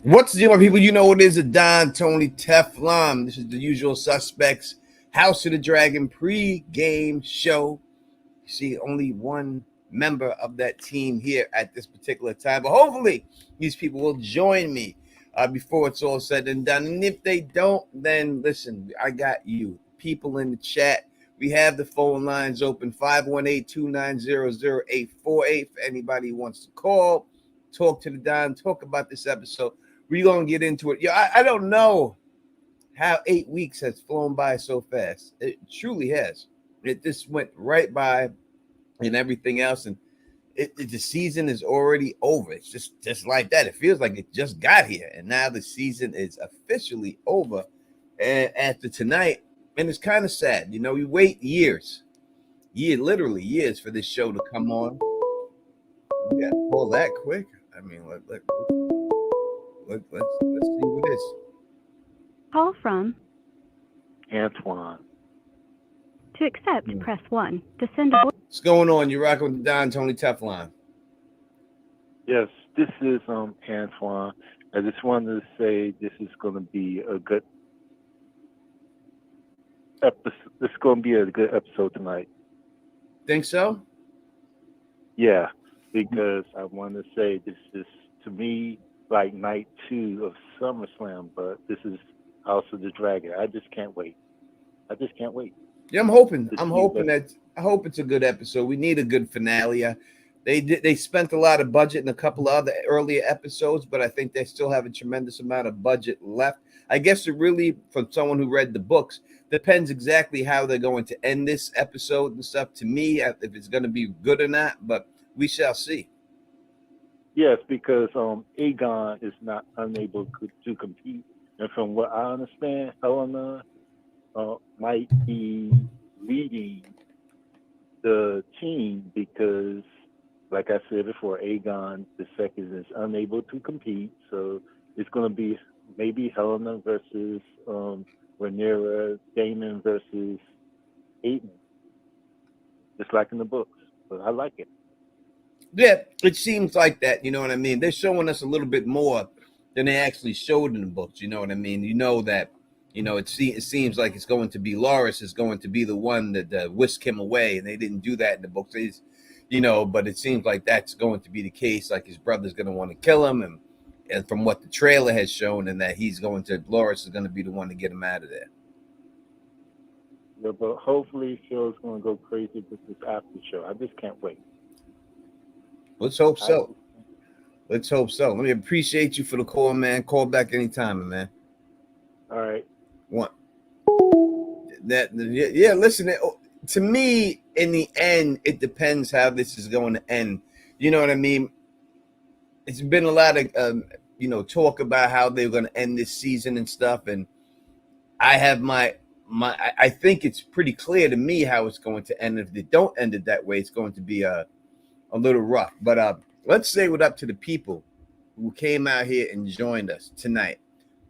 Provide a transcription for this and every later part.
What's the deal, my people? You know it is a Don Tony Teflon. This is the usual suspects. House of the Dragon pre-game show. You see only one member of that team here at this particular time, but hopefully these people will join me before it's all said and done. And if they don't, then listen, I got you. People in the chat. We have the phone lines open 518-290-0848 for anybody who wants to call, talk to the Don, talk about this episode. We're going to get into it. Yeah, I don't know how 8 weeks has flown by so fast. It truly has. It just went right by and everything else. And the season is already over. It's just like that. It feels like it just got here. And now the season is officially over after tonight. And it's kind of sad. You know, we wait literally years for this show to come on. We got to pull that quick. I mean, let's see what it is. Call from Antoine. to accept, press 1. To send a voice. What's going on? You're rocking with the Don Tony Teflon. Yes, this is Antoine. I just wanted to say this is going to be a good episode. This is going to be a good episode tonight. Think so? Yeah, because I want to say this is, to me, like night 2 of SummerSlam, but this is House of the Dragon. I just can't wait. Yeah, I'm hoping I hope it's a good episode. We need a good finale. They spent a lot of budget in a couple of other earlier episodes, but I think they still have a tremendous amount of budget left. I guess it really, from someone who read the books, depends exactly how they're going to end this episode and stuff. To me, if it's going to be good or not, but we shall see. Yes, because Aegon is not unable to compete, and from what I understand, Helena might be leading the team because, like I said before, Aegon II is unable to compete, so it's going to be maybe Helena versus Rhaenyra, Damon versus Aiden, just like in the books. But I like it. Yeah, it seems like that. You know what I mean? They're showing us a little bit more than they actually showed in the books. You know what I mean? You know that, it seems like it's going to be Loras is going to be the one that whisked him away, and they didn't do that in the books. But it seems like that's going to be the case. Like his brother's going to want to kill him, and from what the trailer has shown, and that Loras is going to be the one to get him out of there. Yeah, but hopefully, show's going to go crazy with this after show. I just can't wait. Let's hope so. Let me appreciate you for the call, man. Call back anytime, man. All right. Listen, to me, in the end, it depends how this is going to end. You know what I mean? It's been a lot of, talk about how they're going to end this season and stuff. And I have I think it's pretty clear to me how it's going to end. If they don't end it that way, it's going to be a little rough. But let's say what up to the people who came out here and joined us tonight.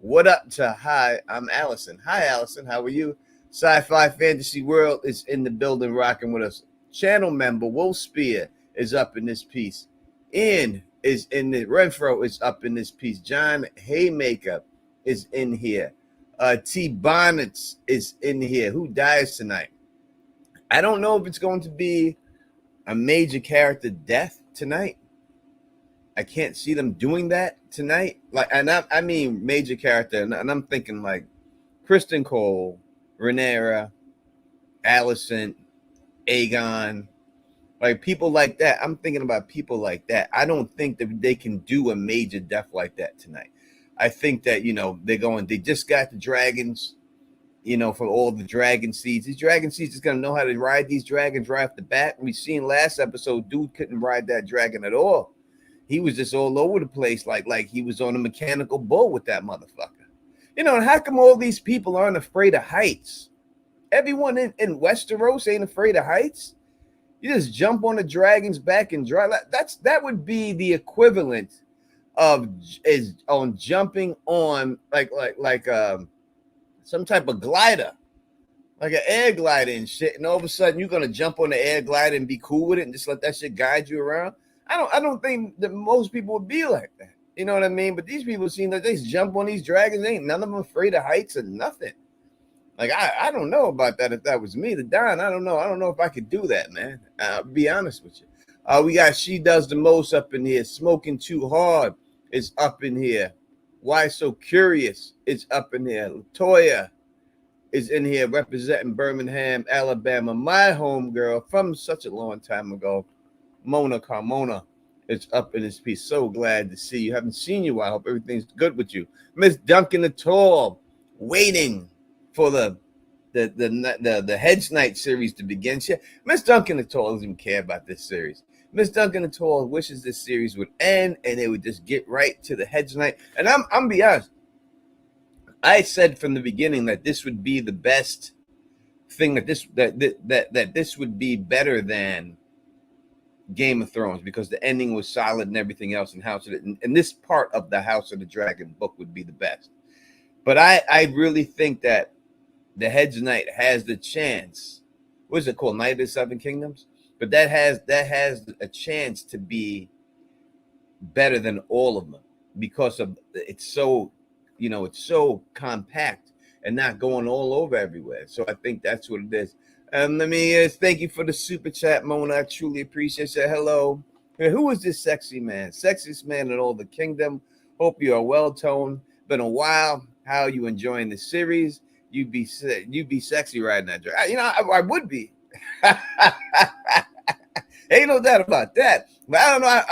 What up to hi, I'm Allison. Hi, Allison. How are you? Sci-Fi Fantasy World is in the building rocking with us. Channel member Wolf Spear is up in this piece. Ian is in the Renfro is up in this piece. John Haymaker is in here. T Bonnets is in here. Who dies tonight? I don't know if it's going to be a major character death tonight. I can't see them doing that tonight. I mean major character, and I'm thinking like Kristen Cole, Rhaenyra, Alicent, Aegon, like people like that. I'm thinking about people like that. I don't think that they can do a major death like that tonight. I think that they just got the dragons, for all the dragon seeds. These dragon seeds is gonna know how to ride these dragons right off the bat. We seen last episode, dude couldn't ride that dragon at all. He was just all over the place, like he was on a mechanical bull with that motherfucker. How come all these people aren't afraid of heights? Everyone in Westeros ain't afraid of heights. You just jump on the dragon's back and drive. That would be the equivalent of jumping on like some type of glider, like an air glider and shit. And all of a sudden you're gonna jump on the air glider and be cool with it and just let that shit guide you around. I don't think that most people would be like that. You know what I mean? But these people seem like they jump on these dragons. Ain't none of them afraid of heights or nothing. Like I don't know about that. If that was me, the Don, I don't know. I don't know if I could do that, man. I'll be honest with you. We got She Does the Most up in here. Smoking Too Hard is up in here. Why So Curious is up in here. Latoya is in here representing Birmingham, Alabama. My homegirl from such a long time ago, Mona Carmona, is up in this piece. So glad to see you. Haven't seen you. I hope everything's good with you. Miss Duncan the Tall, waiting for the Hedge Night series to begin. Miss Duncan the Tall doesn't even care about this series. Miss Duncan the Tall wishes this series would end and they would just get right to the Hedge Night. And I'm be honest, I said from the beginning that this would be the best thing, that this would be better than Game of Thrones because the ending was solid and everything else, and this part of the House of the Dragon book would be the best. But I really think that the Hedge Knight has the chance. What is it called? Knight of the Seven Kingdoms? But that has a chance to be better than all of them because of it's so compact and not going all over everywhere. So I think that's what it is. Let me thank you for the super chat, Mona. I truly appreciate it. Hello. Who is this sexy man? Sexiest man in all the kingdom. Hope you are well toned. Been a while. How are you enjoying the series? You'd be sexy riding that drag. I would be. Ain't no doubt about that. But I don't know.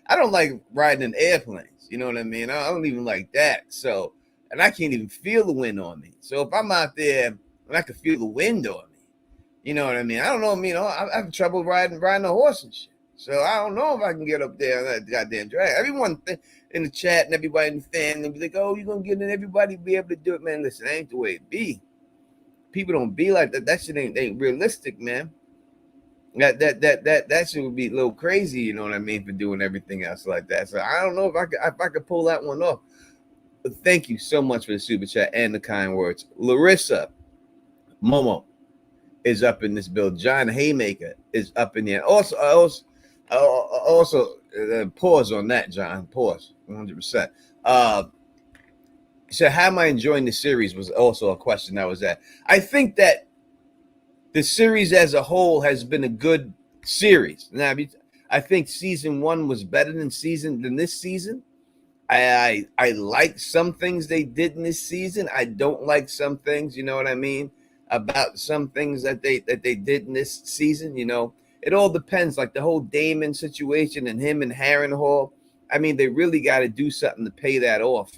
I don't like riding in airplanes. You know what I mean? I don't even like that. So, and I can't even feel the wind on me. So if I'm out there and I can feel the wind on me, you know what I mean? I don't know. I have trouble riding a horse and shit. So I don't know if I can get up there on that goddamn drag. Everyone in the chat and everybody in the fan, they'll be like, "Oh, you're gonna get in." Everybody be able to do it, man. Listen, that ain't the way it be. People don't be like that. That shit ain't realistic, man. That shit would be a little crazy, you know what I mean, for doing everything else like that. So I don't know if I could pull that one off. But thank you so much for the super chat and the kind words. Larissa Momo is up in this build. John Haymaker is up in there. Also, pause on that, John. Pause 100%. So how am I enjoying the series was also a question that was asked. I think that the series as a whole has been a good series. Now, I think season 1 was better than this season. I like some things they did in this season. I don't like some things, you know what I mean, about some things that they did in this season. It all depends. Like the whole Damon situation and him and Harrenhal. I mean, they really got to do something to pay that off.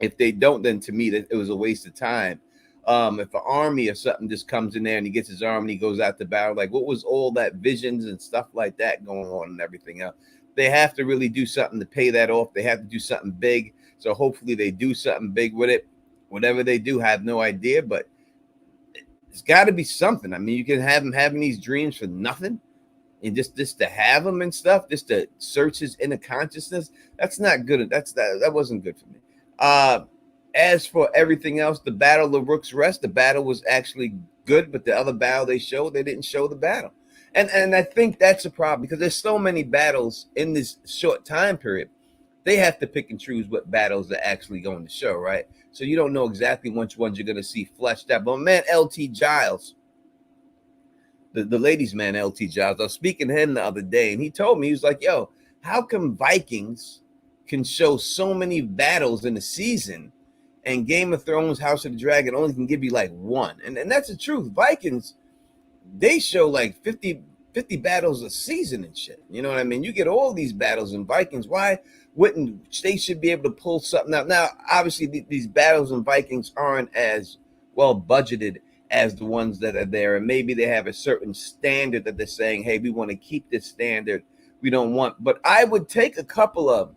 If they don't, then to me, that it was a waste of time. If an army or something just comes in there and he gets his arm and he goes out to battle, like what was all that visions and stuff like that going on and everything else? They have to really do something to pay that off. They have to do something big. So hopefully they do something big with it. Whatever they do, I have no idea, but it's got to be something. I mean, you can have him having these dreams for nothing. And just to have him and stuff, just to search his inner consciousness, that's not good. That wasn't good for me. As for everything else, the Battle of Rook's Rest, the battle was actually good, but the other battle they didn't show the battle. And I think that's a problem because there's so many battles in this short time period. They have to pick and choose what battles they're actually going to show, right? So you don't know exactly which ones you're going to see fleshed out. But man, LT Giles, the ladies' man, LT Giles, I was speaking to him the other day, and he told me, he was like, yo, how come Vikings can show so many battles in a season and Game of Thrones, House of the Dragon only can give you like one? And that's the truth. Vikings, they show like 50 battles a season and shit. You know what I mean? You get all these battles in Vikings. Why wouldn't they should be able to pull something out? Now, obviously, these battles in Vikings aren't as well budgeted as the ones that are there. And maybe they have a certain standard that they're saying, hey, we want to keep this standard. We don't want, but I would take a couple of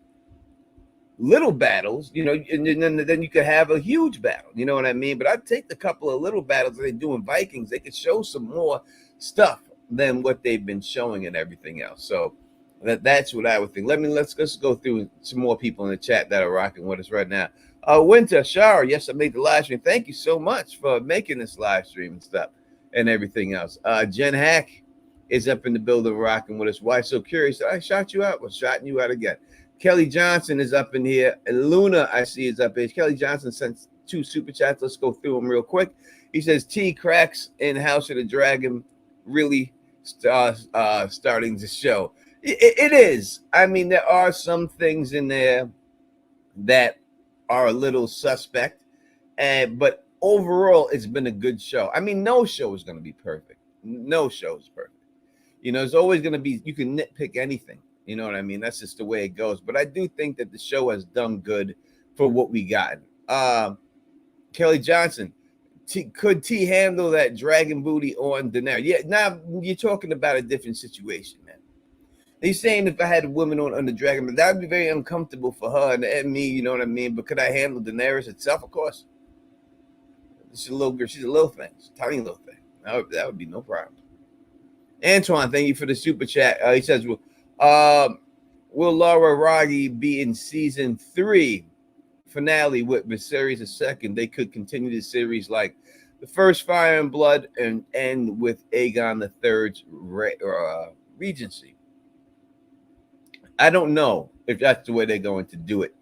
little battles, and then you could have a huge battle, you know what I mean? But I'd take the couple of little battles that they do in Vikings. They could show some more stuff than what they've been showing and everything else. So that's what I would think. Let's go through some more people in the chat that are rocking with us right now. Winter Shower, yes, I made the live stream. Thank you so much for making this live stream and stuff and everything else. Jen Hack is up in the building rocking with us. Why So Curious? I shot you out. Well, shotting you out again. Kelly Johnson is up in here. And Luna, I see, is up here. Kelly Johnson sent 2 super chats. Let's go through them real quick. He says, T cracks in House of the Dragon really starting to show. It is. I mean, there are some things in there that are a little suspect, but overall, it's been a good show. I mean, no show is going to be perfect. No show is perfect. It's always going to be, you can nitpick anything. You know what I mean? That's just the way it goes. But I do think that the show has done good for what we got. Kelly Johnson, could T handle that dragon booty on Daenerys? Yeah, now you're talking about a different situation, man. He's saying if I had a woman on the dragon, but that would be very uncomfortable for her and me, you know what I mean? But could I handle Daenerys itself? Of course. She's a little girl. She's a little thing. She's a tiny little thing. That would be no problem. Antoine, thank you for the super chat. He says, will Laura Raggi be in season 3 finale with Viserys II? They could continue the series like the first Fire and Blood and end with Aegon III's regency. I don't know if that's the way they're going to do it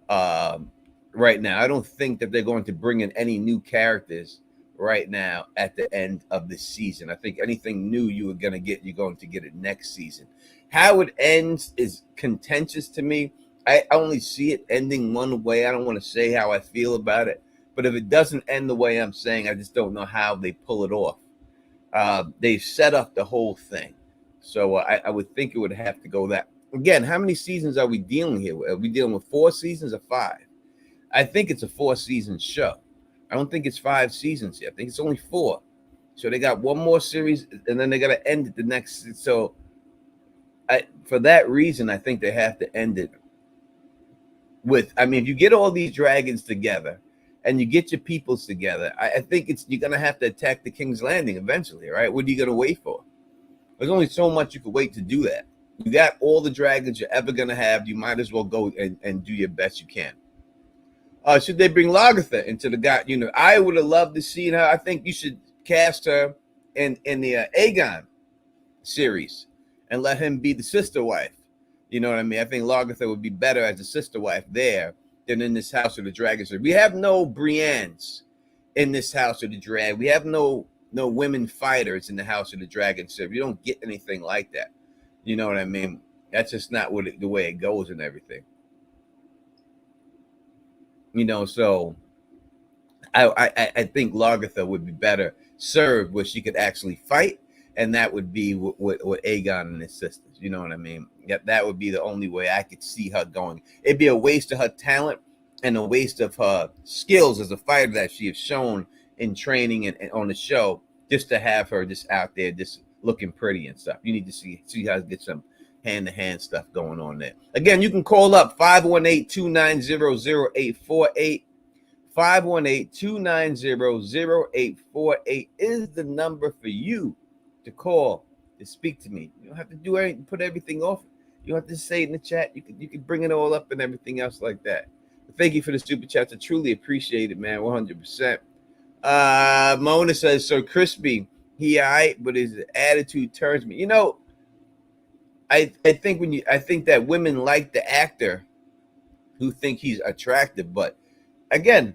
right now. I don't think that they're going to bring in any new characters right now at the end of the season. I think anything new you're going to get it next season. How it ends is contentious to me. I only see it ending one way. I don't want to say how I feel about it, but if it doesn't end the way I'm saying, I just don't know how they pull it off. They've set up the whole thing. So I would think it would have to go that. Again, how many seasons are we dealing here with? Are we dealing with 4 seasons or 5? I think it's a 4-season show. I don't think it's 5 seasons here. I think it's only 4. So they got one more series, and then they got to end it the next. So for that reason, I think they have to end it with, if you get all these dragons together and you get your peoples together, I think you're going to have to attack the King's Landing eventually, right? What are you going to wait for? There's only so much you could wait to do that. You got all the dragons you're ever going to have. You might as well go and do your best you can. Should they bring Lagertha into the God? I would have loved to see her. I think you should cast her in the Aegon series and let him be the sister wife. You know what I mean? I think Lagertha would be better as a sister wife there than in this House of the Dragon series. We have no Briennes in this House of the Dragon. We have no women fighters in the House of the Dragon series. We don't get anything like that. You know what I mean? That's just not the way it goes and everything. So I think Lagertha would be better served where she could actually fight, and that would be with Aegon and his sisters. You know what I mean? That would be the only way I could see her going. It'd be a waste of her talent and a waste of her skills as a fighter that she has shown in training and on the show, just to have her just out there just looking pretty and stuff. You need to see how to get some hand-to-hand stuff going on there. Again, you can call up 518-290-0848. 518-290-0848 is the number for you to call to speak to me. You don't have to do anything, put everything off. You don't have to say it in the chat. You can bring it all up and everything else like that. But thank you for the super chats. I truly appreciate it, man. 100%. Mona says, so crispy. He all right, but his attitude turns me. I think that women like the actor who think he's attractive, but again,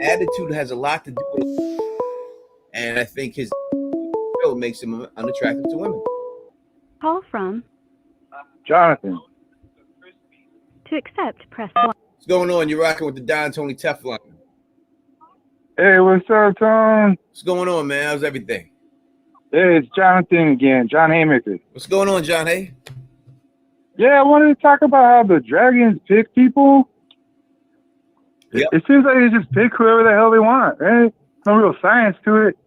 attitude has a lot to do with it. And I think his show makes him unattractive to women. Call from Jonathan. To accept, press 1. What's going on? You're rocking with the Don Tony Teflon. Hey, what's up, Tom? What's going on, man? How's everything? Hey, it's Jonathan again, John Haymaker. What's going on, John? Hey? Yeah, I wanted to talk about how the dragons pick people. Yep. It seems like they just pick whoever the hell they want, right? No real science to it.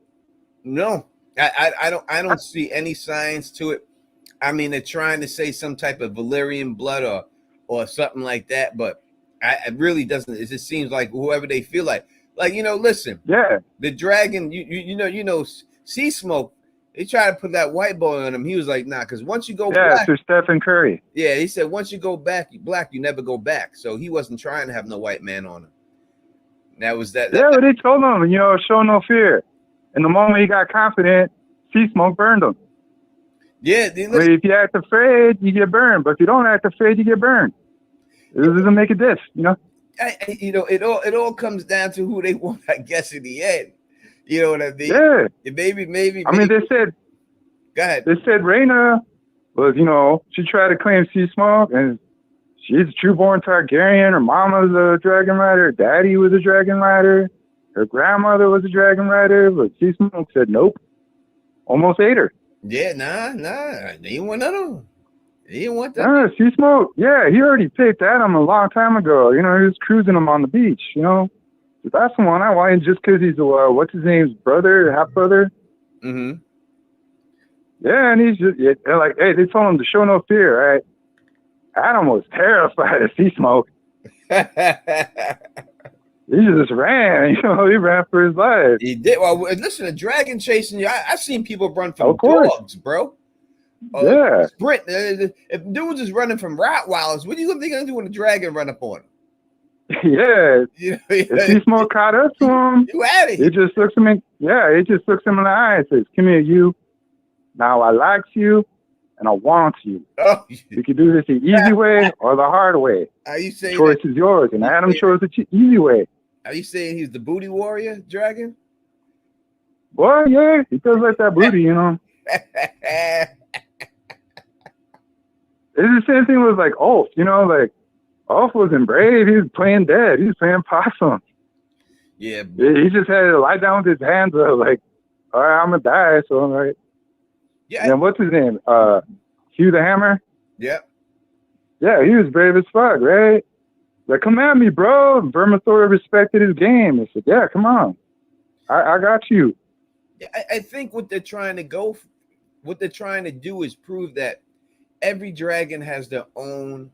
No, I don't see any science to it. I mean, they're trying to say some type of Valyrian blood or something like that, but it really doesn't. It just seems like whoever they feel like. Listen. Yeah. The dragon, Sea Smoke. They tried to put that white boy on him. He was like, nah, because once you go black. Sir Stephen Curry. Yeah, he said once you go black, you never go back. So he wasn't trying to have no white man on him. That was that. Yeah, but they told him, show no fear. And the moment he got confident, Sea Smoke burned him. Yeah. If you act afraid, you get burned. But if you don't act afraid, you get burned. It doesn't make a diff, you know. It all comes down to who they want, I guess, in the end. You know what I mean? Yeah. Maybe. I mean, they said Go ahead. Rhaena was, she tried to claim Sea Smoke, and she's a true-born Targaryen. Her mama's a dragon rider. Her daddy was a dragon rider. Her grandmother was a dragon rider, but Sea Smoke said nope. Almost ate her. Yeah, nah. They didn't want none of them. They didn't want that. Nah, Sea Smoke, yeah, he already picked Adam a long time ago. He was cruising him on the beach, That's the one I want, just because he's what's his name's brother, half brother. Mm-hmm. Yeah, and he's just like, hey, they told him to show no fear, right? Adam was terrified of Sea Smoke. He just ran, he ran for his life. He did. Well, listen, a dragon chasing you. I've seen people run from dogs, bro. Yeah. Sprint. If dudes is running from Rottweilers, what do you think they're gonna do when a dragon run up on him? Yeah. If Sea Smoke caught up to him, you at it. He just looks him in. Yeah, he just looks him in the eye and says, "Come here, you. Now I likes you, and I want you. Oh, you can do this the easy way or the hard way. Are you saying choice is yours?" And Adam chose the easy way. Are you saying he's the booty warrior dragon? Well, yeah, he does like that booty, It's the same thing with like Ulf, like Ulf wasn't brave. He was playing dead. He was playing possum. Yeah. He just had to lie down with his hands up, like, all right, I'm gonna die. So I'm like, yeah. And what's his name? Hugh the Hammer. Yep. Yeah, he was brave as fuck, right? Like, come at me, bro. And Vermithor respected his game. He said, yeah, come on. I got you. Yeah, I think what they're trying to do is prove that every dragon has their own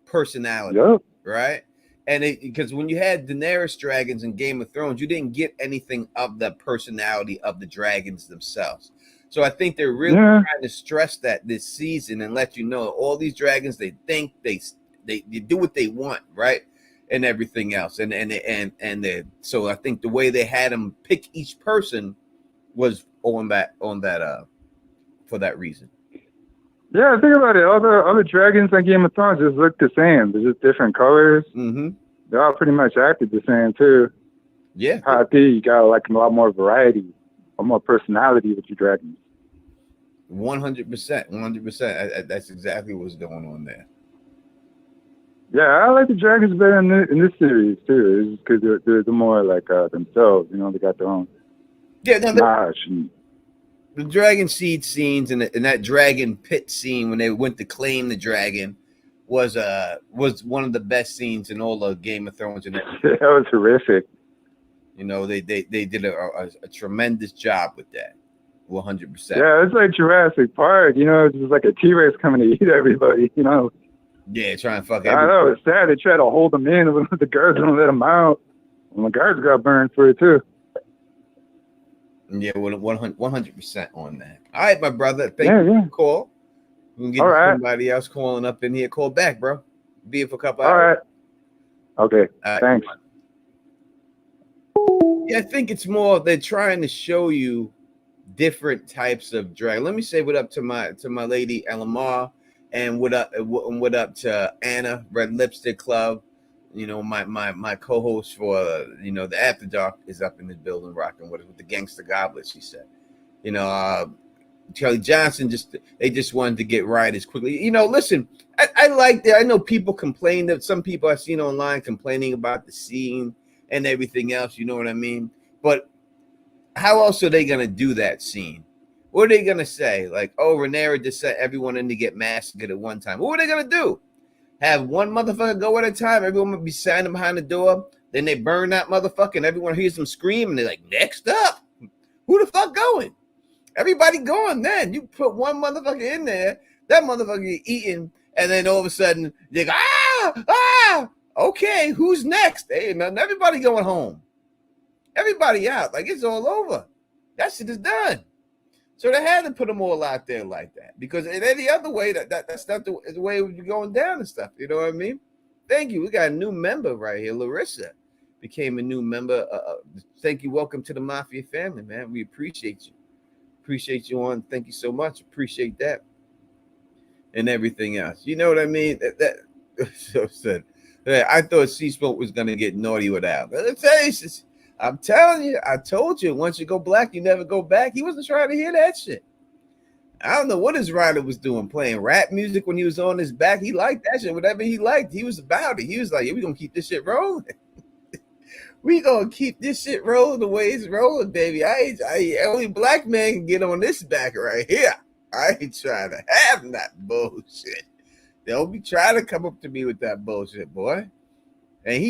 personality, right? And because when you had Daenerys dragons in Game of Thrones, you didn't get anything of the personality of the dragons themselves. So I think they're really trying to stress that this season and let you know all these dragons, they think they do what they want, right? And everything else. So I think the way they had them pick each person was on that for that reason. Yeah, think about it. All the other dragons in Game of Thrones just look the same. They're just different colors. Mm-hmm. They all pretty much acted the same too. Yeah. You got like a lot more variety, a lot more personality with your dragons. 100%. That's exactly what's going on there. Yeah, I like the dragons better in this series too. It's because they're more like themselves. They got their own. Yeah, the dragon seed scenes and that dragon pit scene when they went to claim the dragon was one of the best scenes in all of Game of Thrones. And that was horrific. They did a tremendous job with that. 100%. Yeah, it's like Jurassic Park. It's just like a T-Rex coming to eat everybody. Yeah, trying to fuck. I know, it's sad. They try to hold them in, but the guards don't let them out. And the guards got burned for it too. Yeah, 100% on that. All right, my brother. Thank you for the call. We can get somebody else calling up in here. Call back, bro. Be here for a couple hours. All right. Okay. Thanks. Yeah, I think it's more they're trying to show you different types of drag. Let me say what up to my lady Elamar, and what up to Anna, Red Lipstick Club. My co-host for the After Dark is up in the building rocking with the Gangster Goblets. She said, Charlie Johnson they just wanted to get right as quickly. Listen, I like that. I know people complain that some people I've seen online complaining about the scene and everything else. You know what I mean? But how else are they gonna do that scene? What are they gonna say? Like, oh, Rhaenyra just set everyone in to get massacred at one time. What are they gonna do? Have one motherfucker go at a time? Everyone would be standing behind the door. Then they burn that motherfucker, and everyone hears them scream, and they're like, next up, who the fuck going? Everybody going then. You put one motherfucker in there, that motherfucker eating, and then all of a sudden, they go, okay, who's next? Hey, man, everybody going home. Everybody out. Like, it's all over. That shit is done. So they had to put them all out there like that, because in any other way, that's not the way we're going down and stuff. You know what I mean? Thank you. We got a new member right here. Larissa became a new member. Thank you. Welcome to the Mafia family, man. We appreciate you. Appreciate you on. Thank you so much. Appreciate that. And everything else. You know what I mean? So said, "Yeah, I thought Sea Smoke was gonna get naughty with Al. Let's tell you, I'm telling you, I told you, once you go black, you never go back. He wasn't trying to hear that shit. I don't know what his rider was doing, playing rap music when he was on his back. He liked that shit. Whatever he liked, he was about it. He was like, yeah, we gonna keep this shit rolling. We gonna keep this shit rolling the way it's rolling, baby. Only black man can get on this back right here. I ain't trying to have that bullshit. Don't be trying to come up to me with that bullshit, boy. And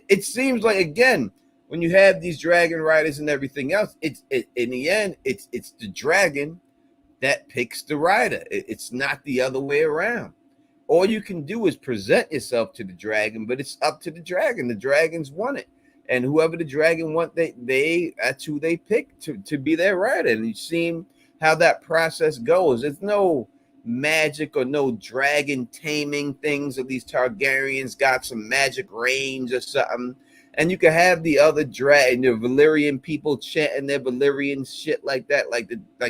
it seems like, again, when you have these dragon riders and everything else, in the end, it's the dragon that picks the rider. It's not the other way around. All you can do is present yourself to the dragon, but it's up to the dragon. The dragons want it. And whoever the dragon want, that's who they pick to be their rider. And you've seen how that process goes. There's no magic or no dragon taming things, of these Targaryens got some magic range or something. And you can have the other dragon, the Valyrian people chanting their Valyrian shit like that, like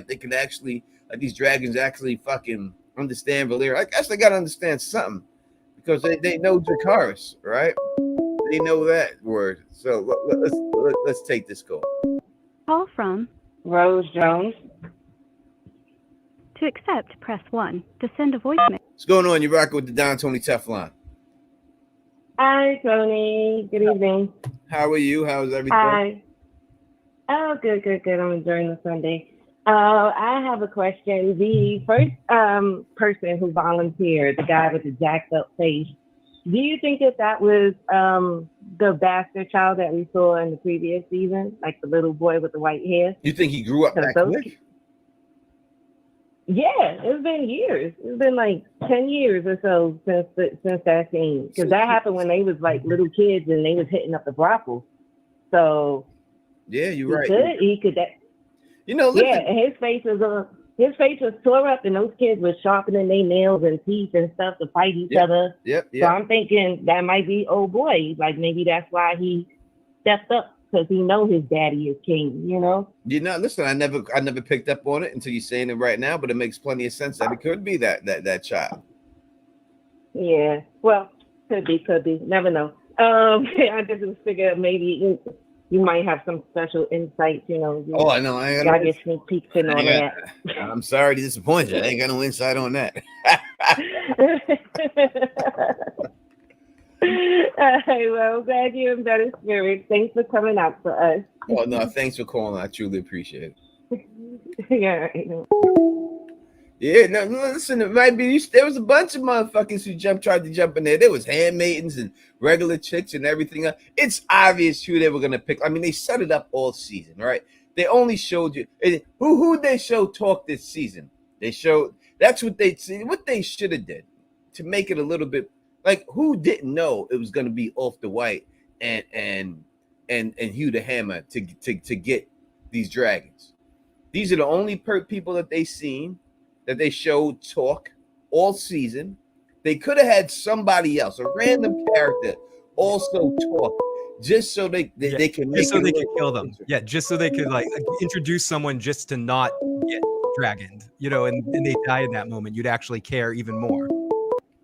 they can actually, like these dragons actually fucking understand Valyrian. I guess they gotta understand something because they know Dracarys, right? They know that word. So let's take this call. Call from Rose Jones. to accept, press 1. To send a voicemail. What's going on? You're rocking with the Don Tony Teflon. Hi, Tony. Good evening. How are you? How's everything? Hi. Oh, good. I'm enjoying the Sunday. I have a question. The first person who volunteered, the guy with the jacked up face, do you think that was the bastard child that we saw in the previous season, like the little boy with the white hair? You think he grew up that quick? Yeah, it's been years. It's been like 10 years or so since that scene. Because that happened when they was like little kids and they was hitting up the brothel. So yeah, you're right. He could. You know, listen. Yeah, and his face was tore up, and those kids were sharpening their nails and teeth and stuff to fight each other. Yep. So I'm thinking that might be old boy. Like maybe that's why he stepped up, because he know his daddy is king. You know. Listen, I never picked up on it until you're saying it right now, but it makes plenty of sense that it could be that child. Yeah. Well, could be. Never know. I just figured maybe you might have some special insights, you know. Oh, I know. I gotta get sneak peeks and all that. I'm sorry to disappoint you. I ain't got no insight on that. All right, well, I'm glad you're in better spirits. Thanks for coming out for us. Oh, no, thanks for calling. I truly appreciate it. Yeah. Yeah, no, listen, it might be, there was a bunch of motherfuckers who tried to jump in there. There was handmaidens and regular chicks and everything else. It's obvious who they were going to pick. I mean, they set it up all season, right? They only showed you, who they show talk this season. They showed, that's what they should have did to make it a little bit, like, who didn't know it was going to be Off the White and Hugh the Hammer to get these dragons. These are the only people that they seen, that they showed talk all season. They could have had somebody else, a random character, also talk, just so they can make just so they could kill them. Yeah, just so they could like introduce someone just to not get dragoned, you know, and they die in that moment. You'd actually care even more.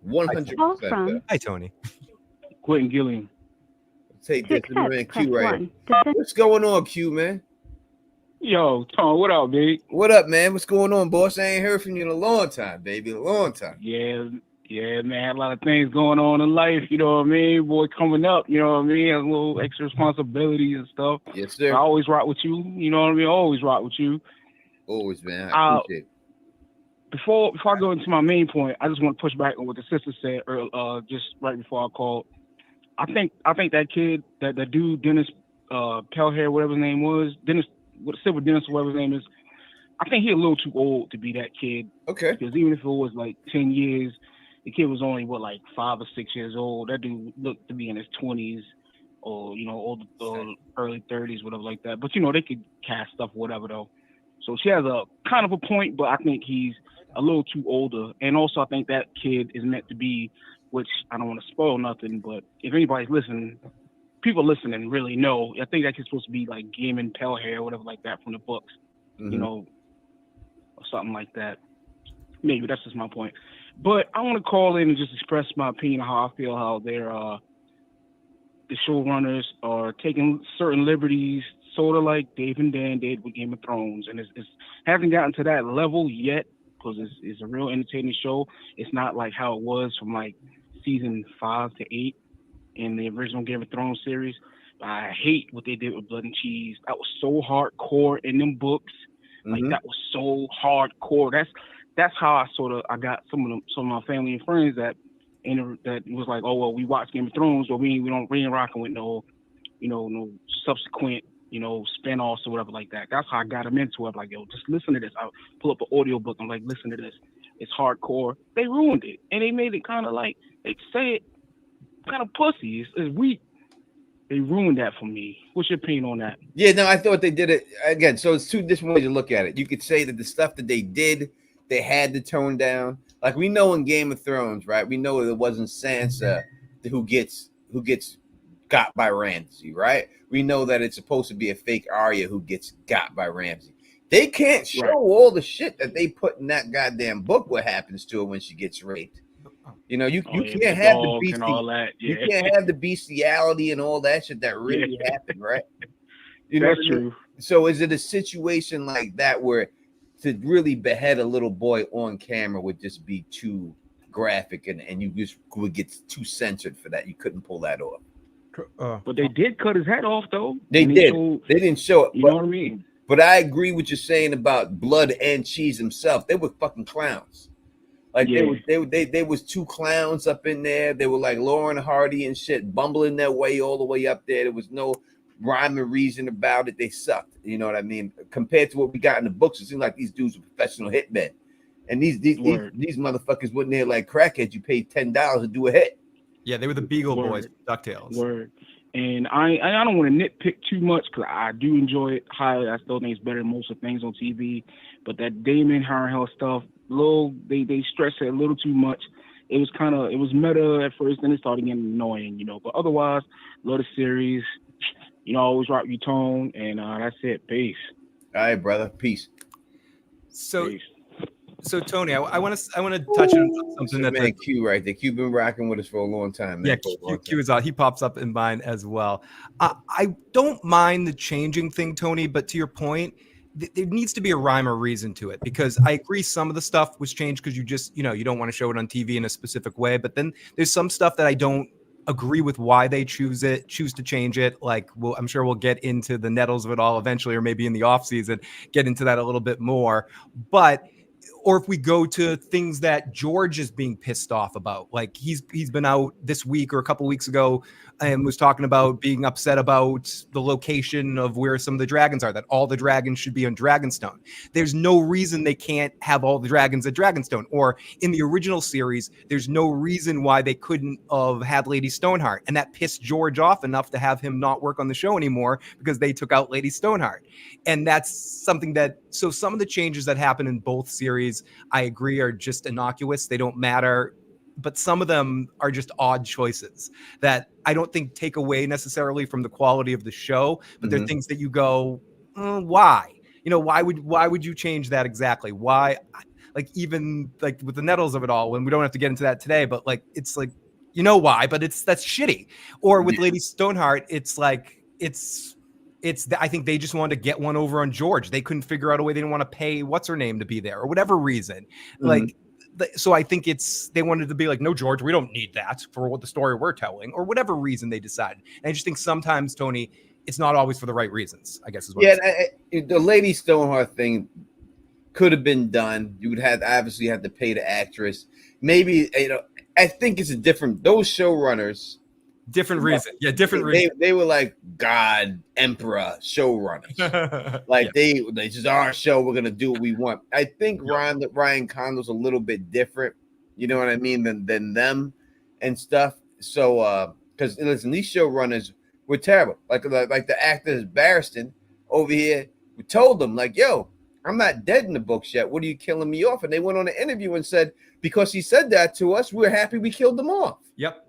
100%. Hi, Tony. Quentin Gilliam. Take this to man Q right here. 1. What's going on, Q, man? Yo, Tom, what up, big? What up, man? What's going on, boss? I ain't heard from you in a long time, baby. A long time. Yeah, man. A lot of things going on in life, you know what I mean? Boy, coming up, you know what I mean? A little extra responsibilities and stuff. Yes, sir. I always rock with you, you know what I mean? Always rock with you. Always, man. I appreciate it. Before I go into my main point, I just want to push back on what the sister said just right before I called. I think that kid, that dude, Dennis Pelhair, whatever his name was, Silver Dennis, whatever his name is, I think he's a little too old to be that kid. Okay. Because even if it was like 10 years, the kid was only, 5 or 6 years old. That dude looked to be in his 20s or, early 30s, whatever like that. But, they could cast stuff, whatever, though. So she has a kind of a point, but I think he's a little too older. And also, I think that kid is meant to be, which I don't want to spoil nothing, but if anybody's listening, people listening really know. I think that kid's supposed to be like Damon Pelhair or whatever like that from the books, or something like that. Maybe that's just my point. But I want to call in and just express my opinion on how I feel how they're the showrunners are taking certain liberties, sort of like Dave and Dan did with Game of Thrones, and it's hasn't gotten to that level yet because it's a real entertaining show. It's not like how it was from like season 5 to 8 in the original Game of Thrones series. I hate what they did with Blood and Cheese. That was so hardcore in them books. Like Mhm. that was so hardcore. That's how I got some of my family and friends that was like, oh well, we watch Game of Thrones, but we ain't rocking with no subsequent spin-offs or whatever like that. That's how I got them into it. Like, yo, just listen to this. I pull up an audio book. I'm like, listen to this. It's hardcore. They ruined it, and they made it kind of like they say it kind of pussy. It's weak. They ruined that for me. What's your opinion on that? Yeah, no, I thought they did it again. So it's two different ways to look at it. You could say that the stuff that they did, they had to tone down. Like we know in Game of Thrones, right? We know that it wasn't Sansa who gets got by Ramsay, right? We know that it's supposed to be a fake Arya who gets got by Ramsay. They can't show all the shit that they put in that goddamn book. What happens to her when she gets raped? You know, you can't have the beastie, and all that. Yeah. You can't have the bestiality and all that shit that really happened, right? You know, that's true. So is it a situation like that where to really behead a little boy on camera would just be too graphic and you just would get too censored for that? You couldn't pull that off. But they did cut his head off though. They did. They didn't show it. You know what I mean? But I agree with you saying about Blood and Cheese himself. They were fucking clowns. Like they was two clowns up in there. They were like Lauren Hardy and shit, bumbling their way all the way up there. There was no rhyme or reason about it. They sucked. You know what I mean? Compared to what we got in the books, it seemed like these dudes were professional hitmen. And these motherfuckers wasn't there like crackheads. You paid $10 to do a hit. Yeah, they were the Beagle Boys, DuckTales. Word. And I don't want to nitpick too much because I do enjoy it highly. I still think it's better than most of the things on TV. But that Damon Harrenhal stuff, they stretched it a little too much. It was meta at first, then it started getting annoying, But otherwise, love the series. Always rock your tone, and that's it. Peace. All right, brother. Peace. So Tony, I want to touch on something that man Q right there. Q been rocking with us for a long time. Man. Yeah, Q is out. He pops up in mine as well. I don't mind the changing thing, Tony, but to your point, there needs to be a rhyme or reason to it, because I agree some of the stuff was changed because you just, you don't want to show it on TV in a specific way. But then there's some stuff that I don't agree with why they choose to change it. Like, I'm sure we'll get into the nettles of it all eventually, or maybe in the off season, get into that a little bit more. Or if we go to things that George is being pissed off about, like he's been out this week or a couple weeks ago and was talking about being upset about the location of where some of the dragons are, that all the dragons should be on Dragonstone. There's no reason they can't have all the dragons at Dragonstone. Or in the original series, there's no reason why they couldn't have had Lady Stoneheart. And that pissed George off enough to have him not work on the show anymore because they took out Lady Stoneheart. And that's something so some of the changes that happen in both series, I agree, are just innocuous. They don't matter. But some of them are just odd choices that I don't think take away necessarily from the quality of the show, but they're things that you go, why? Why would you change that exactly? Why? Like, even like with the nettles of it all, when we don't have to get into that today, but like, it's like, why, but that's shitty. Or with Lady Stoneheart, it's like, I think they just wanted to get one over on George. They couldn't figure out a way. They didn't want to pay what's her name to be there or whatever reason. So I think they wanted to be like, no, George, we don't need that for what the story we're telling, or whatever reason they decided. And I just think sometimes, Tony, it's not always for the right reasons, I guess is what the Lady Stoneheart thing could have been done. You would obviously have to pay the actress. Maybe, I think it's those showrunners. Different reason. Yeah, different reason. They were like God, Emperor showrunners. Like this is our show. We're gonna do what we want. I think Ryan Condal's a little bit different. You know what I mean? Than them and stuff. So because listen, these showrunners were terrible. Like the actors Barristan over here, we told them like, yo, I'm not dead in the books yet. What are you killing me off? And they went on an interview and said, because he said that to us, we're happy we killed them off. Yep.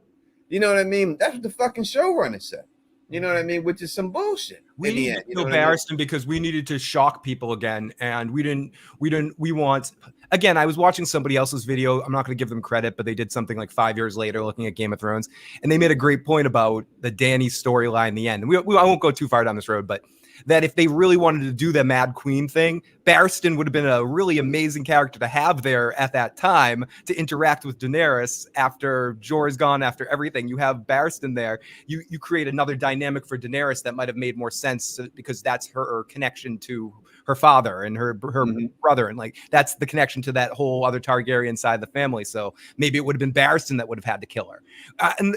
You know what I mean? That's what the fucking showrunner said. You know what I mean? Which is some bullshit. We in the needed end, to you kill know what I mean? Barristan because we needed to shock people again, and we want. Again, I was watching somebody else's video. I'm not going to give them credit, but they did something like 5 years later, looking at Game of Thrones, and they made a great point about the Dany storyline in the end. And I won't go too far down this road, but that if they really wanted to do the Mad Queen thing, Barristan would have been a really amazing character to have there at that time to interact with Daenerys after Jorah's gone, after everything. You have Barristan there. You create another dynamic for Daenerys that might have made more sense because that's her connection to her father and her brother, and like that's the connection to that whole other Targaryen side of the family. So maybe it would have been Barristan that would have had to kill her, and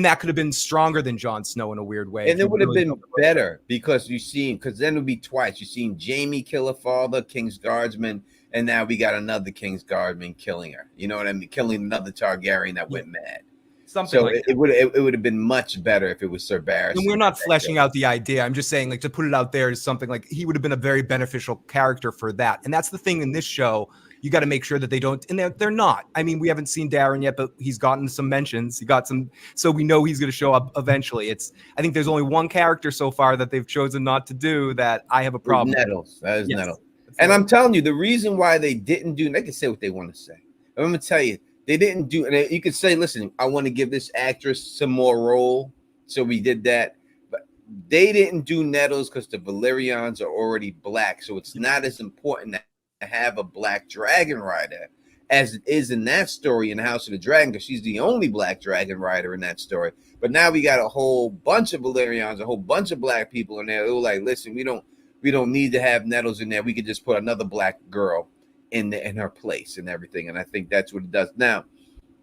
that could have been stronger than Jon Snow in a weird way. And it would have been better because because then it would be twice. You seen Jaime kill her father, King's Guardsman, and now we got another King's Guardsman killing her. You know what I mean? Killing another Targaryen that went mad. Something so like it would have been much better if it was Sir Barristan. And we're not fleshing out the idea. I'm just saying, like, to put it out there is something like he would have been a very beneficial character for that. And that's the thing in this show. You got to make sure that they don't, and they're not. I mean, we haven't seen Darren yet, but he's gotten some mentions. He got some, so we know he's going to show up eventually. I think there's only one character so far that they've chosen not to do that I have a problem. Nettles. That is Nettles. And I'm telling you, the reason why they didn't do, they can say what they want to say. I'm going to tell you, they didn't do, and you could say, listen, I want to give this actress some more role. So we did that. But they didn't do Nettles because the Valyrians are already black. So it's not as important to have a black dragon rider as it is in that story in House of the Dragon, because she's the only black dragon rider in that story. But now we got a whole bunch of Valyrians, a whole bunch of black people in there. They were like, listen, we don't need to have Nettles in there. We could just put another black girl in her place and everything. And I think that's what it does. Now,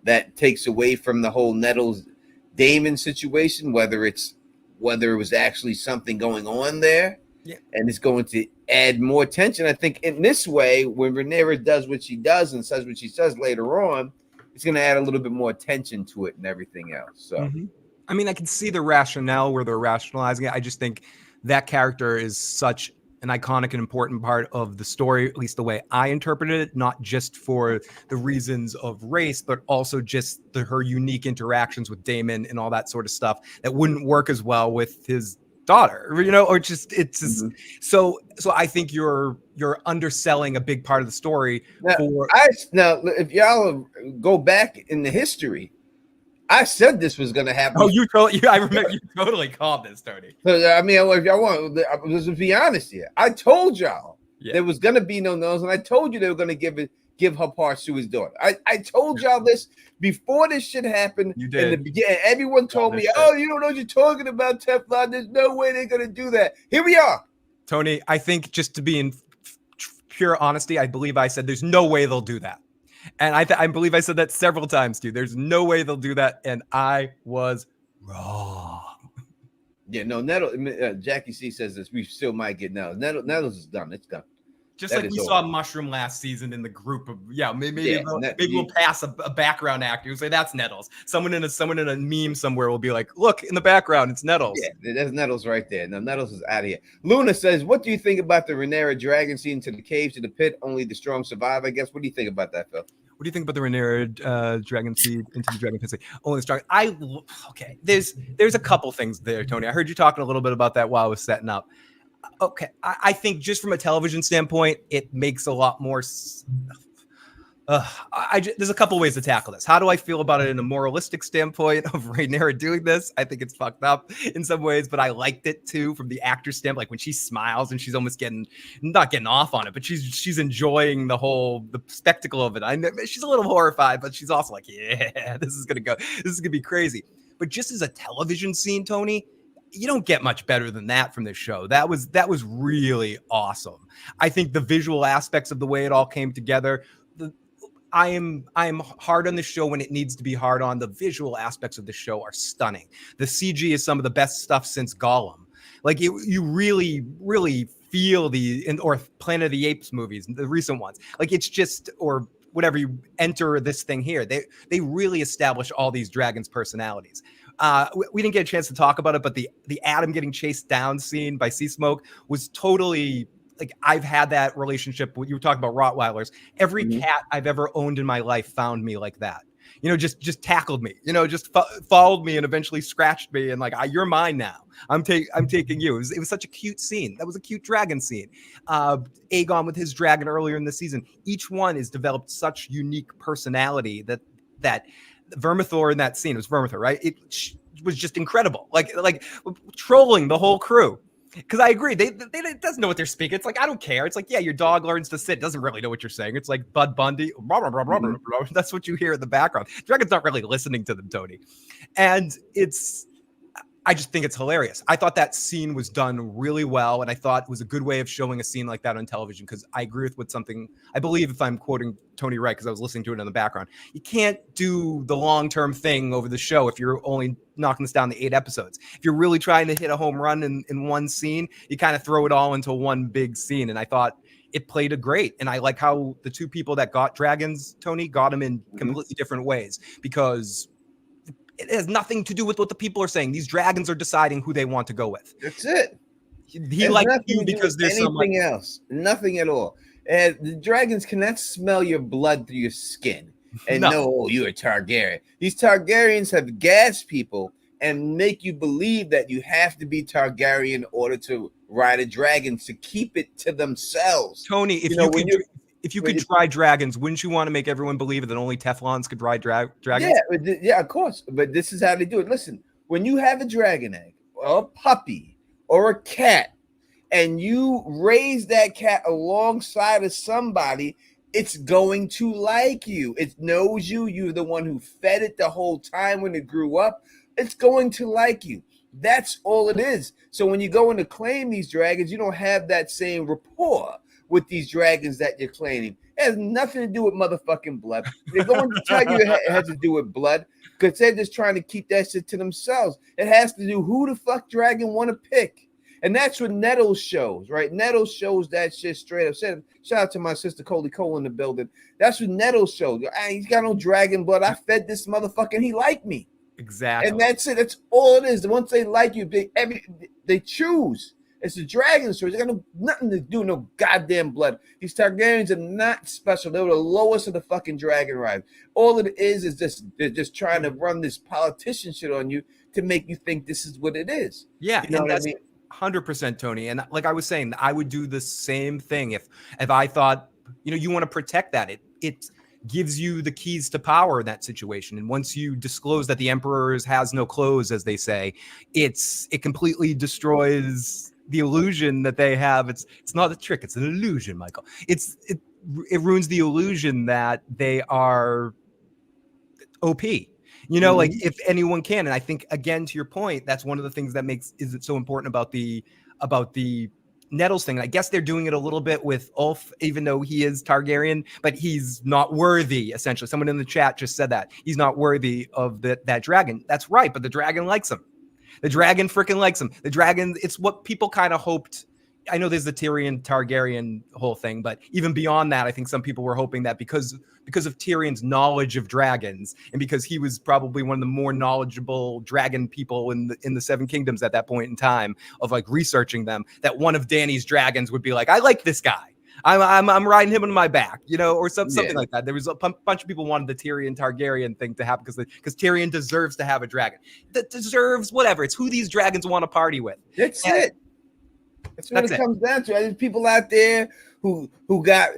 that takes away from the whole Nettles Damon situation, whether it was actually something going on there. Yeah. And it's going to add more tension. I think in this way, when Rhaenyra does what she does and says what she says later on, it's going to add a little bit more tension to it and everything else. So, I mean, I can see the rationale where they're rationalizing it. I just think that character is such an iconic and important part of the story, at least the way I interpreted it, not just for the reasons of race, but also just her unique interactions with Damon and all that sort of stuff that wouldn't work as well with his daughter, or just it's just so I think you're underselling a big part of the story. Now if y'all go back in the history, I said this was going to happen. Oh, I remember you totally called this, Tony. So, I mean, if y'all want, let's be honest here. I told y'all there was going to be no nose, and I told you they were going to give her parts to his daughter. I told y'all this before this shit happened. You did. In the beginning. Everyone told me, "Oh, you don't know what you're talking about, Teflon. There's no way they're going to do that." Here we are. Tony, I think just to be in pure honesty, I believe I said there's no way they'll do that. And I believe I said that several times, too. There's no way they'll do that. And I was wrong. Yeah, no, Nettles, Jackie C says this. We still might get Nettles. Nettles is done. It's done. Just that like we saw Mushroom last season in the group of, maybe we'll pass a background actor who say that's Nettles. Someone in a meme somewhere will be like, look, in the background, it's Nettles. Yeah, there's Nettles right there. Now, Nettles is out of here. Luna says, what do you think about the Rhaenyra dragon scene to the cave, to the pit? Only the strong survive, I guess. What do you think about that, Phil? What do you think about the Rhaenyra dragon seed into the dragon pit? Only the strong. Okay. There's a couple things there, Tony. I heard you talking a little bit about that while I was setting up. Okay, I think just from a television standpoint, it makes a lot more. There's a couple ways to tackle this. How do I feel about it in a moralistic standpoint of Rhaenyra doing this? I think it's fucked up in some ways, but I liked it too from the actor standpoint. Like when she smiles and she's almost not getting off on it, but she's enjoying the spectacle of it. She's a little horrified, but she's also like, yeah, this is gonna be crazy. But just as a television scene, Tony, you don't get much better than that from this show. That was really awesome. I think the visual aspects of the way it all came together. I am hard on the show when it needs to be hard on. The visual aspects of the show are stunning. The CG is some of the best stuff since Gollum. Like you really, really feel or Planet of the Apes movies, the recent ones. Like it's just, or whatever, you enter this thing here. They really establish all these dragons' personalities. We didn't get a chance to talk about it, but the Adam getting chased down scene by Sea Smoke was totally like I've had that relationship. You were talking about Rottweilers. Every Mhm. cat I've ever owned in my life found me like that. Just tackled me. Just followed me and eventually scratched me and like, you're mine now. I'm taking you. It was such a cute scene. That was a cute dragon scene. Aegon with his dragon earlier in the season. Each one has developed such unique personality that Vermithor in that scene, it was Vermithor, right? It was just incredible. Like trolling the whole crew. Because I agree, they doesn't know what they're speaking. It's like, I don't care. It's like, yeah, your dog learns to sit, doesn't really know what you're saying. It's like Bud Bundy, blah, blah, blah, blah, blah, blah. That's what you hear in the background. Dragon's not really listening to them, Tony. And I just think it's hilarious. I thought that scene was done really well, and I thought it was a good way of showing a scene like that on television, because I agree with something, I believe, if I'm quoting Tony right, because I was listening to it in the background, you can't do the long-term thing over the show if you're only knocking this down to 8 episodes. If you're really trying to hit a home run in one scene, you kind of throw it all into one big scene, and I thought it played a great. And I like how the two people that got dragons, Tony, got them in completely different ways, because it has nothing to do with what the people are saying. These dragons are deciding who they want to go with. That's it. He likes you because there's anything else. Nothing at all. And the dragons cannot smell your blood through your skin and know you're a Targaryen. These Targaryens have gassed people and make you believe that you have to be Targaryen in order to ride a dragon, to keep it to themselves. Tony, if you could try dragons, wouldn't you want to make everyone believe that only Teflons could ride dragons? Yeah, of course. But this is how they do it. Listen, when you have a dragon egg or a puppy or a cat, and you raise that cat alongside of somebody, it's going to like you. It knows you. You're the one who fed it the whole time when it grew up. It's going to like you. That's all it is. So when you go in to claim these dragons, you don't have that same rapport with these dragons that you're claiming. It has nothing to do with motherfucking blood. They're going to tell you it has to do with blood, because they're just trying to keep that shit to themselves. It has to do who the fuck dragon want to pick. And that's what Nettles shows, right? Nettles shows that shit straight up. Shout out to my sister Coley Cole in the building. That's what Nettles shows. He's got no dragon blood. I fed this motherfucker and he liked me. Exactly. And that's it. That's all it is. Once they like you, they choose. It's a dragon story. They got nothing to do with no goddamn blood. These Targaryens are not special. They were the lowest of the fucking dragon riders. All it is they're just trying to run this politician shit on you to make you think this is what it is. Yeah, you know what I mean? 100%, Tony. And like I was saying, I would do the same thing if I thought, you want to protect that. It gives you the keys to power in that situation. And once you disclose that the emperor has no clothes, as they say, it completely destroys the illusion that they have. It's not a trick. It's an illusion, Michael. It ruins the illusion that they are OP. Like if anyone can. And I think, again, to your point, that's one of the things that is it so important about the Nettles thing. And I guess they're doing it a little bit with Ulf, even though he is Targaryen, but he's not worthy, essentially. Someone in the chat just said that. He's not worthy of that dragon. That's right, but the dragon likes him. The dragon freaking likes him. The dragon, it's what people kind of hoped. I know there's the Tyrion Targaryen whole thing, but even beyond that, I think some people were hoping that because of Tyrion's knowledge of dragons, and because he was probably one of the more knowledgeable dragon people in the Seven Kingdoms at that point in time, of like researching them, that one of Dany's dragons would be like, I like this guy. I'm riding him on my back, or something like that. There was a bunch of people wanted the Tyrion Targaryen thing to happen because Tyrion deserves to have a dragon. That deserves whatever. It's who these dragons want to party with. That's it. That's what it comes down to. There's people out there who got,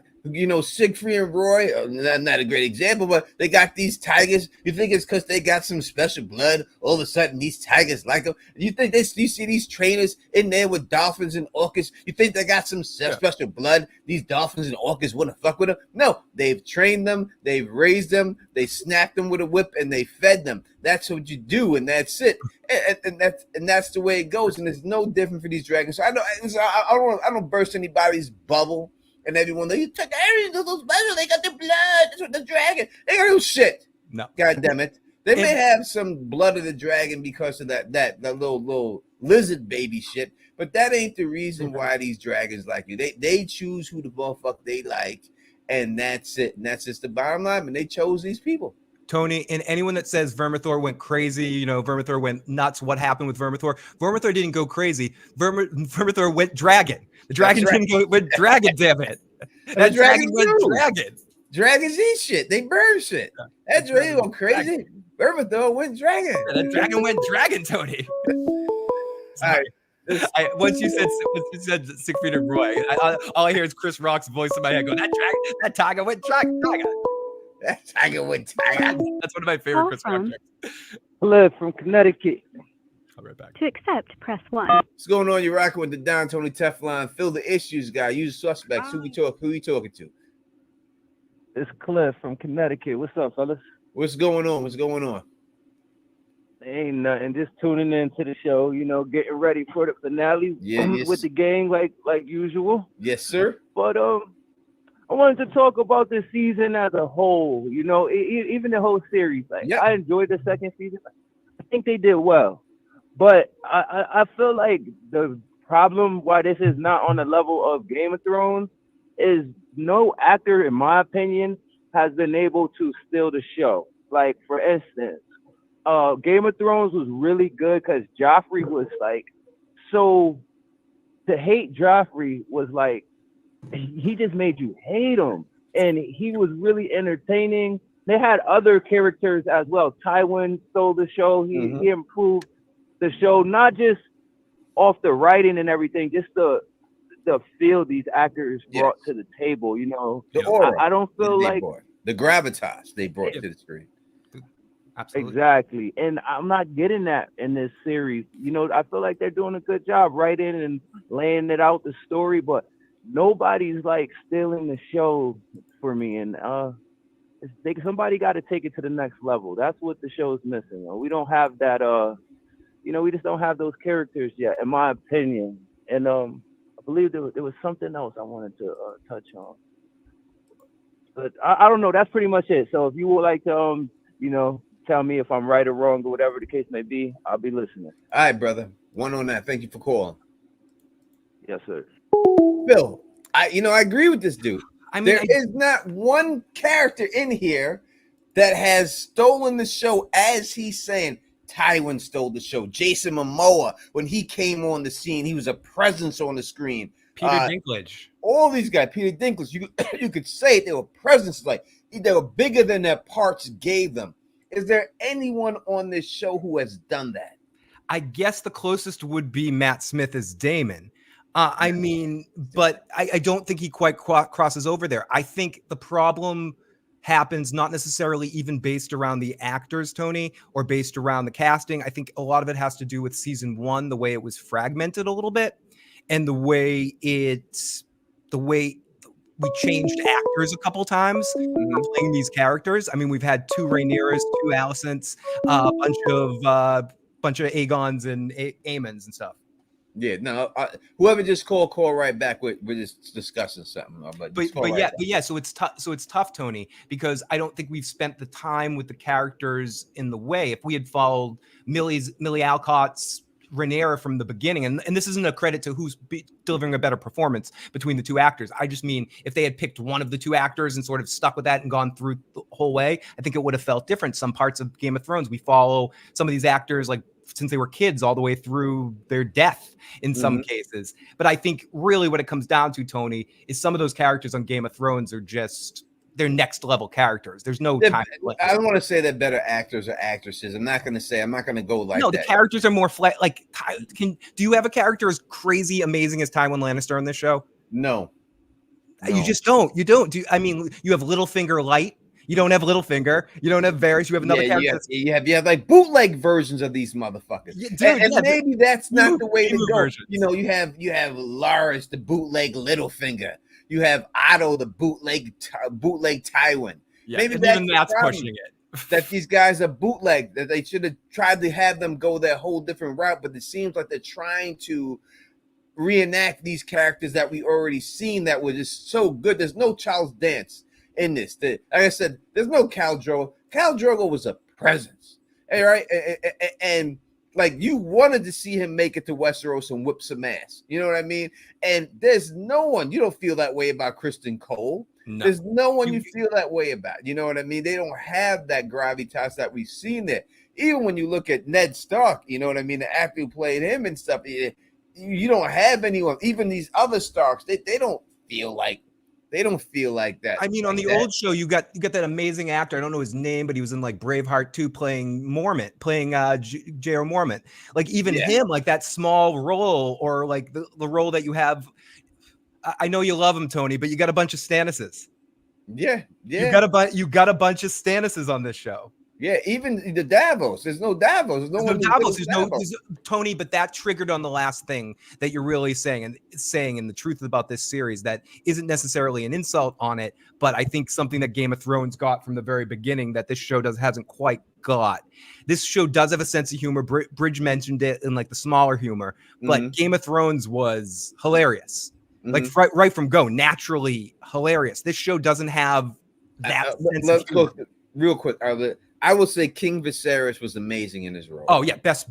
Siegfried and Roy, not a great example, but they got these tigers. You think it's because they got some special blood? All of a sudden, these tigers like them. You think you see these trainers in there with dolphins and orcas? You think they got some special blood? These dolphins and orcas want to fuck with them? No, they've trained them, they've raised them, they snapped them with a whip, and they fed them. That's what you do, and that's it. And that's the way it goes. And it's no different for these dragons. So I don't burst anybody's bubble. And everyone, you Targaryens are so special. They got the blood. That's what the dragon. They got no shit. No. God damn it. They may have some blood of the dragon because of that little lizard baby shit, but that ain't the reason why these dragons like you. They choose who the motherfucker they like, and that's it. And that's just the bottom line. And they chose these people. Tony, and anyone that says Vermithor went crazy, Vermithor went nuts. What happened with Vermithor? Vermithor didn't go crazy. Vermithor went dragon. The dragon That's right. didn't go went dragon. Damn it! And That the dragon dragons went do. dragon. Dragons eat shit. They burn shit. That's really go crazy. Vermithor went dragon. That dragon went dragon, Tony. All right. Once you said Siegfried and Roy, all I hear is Chris Rock's voice in my head going, that tiger went dragon. That tiger went tiger. That's one of my favorite Chris Rock Awesome. jokes. Cliff from Connecticut. I'll be right back. To accept, press 1. What's going on? You're rocking with the Don Tony Teflon. Fill the issues guy. Use suspects. Who you talking to? It's Cliff from Connecticut. What's up, fellas? What's going on? Ain't nothing. Just tuning into the show, getting ready for the finale with the gang like usual. Yes, sir. But I wanted to talk about this season as a whole. Even the whole series. I enjoyed the second season. I think they did well, but I feel like the problem why this is not on the level of Game of Thrones is no actor, in my opinion, has been able to steal the show. Like, for instance, Game of Thrones was really good because Joffrey was so to hate Joffrey was he just made you hate him, and he was really entertaining. They had other characters as well. Tywin stole the show. He improved the show, not just off the writing and everything, just the feel these actors brought to the table. The aura. I don't feel like the gravitas they brought to the screen. Absolutely. Exactly. And I'm not getting that in this series. I feel like they're doing a good job writing and laying it out, the story, but nobody's stealing the show for me. And somebody got to take it to the next level. That's what the show is missing. We don't have that. We just don't have those characters yet, in my opinion. And I believe there was something else I wanted to touch on. But I don't know. That's pretty much it. So if you would like to, tell me if I'm right or wrong or whatever the case may be, I'll be listening. All right, brother. One on that. Thank you for calling. Yes, sir. Bill, I agree with this dude. There is not one character in here that has stolen the show, as he's saying. Tywin stole the show. Jason Momoa, when he came on the scene, he was a presence on the screen. Peter Dinklage. All these guys, Peter Dinklage, you could say it, they were presences, they were bigger than their parts gave them. Is there anyone on this show who has done that? I guess the closest would be Matt Smith as Damon. But I don't think he quite crosses over there. I think the problem happens not necessarily even based around the actors, Tony, or based around the casting. I think a lot of it has to do with season 1, the way it was fragmented a little bit, and the way we changed actors a couple times playing these characters. I mean, we've had 2 Rhaenyras, 2 Alicents, a bunch of Aegons and Aemons and stuff. Yeah, no. Whoever just call right back. We're just discussing something. So it's tough. So it's tough, Tony, because I don't think we've spent the time with the characters in the way. If we had followed Millie Alcott's Rhaenyra from the beginning, and this isn't a credit to who's delivering a better performance between the 2 actors. I just mean if they had picked one of the 2 actors and sort of stuck with that and gone through the whole way, I think it would have felt different. Some parts of Game of Thrones, we follow some of these actors since they were kids all the way through their death in some cases. But I think really what it comes down to, Tony, is some of those characters on Game of Thrones are just they're next level characters. There's no time. I don't want to say they're better actors or actresses. I'm not going to go like that. No, the characters are more flat. Do you have a character as crazy, amazing as Tywin Lannister on this show? No. You just don't. You don't. You have Littlefinger light. You don't have Littlefinger. You don't have Varys. You have another character. You have bootleg versions of these motherfuckers. Maybe that's not the way to go. Versions. You have Larys, the bootleg Littlefinger. You have Otto, the bootleg Tywin. Yeah, maybe that's pushing it. That these guys are bootleg. That they should have tried to have them go their whole different route, but it seems like they're trying to reenact these characters that we already seen that were just so good. There's no Charles Dance in this. Like I said, there's no Khal Drogo. Khal Drogo was a presence, all right? And you wanted to see him make it to Westeros and whip some ass. You know what I mean? And there's no one. You don't feel that way about Kristen Cole. No. There's no one you feel that way about. You know what I mean? They don't have that gravitas that we've seen there. Even when you look at Ned Stark, you know what I mean? The actor who played him and stuff, you don't have anyone. Even these other Starks, they don't feel like that. I mean, on the old show, you got that amazing actor. I don't know his name, but he was in like Braveheart 2 playing J.R. Mormont. Like even him, like that small role, or like the role that you have. I know you love him, Tony, but you got a bunch of Stannises. Yeah. You got a bunch of Stannises on this show. Yeah, even the Davos. There's no Davos. There's no Davos. Tony, but that triggered on the last thing that you're really saying, and the truth about this series that isn't necessarily an insult on it, but I think something that Game of Thrones got from the very beginning that this show hasn't quite got. This show does have a sense of humor. Bridge mentioned it in like the smaller humor, but Game of Thrones was hilarious. Like right from go, naturally hilarious. This show doesn't have that sense of humor. Real quick, I will say King Viserys was amazing in his role. Oh yeah, best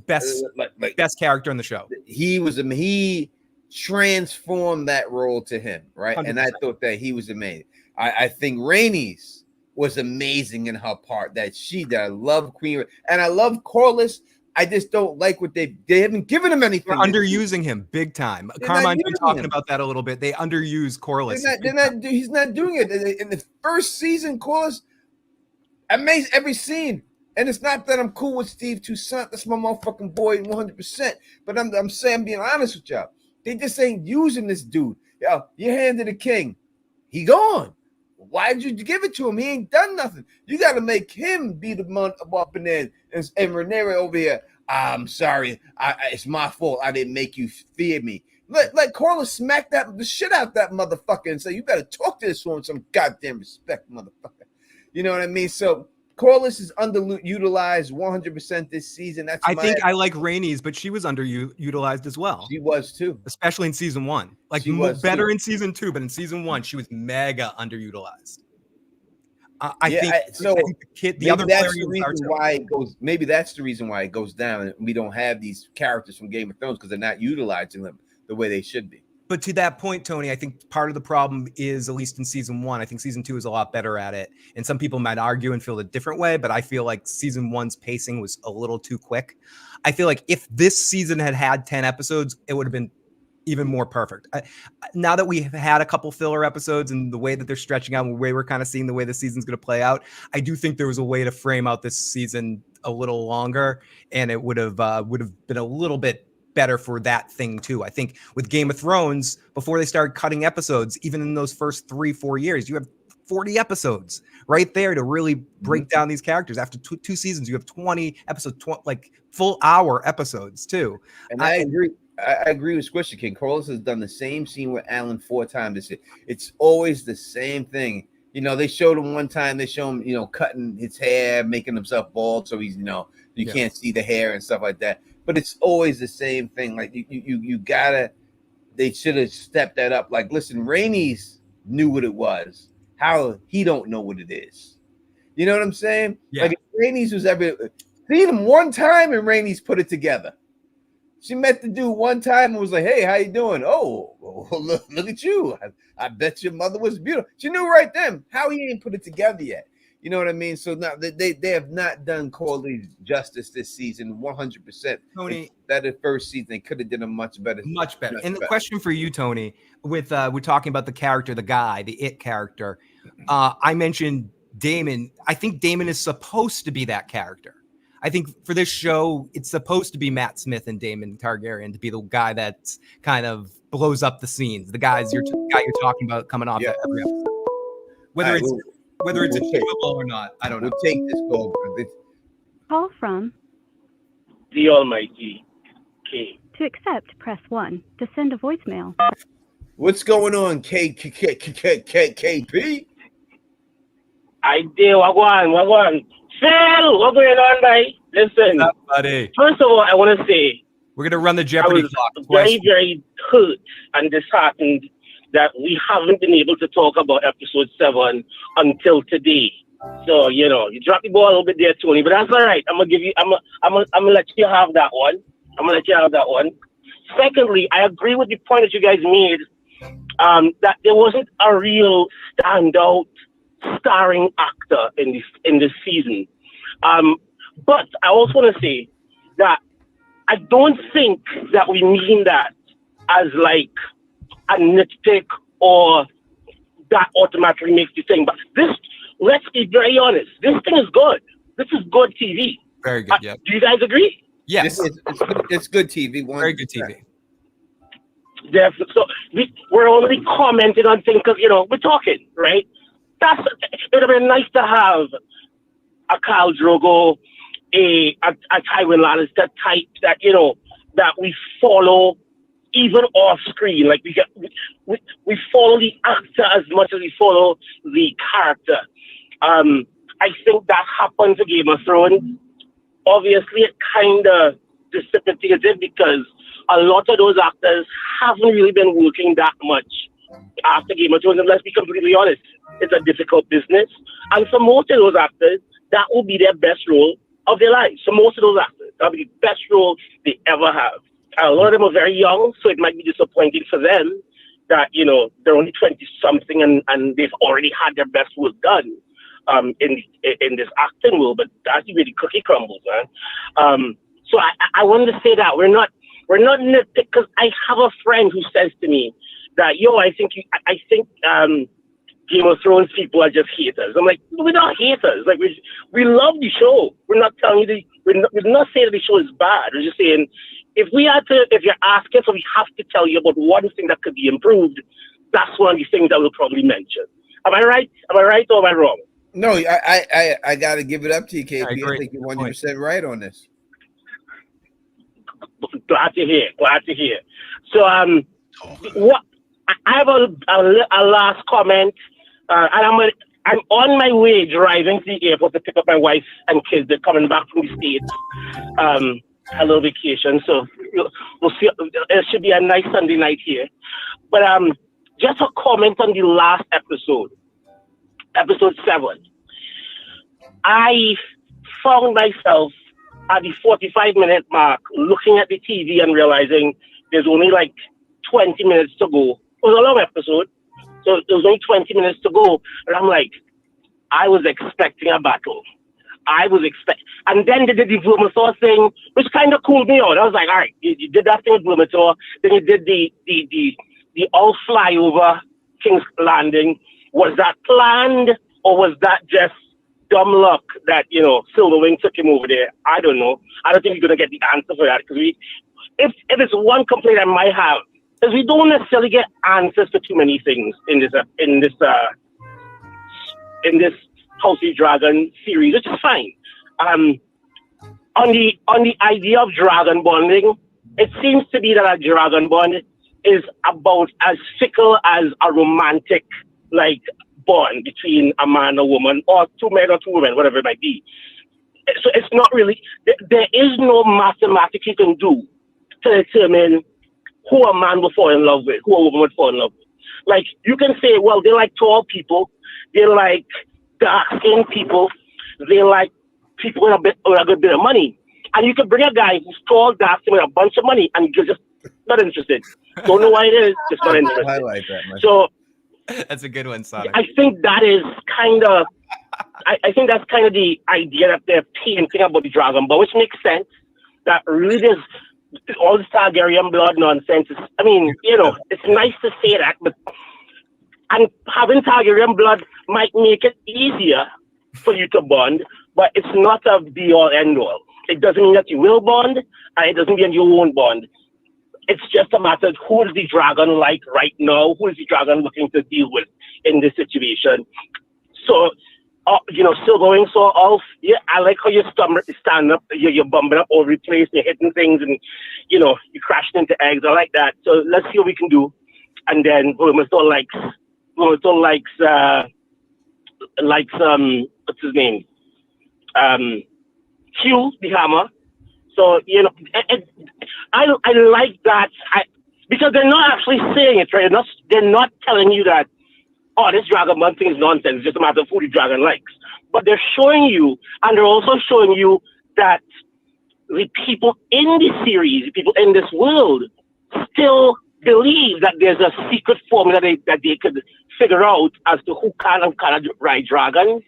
character in the show. He transformed that role to him, right? 100%. And I thought that he was amazing. I think Rhaenys was amazing in her part. That I love Queen, and I love Corlys. I just don't like what they haven't given him anything. They're underusing him big time. Carmine's been talking about that a little bit. They underuse Corlys. He's not doing it in the first season. Corlys. Amazing every scene, and it's not that I'm cool with Steve Toussaint. That's my motherfucking boy, 100%. But I'm saying, I'm being honest with y'all. They just ain't using this dude. Yo, you handed the king, he gone. Why did you give it to him? He ain't done nothing. You got to make him be the one up in there. And Rhaenyra over here. I'm sorry. It's my fault. I didn't make you fear me. Let Corlys smack the shit out that motherfucker and say, you better talk to this one with some goddamn respect, motherfucker. You know what I mean? So Corlys is underutilized 100% this season. I like Rhaenys, but she was underutilized as well. She was too, especially in season 1. Like she was better too in season 2, but in season 1 she was mega underutilized. I think the other that's the reason why it goes. Maybe that's the reason why it goes down, and we don't have these characters from Game of Thrones because they're not utilizing them the way they should be. But to that point, Tony, I think part of the problem is, at least in season 1, I think season 2 is a lot better at it. And some people might argue and feel a different way, but I feel like season 1's pacing was a little too quick. I feel like if this season had 10 episodes, it would have been even more perfect. Now that we have had a couple filler episodes and the way that they're stretching out, and the way we're kind of seeing the way the season's going to play out, I do think there was a way to frame out this season a little longer, and it would have been a little bit better for that thing too. I think with Game of Thrones, before they started cutting episodes, even in those first 3-4 years, you have 40 episodes right there to really break down these characters. After two seasons, you have 20 episodes, like full hour episodes too. And I agree with Squishy King. Corlys has done the same scene with Alan 4 times. It's always the same thing. You know, they showed him one time, they show him, cutting his hair, making himself bald. So he's, you can't see the hair and stuff like that. But it's always the same thing. Like you gotta, they should have stepped that up. Like, listen, Rhaenys knew what it was. How he don't know what it is. You know what I'm saying? Yeah. Like if Rhaenys was ever seen him one time and Rhaenys put it together. She met the dude one time and was like, "Hey, how you doing?" Oh, look at you. I bet your mother was beautiful. She knew right then how he ain't put it together yet. You know what I mean? So now they have not done Corlys justice this season 100%. Tony, that the first season they could have done a much better. And the question for you, Tony, with we're talking about the character, the guy, the it character. I mentioned Damon. I think Damon is supposed to be that character. I think for this show, it's supposed to be Matt Smith and Damon Targaryen to be the guy that kind of blows up the scenes. The guy you're talking about coming off every episode. Whether it's achievable or not, I don't know. We'll take this goal. Call from the Almighty King. To accept, press 1. To send a voicemail. What's going on, KP? I did. Wagwan. Phil, what's going on, mate? Listen, buddy. First of all, I want to say we're going to run the Jeopardy clock. Very, very hurt and disheartened that we haven't been able to talk about episode 7 until today. So, you dropped the ball a little bit there, Tony, but that's all right. I'm gonna let you have that one. Secondly, I agree with the point that you guys made that there wasn't a real standout starring actor in this season. But I also want to say that I don't think that we mean that as like a nitpick or that automatically makes you think. But this, let's be very honest, this thing is good. This is good TV. Very good. Yeah. Do you guys agree? Yes. It's good TV. Very good TV. So we're only commenting on things because, we're talking, right? It would have been nice to have a Khal Drogo, a Tywin Lannister type that, that we follow even off screen. Like we follow the actor as much as we follow the character. I think that happened to Game of Thrones. Obviously, it kind of dissipated because a lot of those actors haven't really been working that much after Game of Thrones. And let's be completely honest, it's a difficult business. And for most of those actors, that will be their best role of their lives. For most of those actors, that'll be the best role they ever have. A lot of them are very young, so it might be disappointing for them that, they're only 20-something and they've already had their best work done in this acting world. But that's where the cookie crumbles, man. So I wanted to say that we're not nitpick, because I have a friend who says to me that, I think Game of Thrones people are just haters. I'm like, we're not haters. Like we love the show. We're not telling you we're not saying that the show is bad. We're just saying if you're asking, so we have to tell you about one thing that could be improved, that's one of the things that we'll probably mention. Am I right? Am I right or am I wrong? No, I got to give it up to you, KP. I think you're 100% right on this. Glad to hear. So, what I have a last comment, and I'm on my way driving to the airport to pick up my wife and kids. They're coming back from the States, a little vacation. So we'll see. It should be a nice Sunday night here. But just a comment on the last episode 7. I found myself at the 45-minute mark looking at the TV and realizing there's only like 20 minutes to go. It was a long episode, so there was only 20 minutes to go. And I'm like, I was expecting a battle. And then they did the Vermithor thing, which kind of cooled me out. I was like, all right, you did that thing with Vermithor, then you did the all fly over King's Landing. Was that planned, or was that just dumb luck that, Silverwing took him over there? I don't know. I don't think we're going to get the answer for that, because if it's one complaint I might have, is we don't necessarily get answers to too many things in this House of Dragon series, which is fine. On the idea of dragon bonding, it seems to be that a dragon bond is about as fickle as a romantic bond between a man and a woman, or two men or two women, whatever it might be. So it's not really, there is no mathematics you can do to determine who a man will fall in love with, who a woman would fall in love with. Like, you can say, well, they like tall people, they like dark-skinned people, they like people with a good bit of money. And you can bring a guy who's tall, dark-skinned with a bunch of money, and you're just not interested. Don't know why it is, just not interested. I like that, man. So that's a good one, Sonic. I think that is kind of, I think that's kind of the idea that they're painting about the Dragon Ball, which makes sense. That really is all this Targaryen blood nonsense. I mean, it's nice to say that, but having Targaryen blood might make it easier for you to bond, but it's not a be-all, end-all. It doesn't mean that you will bond, and it doesn't mean you won't bond. It's just a matter of who is the dragon like right now, who is the dragon looking to deal with in this situation. So, still going. So, I like how you stand up, you're bumping up over the place, you're hitting things, and, you're crashing into eggs. I like that. So, let's see what we can do. And then, Vermithor likes, what's his name? Hugh, the hammer. So, I like that, because they're not actually saying it, right? They're not telling you that, this Dragon Ball thing is nonsense, it's just a matter of who the dragon likes. But they're showing you, and they're also showing you that the people in the series, the people in this world, still believe that there's a secret formula that they could figure out as to who can and cannot ride dragons,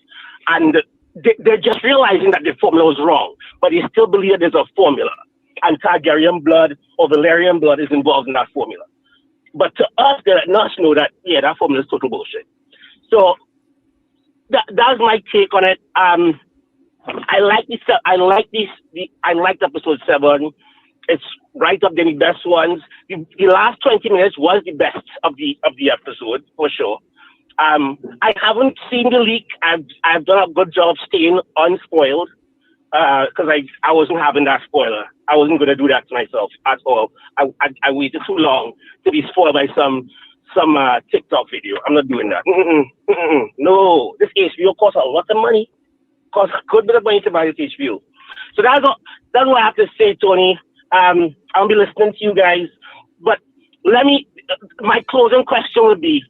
and they're just realizing that the formula was wrong, but they still believe that there's a formula, and Targaryen blood or Valyrian blood is involved in that formula. But to us, they let us know that that formula is total bullshit. So that's my take on it. I like this. I liked episode 7. It's right up there, the best ones. The last 20 minutes was the best of the episode for sure. I haven't seen the leak. I've done a good job staying unspoiled because I wasn't having that spoiler. I wasn't going to do that to myself at all. I waited too long to be spoiled by some TikTok video. I'm not doing that. No, this HBO costs a lot of money. Costs a good bit of money to buy this HBO. So that's what I have to say, Tony. I'll be listening to you guys, but my closing question would be,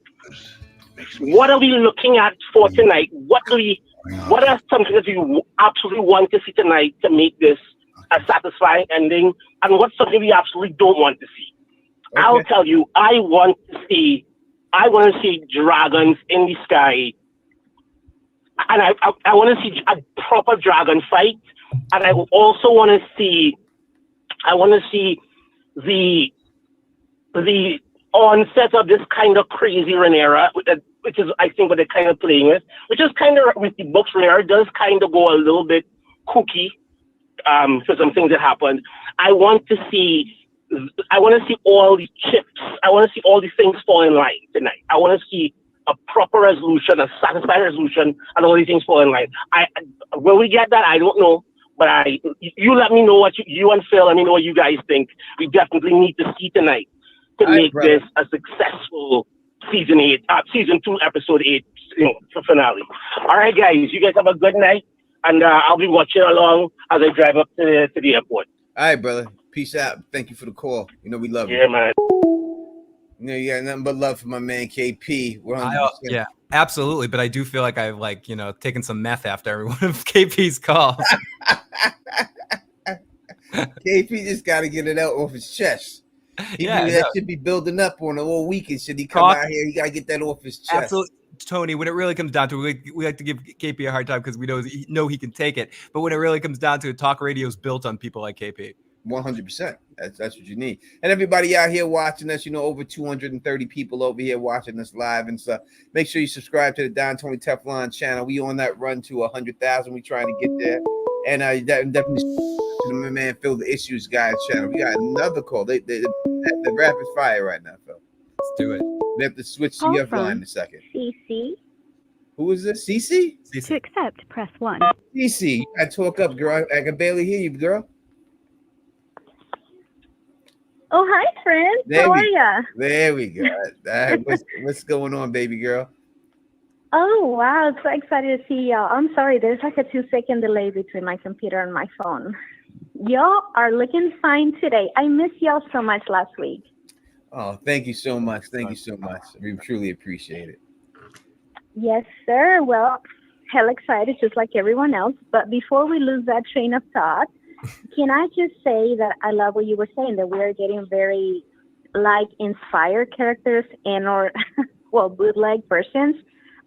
what are we looking at for tonight? What are some things that you absolutely want to see tonight to make this a satisfying ending, and what's something we absolutely don't want to see? Okay. I'll tell you, I want to see dragons in the sky, and I want to see a proper dragon fight, and I also want to see the onset of this kind of crazy Rhaenyra, which is, I think, what they're kind of playing with, which is kind of, with the books, Rhaenyra does kind of go a little bit kooky for some things that happened. I want to see all the chips. I want to see all these things fall in line tonight. I want to see a proper resolution, a satisfying resolution, and all these things fall in line. Will we get that? I don't know. But you let me know what you and Phil, let me know what you guys think. We definitely need to see tonight to make this a successful season 2, episode 8, finale. All right, guys, you guys have a good night, and I'll be watching along as I drive up to the airport. All right, brother. Peace out. Thank you for the call. We love you. Yeah, man. You got nothing but love for my man KP. Yeah, absolutely. But I do feel like I've taken some meth after every one of KP's calls. KP just got to get it out off his chest. That should be building up on a whole weekend. Should he come out here? He got to get that off his chest. Absolutely. Tony, when it really comes down to it, we like to give KP a hard time because we know he can take it. But when it really comes down to it, talk radio is built on people like KP. 100%. That's what you need. And everybody out here watching us, over 230 people over here watching us live and stuff. Make sure you subscribe to the Don Tony Teflon channel. We on that run to 100,000. We trying to get there. And definitely to the man Phil, the Issues Guys channel. We got another call. They rapid fire right now, Phil. Let's do it. We have to switch to your line in a second. CC. Who is this? CC? To accept, press 1. CC, you gotta talk up, girl. I can barely hear you, girl. Oh, hi, friends. How are ya? There we go. What's going on, baby girl? Oh, wow. So excited to see y'all. I'm sorry. There's like a 2-second delay between my computer and my phone. Y'all are looking fine today. I missed y'all so much last week. Oh, thank you so much. Thank you so much. We truly appreciate it. Yes, sir. Well, hell excited, just like everyone else. But before we lose that train of thought, can I just say that I love what you were saying, that we are getting very inspired characters or bootleg versions.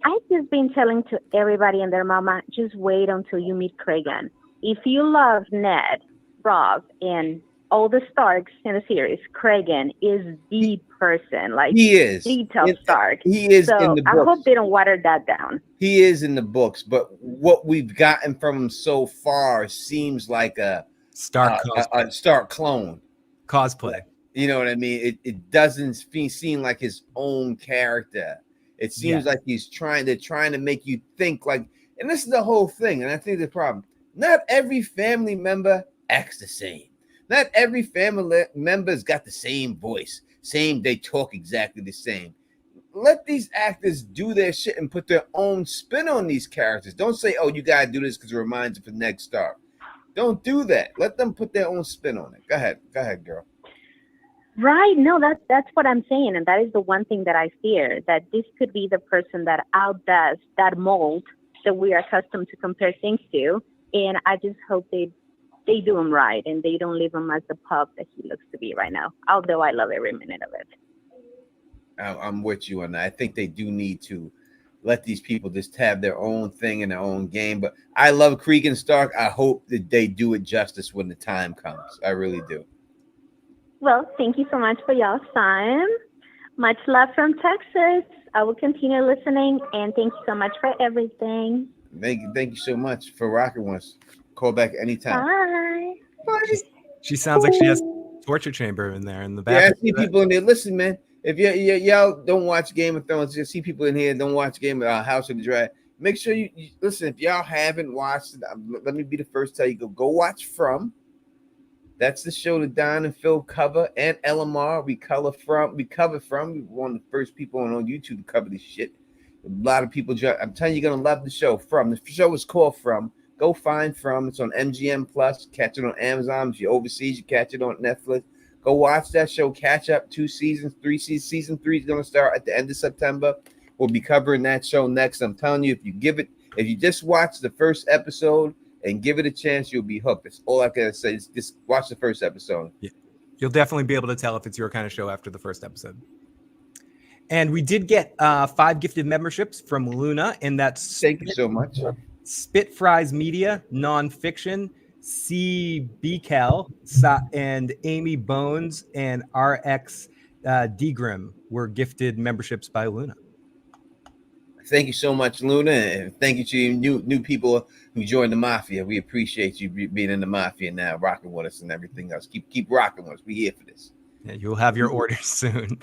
I've just been telling to everybody and their mama, just wait until you meet Cregan. If you love Ned, Robb, and all the Starks in the series, Cregan is the person. He is the top Stark. He is so in the books. I hope they don't water that down. He is in the books, but what we've gotten from him so far seems like a Stark clone cosplay. You know what I mean? It doesn't seem like his own character. It seems like they're trying to make you think like, and this is the whole thing. And I think the problem, not every family member acts the same. Not every family member's got the same voice. They talk exactly the same. Let these actors do their shit and put their own spin on these characters. Don't say, oh, you got to do this because it reminds you of Ned Stark. Don't do that. Let them put their own spin on it. Go ahead, girl. Right. No, that's what I'm saying. And that is the one thing that I fear, that this could be the person that outdoes that mold that we are accustomed to compare things to. And I just hope they do him right and they don't leave him as the pup that he looks to be right now, although I love every minute of it. I'm with you on that. I think they do need to let these people just have their own thing in their own game. But I love Creek and Stark. I hope that they do it justice when the time comes. I really do. Well, thank you so much for y'all's time. Much love from Texas. I will continue listening, and thank you so much for everything. Thank you so much for rocking with us. Call back anytime. Bye. She sounds like she has a torture chamber in there in the Yeah, I bathroom. see people in there. Listen, man. If y'all don't watch Game of Thrones, you see people in here don't watch Game of House of the Dragon. Make sure you listen. If y'all haven't watched it, let me be the first to tell you go watch From. That's the show that Don and Phil cover, and LMR we cover from. We were one of the first people on YouTube to cover this shit. A lot of people. I'm telling you, you're gonna love the show. From the show is called From. Go find From. It's on MGM Plus. Catch it on Amazon. If you're overseas, you catch it on Netflix. Go watch that show. Catch up 2 seasons, 3 seasons. Season 3 is gonna start at the end of September. We'll be covering that show next. I'm telling you, if you just watch the first episode and give it a chance, you'll be hooked. That's all I gotta say. Just watch the first episode. Yeah. You'll definitely be able to tell if it's your kind of show after the first episode. And we did get 5 gifted memberships from Luna, and that's Thank you so much. Spit Fries Media, Nonfiction, C. Bekel, and Amy Bones, and RX Degrim were gifted memberships by Luna. Thank you so much, Luna, and thank you to you new people who joined the Mafia. We appreciate you being in the Mafia now, rocking with us and everything else. Keep rocking with us. We here for this. Yeah, you'll have your orders soon.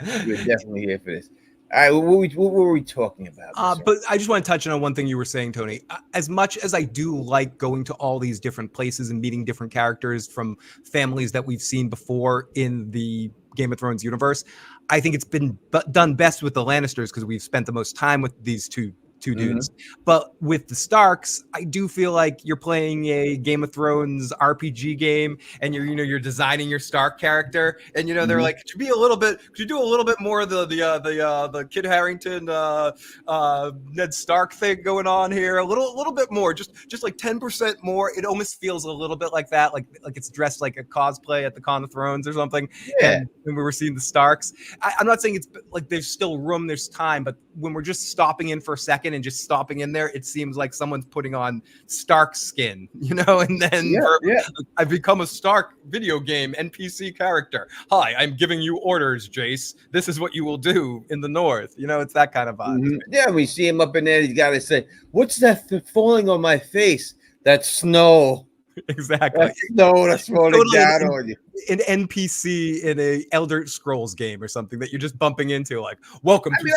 We're definitely here for this. All right, what were we talking about? But I just want to touch on one thing you were saying, Tony. As much as I do like going to all these different places and meeting different characters from families that we've seen before in the Game of Thrones universe, I think it's been done best with the Lannisters because we've spent the most time with these two dudes. But with the Starks, I do feel like you're playing a Game of Thrones RPG game, and you're designing your Stark character, and they're like, could you do a little bit more of the Kit Harington Ned Stark thing going on here, a little bit more, just like 10% more. It almost feels a little bit like that, like it's dressed like a cosplay at the Con of Thrones or something. Yeah. And when we were seeing the Starks, I'm not saying it's like there's still room, there's time, but when we're just stopping in for a second and just stopping in there, it seems like someone's putting on Stark skin, and then I've become a Stark video game NPC character. Hi, I'm giving you orders, Jace. This is what you will do in the North. It's that kind of vibe. Yeah, we see him up in there. He's got to say, "What's that falling on my face? That's snow." Exactly. That's snow that's falling down on you. An NPC in a Elder Scrolls game or something that you're just bumping into, like, welcome to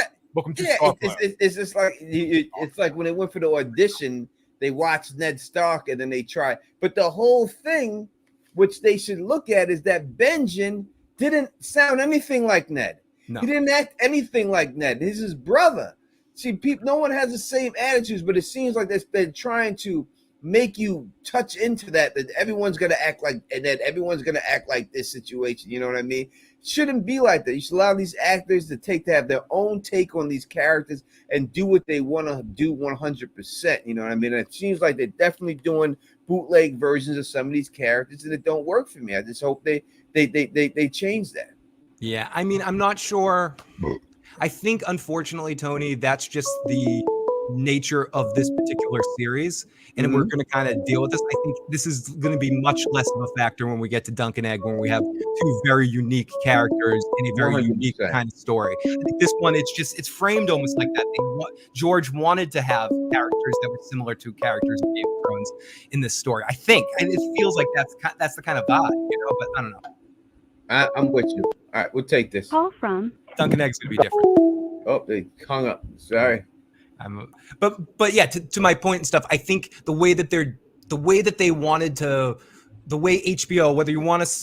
Stark. It's just like it's like when they went for the audition, they watched Ned Stark and then they tried. But the whole thing, which they should look at, is that Benjen didn't sound anything like Ned. No. He didn't act anything like Ned. He's his brother. See, no one has the same attitudes, but it seems like they're trying to make you touch into that everyone's gonna act like, and that everyone's gonna act like this situation. You know what I mean? It shouldn't be like that. You should allow these actors to have their own take on these characters and do what they want to do 100%. You know what I mean? And it seems like they're definitely doing bootleg versions of some of these characters, and it don't work for me. I just hope they change that. Yeah, I mean, I'm not sure. I think, unfortunately, Tony, that's just the nature of this particular series, and we're going to kind of deal with this. I think this is going to be much less of a factor when we get to Dunk and Egg, when we have 2 very unique characters in a very 100%. Unique kind of story. I think this one, it's framed almost like that. George wanted to have characters that were similar to characters in Game of Thrones in this story, I think, and it feels like that's the kind of vibe, but I don't know. I'm with you. All right, we'll take this. Call from Dunk and Egg's going to be different. Oh, they hung up. Sorry. But yeah, to my point and stuff, I think the way they wanted to, the way HBO,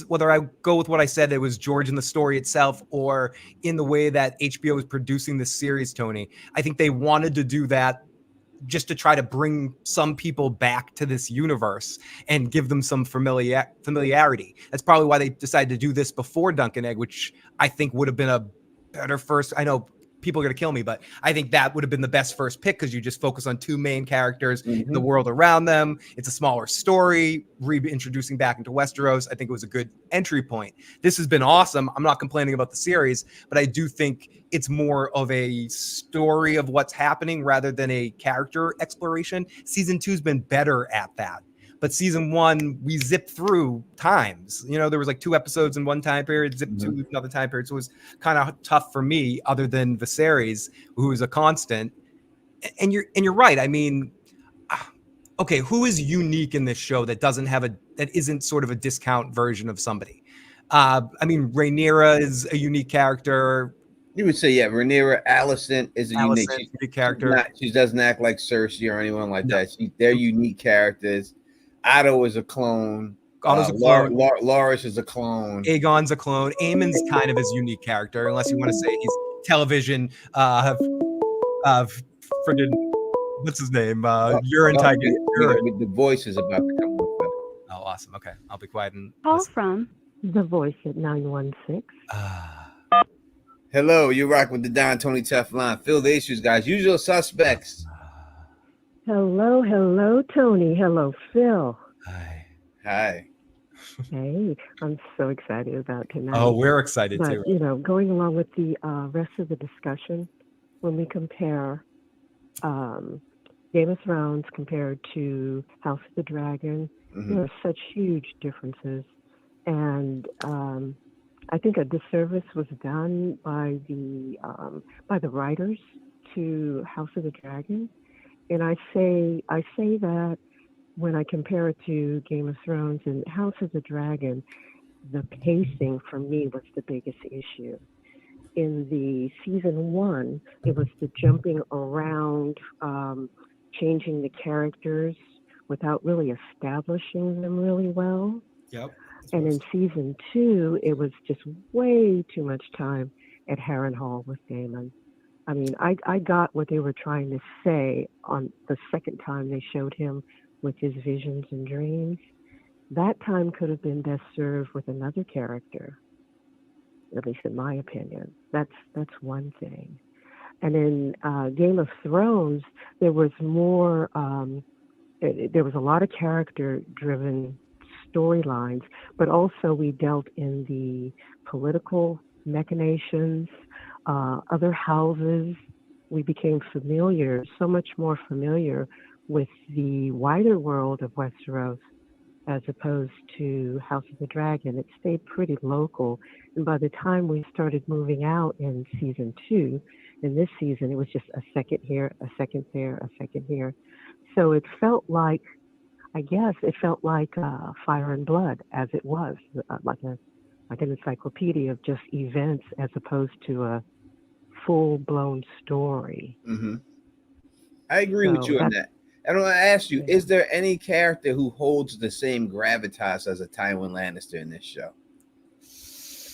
whether I go with what I said, it was George in the story itself, or in the way that HBO is producing this series, Tony, I think they wanted to do that just to try to bring some people back to this universe and give them some familiarity. That's probably why they decided to do this before Dunk and Egg, which I think would have been a better first. I know people are going to kill me, but I think that would have been the best first pick because you just focus on two main characters in the world around them. It's a smaller story, reintroducing back into Westeros. I think it was a good entry point. This has been awesome. I'm not complaining about the series, but I do think it's more of a story of what's happening rather than a character exploration. Season 2's been better at that. But season 1, we zipped through times. You know, there was like 2 episodes in one time period, zipped to another time period. So it was kind of tough for me, other than Viserys, who is a constant. And you're right. I mean, okay, who is unique in this show that isn't sort of a discount version of somebody? I mean, Rhaenyra is a unique character. You would say, yeah, Rhaenyra. Alicent is a unique character. She doesn't act like Cersei or anyone like that. They're unique characters. Otto is a clone. Otto's a clone. Loras is a clone. Aegon's a clone. Aemon's kind of his unique character, unless you want to say he's television. Friggin' what's his name? Urine Tiger. The voice is about to come on. Oh, awesome. Okay, I'll be quiet and Call listen. from the voice at 916. Hello, you rock with the Don Tony Teflon. Fill the issues, guys. Usual suspects. Hello, Tony. Hello, Phil. Hi. Hey, I'm so excited about tonight. Oh, we're excited too. You know, going along with the rest of the discussion, when we compare Game of Thrones compared to House of the Dragon, there are such huge differences. And I think a disservice was done by the writers to House of the Dragon. And I say that when I compare it to Game of Thrones and House of the Dragon, the pacing for me was the biggest issue. In the season 1, it was the jumping around, changing the characters without really establishing them really well. Yep. And in season 2, it was just way too much time at Harrenhal with Damon. I mean, I got what they were trying to say on the second time they showed him with his visions and dreams. That time could have been best served with another character, at least in my opinion. That's one thing. And in Game of Thrones, there was more, there was a lot of character-driven storylines, but also we dealt in the political machinations, other houses. We became familiar, so much more familiar with the wider world of Westeros as opposed to House of the Dragon. It stayed pretty local. And by the time we started moving out in season 2, in this season, it was just a second here, a second there, a second here. So it felt like, Fire and Blood, as it was, like an encyclopedia of just events as opposed to a full-blown story. I agree with you on that. And I want to ask you, is there any character who holds the same gravitas as a Tywin Lannister in this show?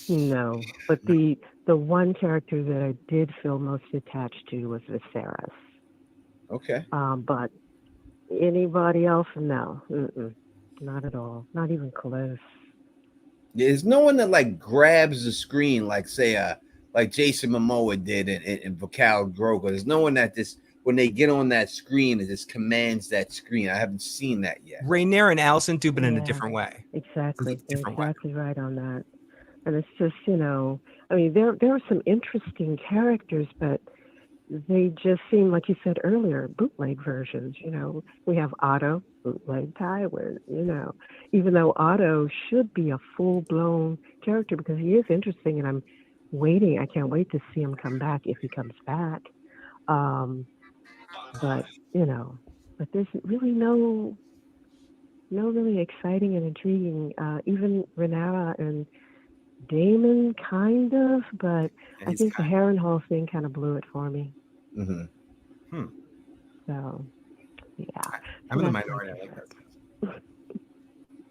No, but the one character that I did feel most attached to was Viserys. Okay. But anybody else, no. Not at all. Not even close. There's no one that like grabs the screen like say like Jason Momoa did in Khal Drogo. There's no one that just when they get on that screen, it just commands that screen. I haven't seen that yet. Rhaenyra and Alicent do, but in a different way. Exactly. You're exactly right on that. And it's just, you know, I mean, there are some interesting characters, but they just seem, like you said earlier, bootleg versions. You know, we have Otto, bootleg Tywin, you know, even though Otto should be a full-blown character because he is interesting, and I'm waiting. I can't wait to see him come back if he comes back. But, you know, but there's really no really exciting and intriguing, even Rhaenyra and Damon, kind of, but I think the Harrenhal thing kind of blew it for me. So, yeah. I'm in the minority. I like that.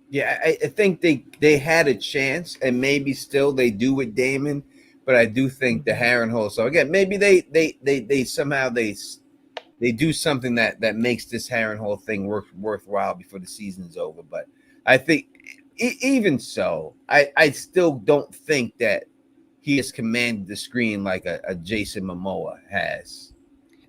Yeah, I think they had a chance, and maybe still they do with Damon, but I do think the Harrenhal. So again, maybe they somehow they do something that makes this Harrenhal thing worthwhile before the season's over. But I think even so, I still don't think that he has commanded the screen like a Jason Momoa has.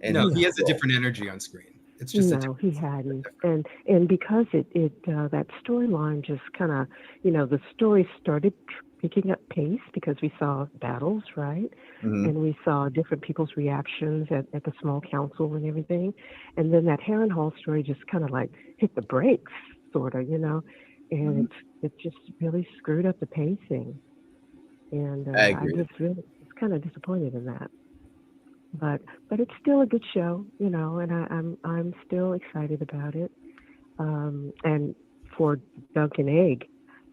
And no, he has a different energy on screen. It's just he hadn't, and because it that storyline just kind of, the story started picking up pace because we saw battles, right? Mm-hmm. And we saw different people's reactions at the small council and everything, and then that Harrenhal story just kind of like hit the brakes, sort of, and it just really screwed up the pacing, and I agree. was kind of disappointed in that. But it's still a good show, and I'm still excited about it. And for Duncan Egg,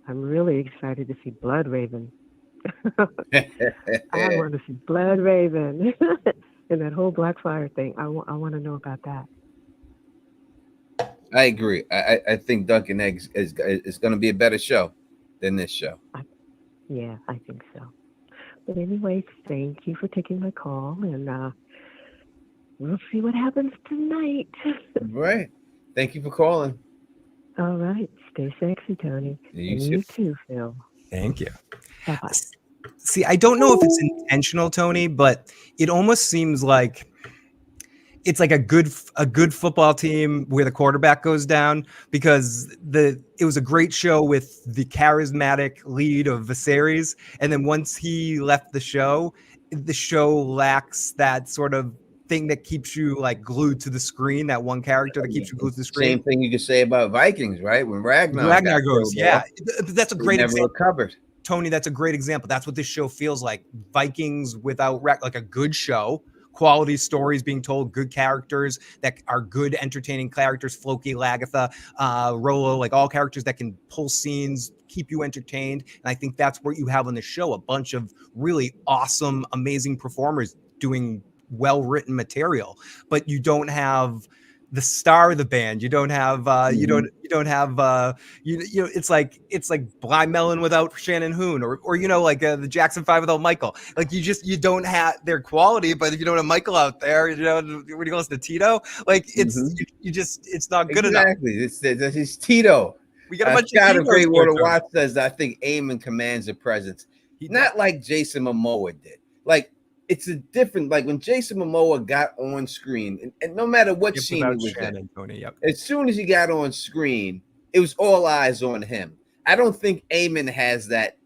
I'm really excited to see Blood Raven. I want to see Blood Raven and that whole Blackfire thing. I want to know about that. I agree. I think Duncan Egg is going to be a better show than this show. Yeah, I think so. But anyway, thank you for taking my call, and we'll see what happens tonight. Right. Thank you for calling. All right. Stay sexy, Tony. You too, Phil. Thank you. Bye-bye. See, I don't know if it's intentional, Tony, but it almost seems like it's like a good football team where the quarterback goes down, because it was a great show with the charismatic lead of Viserys, and then once he left the show lacks that sort of thing that keeps you like glued to the screen, that one character that keeps you glued to the screen. Same thing you could say about Vikings, right? When Ragnar goes, that's a great example. Recovered. Tony, that's a great example. That's what this show feels like. Vikings without like a good show. Quality stories being told, good characters that are good, entertaining characters. Floki, Lagatha, Rolo, like all characters that can pull scenes, keep you entertained. And I think that's what you have on the show, a bunch of really awesome, amazing performers doing well-written material. But you don't have the star of the band. You don't have it's like Blind Melon without Shannon Hoon, or like the Jackson 5 without Michael. Like you don't have their quality, but if you don't have Michael out there, when you listen to Tito, like it's not good enough. Exactly. It's Tito. We got a bunch Scott of of Great Titos Water here, Watch says I think Eamon commands a presence. Not like Jason Momoa did. Like, it's a different, like when Jason Momoa got on screen, and no matter what scene he was in, Tony, as soon as he got on screen, it was all eyes on him. I don't think Eamon has that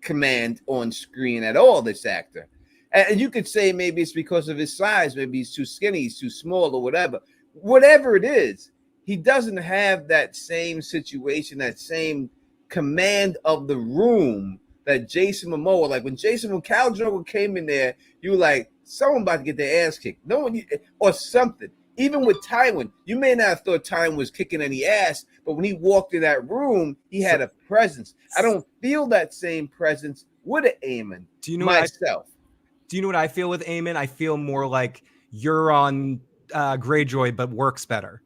command on screen at all, this actor. And you could say maybe it's because of his size, maybe he's too skinny, he's too small, or whatever. Whatever it is, he doesn't have that same situation, that same command of the room that Jason Momoa, like when Khal Drogo came in there, you were like, someone about to get their ass kicked. No one, or something. Even with Tywin, you may not have thought Tywin was kicking any ass, but when he walked in that room, he had a presence. I don't feel that same presence with Eamon. Do you know myself? Do you know what I feel with Eamon? I feel more like you're on Greyjoy, but works better.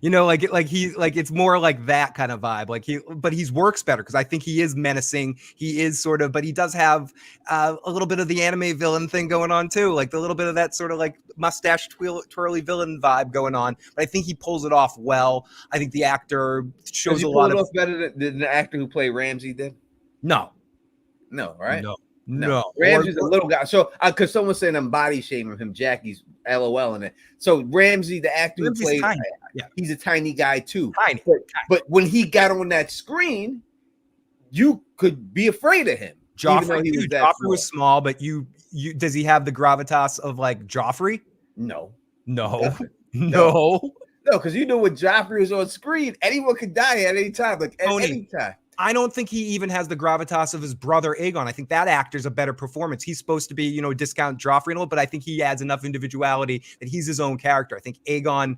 It's more like that kind of vibe. But he's works better because I think he is menacing. He is sort of, but he does have a little bit of the anime villain thing going on too, like the little bit of that sort of like mustache twirly villain vibe going on. But I think he pulls it off well. I think the actor shows a lot of off better than the actor who played Ramsay did. No, right? No. Ramsay's a little guy. So, because someone's saying I'm body shaming him, Jackie's LOL in it. So Ramsay, the actor who played, he's a tiny guy too. Tiny. But when he got on that screen, you could be afraid of him. Joffrey was small, but you does he have the gravitas of like Joffrey? No, because you know when Joffrey was on screen, anyone could die at any time, like at any time. I don't think he even has the gravitas of his brother Aegon. I think that actor's a better performance. He's supposed to be, discount Joffrey and all, but I think he adds enough individuality that he's his own character. I think Aegon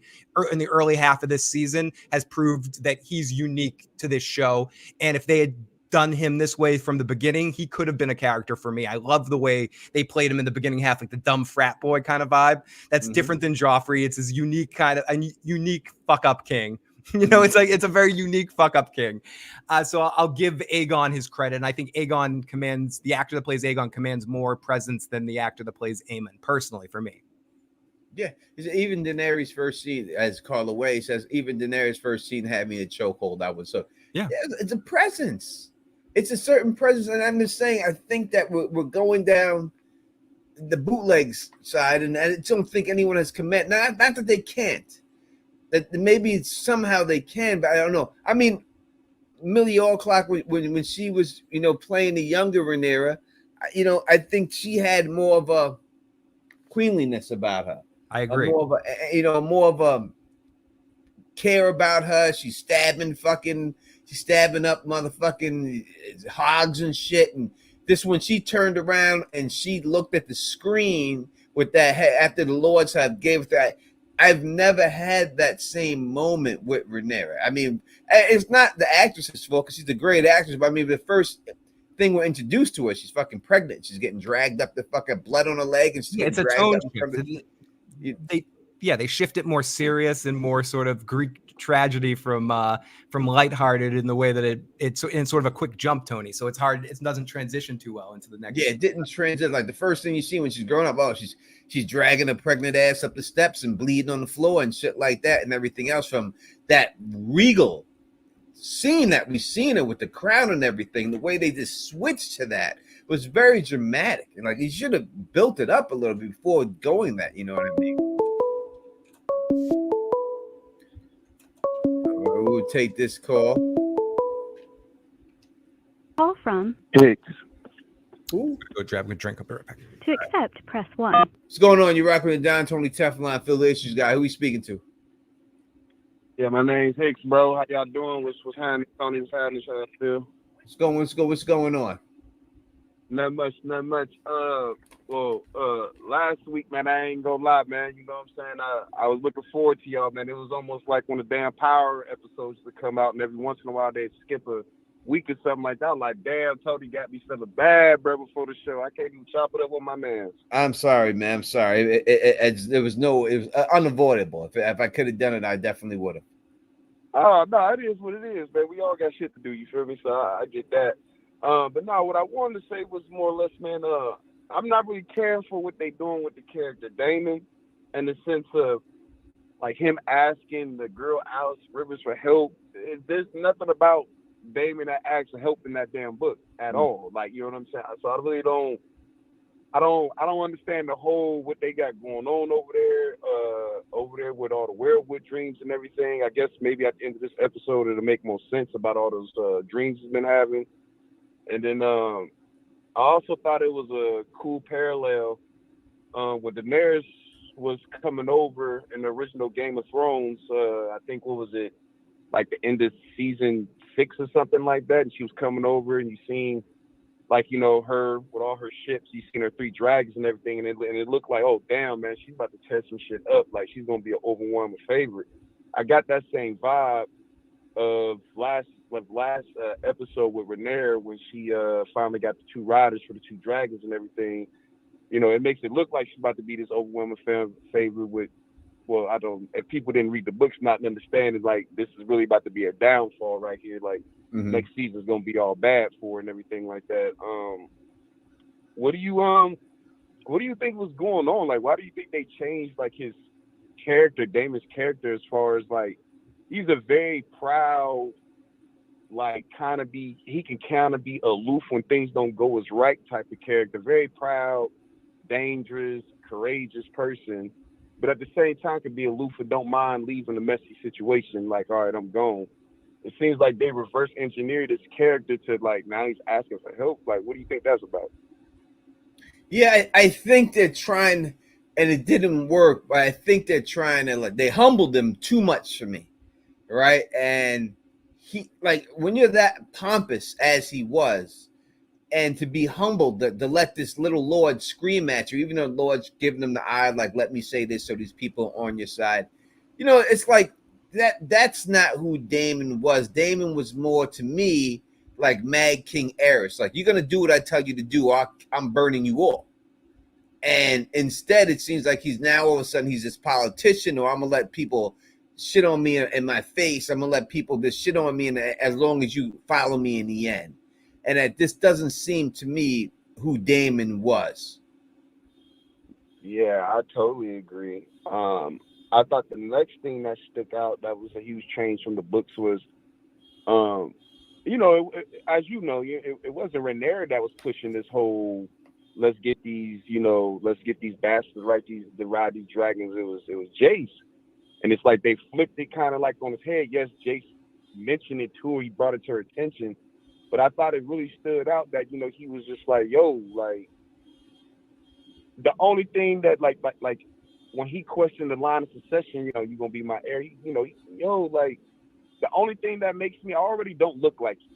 in the early half of this season has proved that he's unique to this show. And if they had done him this way from the beginning, he could have been a character for me. I love the way they played him in the beginning half, like the dumb frat boy kind of vibe. That's different than Joffrey. It's his unique kind of a unique fuck up king. It's a very unique fuck up king. So I'll give Aegon his credit. And I think the actor that plays Aegon commands more presence than the actor that plays Aemon, personally, for me. Yeah. Even Daenerys' first scene, as Carla Way says, even Daenerys' first scene had me in a chokehold. It's a presence. It's a certain presence, and I'm just saying. I think that we're going down the bootlegs side, and I don't think anyone has committed. Not that they can't. That maybe somehow they can, but I don't know. I mean, Millie Alclock when she was playing the younger Rhaenyra, I think she had more of a queenliness about her. I agree. More of more of a care about her. She's stabbing up motherfucking hogs and shit. And this when she turned around and she looked at the screen with that after the Lords had gave that. I've never had that same moment with Rhaenyra. I mean, it's not the actress's fault because she's a great actress, but I mean, the first thing we're introduced to her, she's fucking pregnant. She's getting dragged up the fucking blood on her leg, and she's Yeah, it's a dragged tone up shift. They shift it more serious and more sort of Greek tragedy from lighthearted in the way that it's in sort of a quick jump, Tony. So it's hard. It doesn't transition too well into the next. Yeah, it didn't transition. Like the first thing you see when she's growing up, oh, she's dragging a pregnant ass up the steps and bleeding on the floor and shit like that, and everything else from that regal scene that we've seen her with the crown and everything. The way they just switched to that was very dramatic, and like you should have built it up a little bit before going that. You know what I mean? We'll take this call. Call from Hicks. Ooh. Go grab a drink. I'll be right back. to accept, press 1. What's going on? You rocking with Don Tony Teflon, Phil Issues guy. Who we speaking to? Yeah, my name's Hicks, bro. How y'all doing? What's happening? Tony, what's happening? Phil? What's going on? Not much. Last week, man, I ain't gonna lie, man. You know what I'm saying? I was looking forward to y'all, man. It was almost like when the damn Power episodes would come out, and every once in a while they'd skip a week or something like that. I'm like, damn, Tony got me feeling bad, bro, before the show. I can't even chop it up with my man. I'm sorry, man. I'm sorry. It was unavoidable. If I could have done it, I definitely would have. Oh, no, it is what it is, man. We all got shit to do, you feel me? So I get that. But no, what I wanted to say was more or less, man, I'm not really caring for what they doing with the character Damon in the sense of like him asking the girl Alice Rivers for help. There's nothing about Damon that asks for help in that damn book at all. Like, you know what I'm saying? So I really don't understand the whole what they got going on over there with all the werewolf dreams and everything. I guess maybe at the end of this episode it'll make more sense about all those dreams he's been having. And then I also thought it was a cool parallel when Daenerys was coming over in the original Game of Thrones. I think, what was it, like the end of season 6 or something like that, and she was coming over, and you seen, like, you know, her with all her ships, you seen her 3 dragons and everything, and it looked like, oh damn, man, she's about to tear some shit up, like she's gonna be an overwhelming favorite. I got that same vibe of last episode with Rhaenyra when she finally got the 2 riders for the 2 dragons and everything. You know, it makes it look like she's about to be this overwhelming favorite with, well, I don't, if people didn't read the books, not understand, is like this is really about to be a downfall right here. Like next season's gonna be all bad for her and everything like that. What do you think was going on? Like, why do you think they changed like his character, Damon's character, as far as like he's a very proud, like he can kind of be aloof when things don't go as right type of character, very proud, dangerous, courageous person, but at the same time can be aloof and don't mind leaving a messy situation, like, all right, I'm gone. It seems like they reverse engineered his character to like now he's asking for help. Like, what do you think that's about? Yeah, I think they're trying, and it didn't work, but I think they're trying to, like, they humbled him too much for me, right? And he, like, when you're that pompous as he was, and to be humbled, to let this little Lord scream at you, even though Lord's giving them the eye, like, let me say this so these people are on your side. You know, it's like that's not who Damon was. Damon was more, to me, like Mad King Eris. Like, you're going to do what I tell you to do, or I'm burning you all. And instead, it seems like he's now all of a sudden he's this politician, or I'm going to let people shit on me in my face. I'm going to let people just shit on me as long as you follow me in the end. And that this doesn't seem to me who Damon was. Yeah, I totally agree. I thought the next thing that stuck out that was a huge change from the books was you know, as you know, it wasn't Rhaenyra that was pushing this whole let's get these, let's get these bastards right these to ride these dragons. It was Jace, and it's like they flipped it kind of like on his head. Yes, Jace mentioned it to her, he brought it to her attention, but I thought it really stood out that he was just like, yo, like the only thing that like when he questioned the line of succession, you're gonna be my heir. Like the only thing that makes me, I already don't look like you.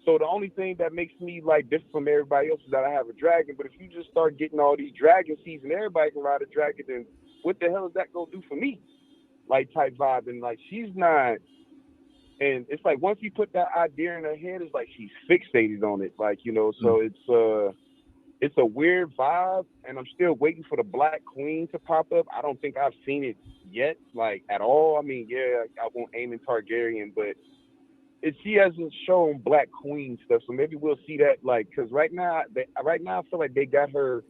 So the only thing that makes me like different from everybody else is that I have a dragon. But if you just start getting all these dragon seeds and everybody can ride a dragon, then what the hell is that gonna do for me? Like type vibe. And like she's not, and it's like once you put that idea in her head, it's like she's fixated on it. Like, so it's a weird vibe, and I'm still waiting for the Black Queen to pop up. I don't think I've seen it yet, like at all. I mean, yeah, I won't aim in Targaryen, but she hasn't shown Black Queen stuff, so maybe we'll see that. Like, because right now I feel like they got her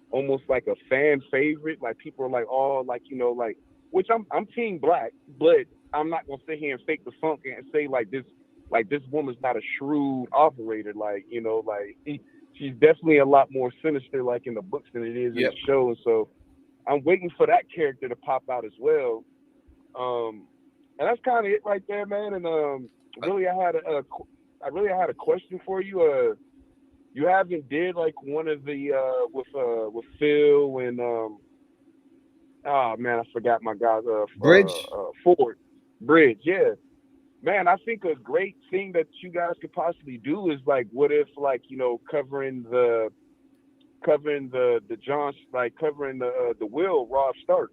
almost like a fan favorite. Like people are like, oh, like like, which I'm Team Black, but I'm not gonna sit here and fake the funk and say like this woman's not a shrewd operator. Like like. She's definitely a lot more sinister, like in the books, than it is in the show. And so I'm waiting for that character to pop out as well. And that's kind of it right there, man. And really, I had a question for you. You haven't did like one of the with Phil and oh man, I forgot my guy's Bridge. Ford Bridge, yeah. Man, I think a great thing that you guys could possibly do is like, what if like covering the John, like covering the will Robb Stark.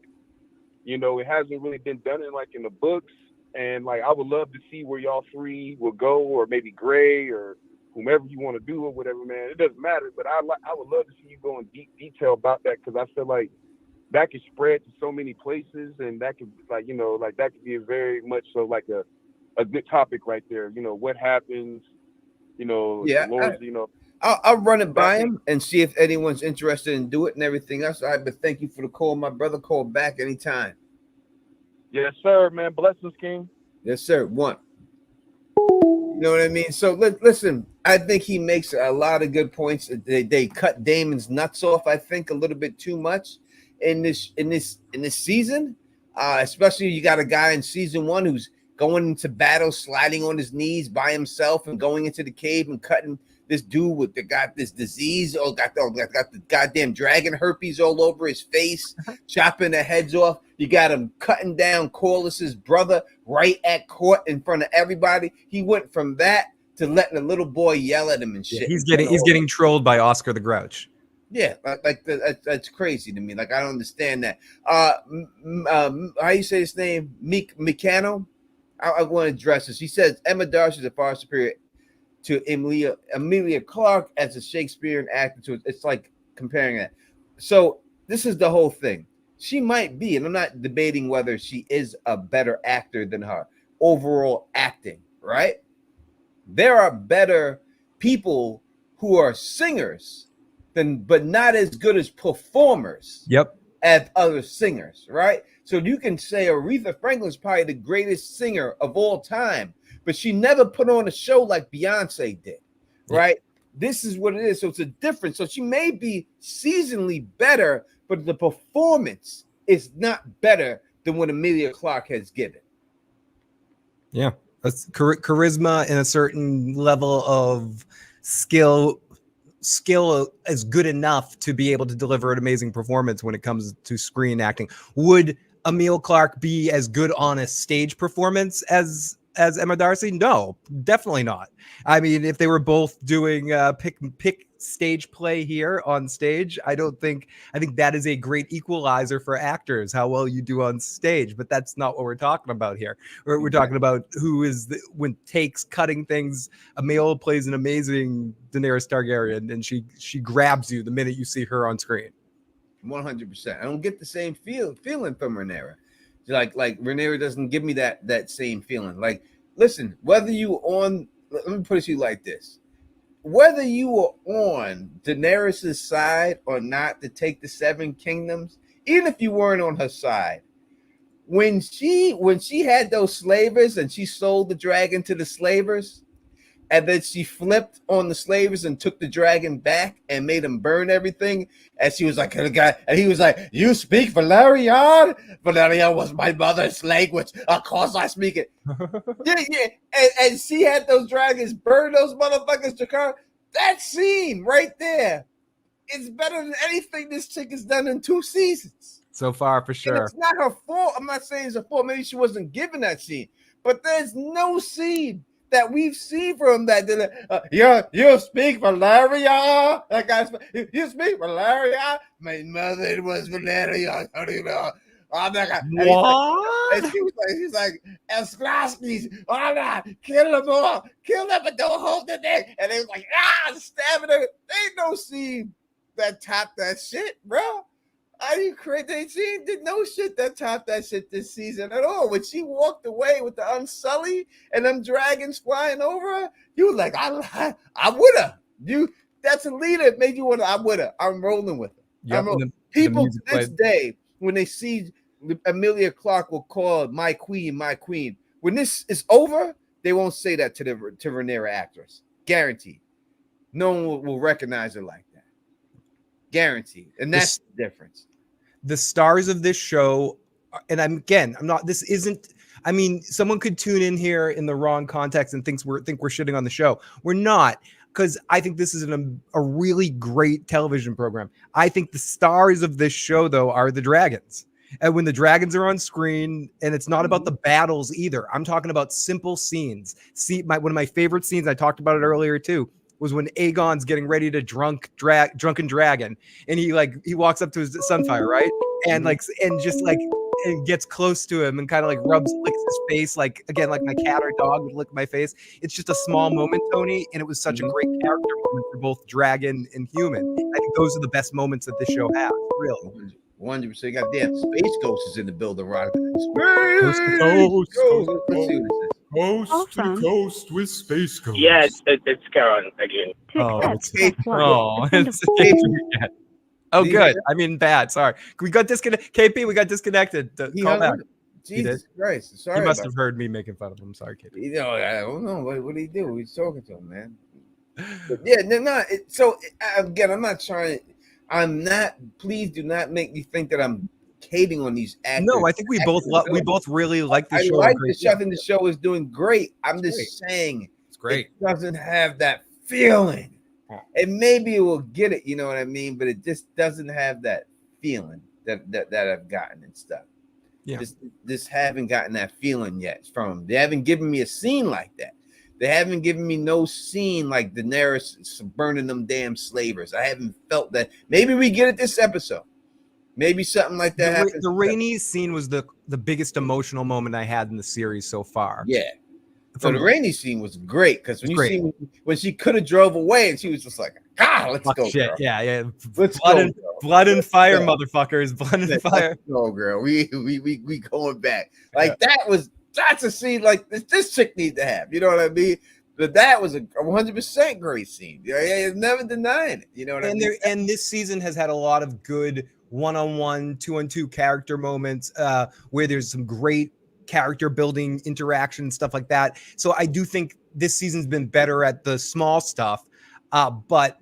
It hasn't really been done in the books, and like I would love to see where y'all three will go, or maybe Gray or whomever you want to do or whatever, man. It doesn't matter, but I would love to see you go in deep detail about that, because I feel like that could spread to so many places, and that could like that could be a very much so like a good topic right there. What happens, Yeah, Lord, I'll run it by him and see if anyone's interested in do it and everything else. All right, but thank you for the call, my brother. Call back anytime. Yes, sir, man. Blessings, King. Yes, sir. One. You know what I mean? So listen, I think he makes a lot of good points. They cut Damon's nuts off, I think, a little bit too much in this season. Especially you got a guy in season 1 who's going into battle, sliding on his knees by himself and going into the cave and cutting this dude that got this disease, got the goddamn dragon herpes all over his face, chopping the heads off. You got him cutting down Corliss's brother right at court in front of everybody. He went from that to letting a little boy yell at him and shit. Yeah, he's getting trolled by Oscar the Grouch. Yeah, that's crazy to me. Like I don't understand that. How you say his name? Mikano. I want to address this. He says Emma Darcy is a far superior to Emilia Clarke as a Shakespearean actor. So it's like comparing that. So this is the whole thing. She might be, and I'm not debating whether she is a better actor than her overall acting, right? There are better people who are singers but not as good as performers. Yep. As other singers, right? So you can say Aretha Franklin is probably the greatest singer of all time, but she never put on a show like Beyonce did, right? This is what it is. So it's a difference. So she may be seasonally better, but the performance is not better than what Emilia Clarke has given. Yeah, that's charisma and a certain level of skill is good enough to be able to deliver an amazing performance when it comes to screen acting. Would Emilia Clarke be as good on a stage performance as Emma Darcy? No, definitely not. I mean, if they were both doing pick stage play here on stage, I think that is a great equalizer for actors, how well you do on stage. But that's not what we're talking about here. We're talking about who is when takes cutting things. Emilia plays an amazing Daenerys Targaryen, and she grabs you the minute you see her on screen. 100%. I don't get the same feeling from Rhaenyra. Like Rhaenyra doesn't give me that same feeling. Like, listen, whether you on, let me put it to you like this. Whether you were on Daenerys' side or not to take the 7 kingdoms, even if you weren't on her side, when she had those slavers and she sold the dragon to the slavers, and then she flipped on the slavers and took the dragon back and made him burn everything. And she was like, the guy, and he was like, "You speak Valerian? Valerian was my mother's language. Of course I speak it." Yeah. And she had those dragons burn those motherfuckers, Jakar. That scene right there is better than anything this chick has done in 2 seasons. So far, for sure. And it's not her fault. I'm not saying it's her fault. Maybe she wasn't given that scene. But there's no scene that we've seen from that. You speak Valeria? That guy, you speak Valeria? My mother was Valeria. How do you know? Oh my God. What? And she's like, Esklaskis, kill them all, kill them, but don't hold the neck. And they was like, stabbing her. Ain't no scene that topped that shit, bro. Are you crazy? She did no shit that topped that shit this season at all. When she walked away with the Unsullied and them dragons flying over her, you was like, I'm with her. That's a leader. It made you want to. I'm with her. I'm rolling with her. Yep, People to this day, when they see Amelia Clark will call my queen, my queen. When this is over, they won't say that to Rhaenyra actress. Guaranteed. No one will recognize her like that. Guaranteed. And that's the difference. The stars of this show, and someone could tune in here in the wrong context and think we're shitting on the show. We're not, because I think this is a really great television program. I think the stars of this show, though, are the dragons. And when the dragons are on screen, and it's not about the battles either. I'm talking about simple scenes. One of my favorite scenes, I talked about it earlier too, was when Aegon's getting ready to drunken dragon, and he walks up to his Sunfire, right? And and gets close to him and kind of licks his face, like my cat or dog would lick my face. It's just a small moment, Tony, and it was such a great character moment for both dragon and human. I think those are the best moments that this show has, really. 100%. Goddamn, Space Ghost is in the building, right? Coast to coast. Let's see what this is. Coast to coast with Space Ghost. Yeah, it's Karen again. Oh, good. I mean, bad. Sorry. We got disconnected. KP, we got disconnected. Call back. Jesus Christ. Sorry. He must have heard me making fun of him. Sorry, KP. I don't know. What did he do? He's talking to him, man. But yeah, I'm not, please do not make me think that I'm hating on these actors. No, I think we both really like the show. I like the show. I think the show is doing great. I'm just saying it's great. It doesn't have that feeling. And maybe it will get it, you know what I mean? But it just doesn't have that feeling that I've gotten and stuff. Yeah. Just haven't gotten that feeling yet from them. They haven't given me a scene like that. They haven't given me no scene like Daenerys burning them damn slavers. I haven't felt that. Maybe we get it this episode. Maybe something like that happens. The Rhaenys scene was the biggest emotional moment I had in the series so far. Yeah. So the Rhaenys scene was great because when she could have drove away and she was just like, let's go, shit. Girl. Yeah. Let's blood and fire, motherfuckers. Blood and fire. Let's go, girl. We going back. Like that's a scene like this chick needs to have. You know what I mean? But that was a 100% great scene. Yeah, never denying it. You know what I mean? And this season has had a lot of good one-on-one, two-on-two character moments where there's some great character building interaction, stuff like that. So I do think this season's been better at the small stuff. But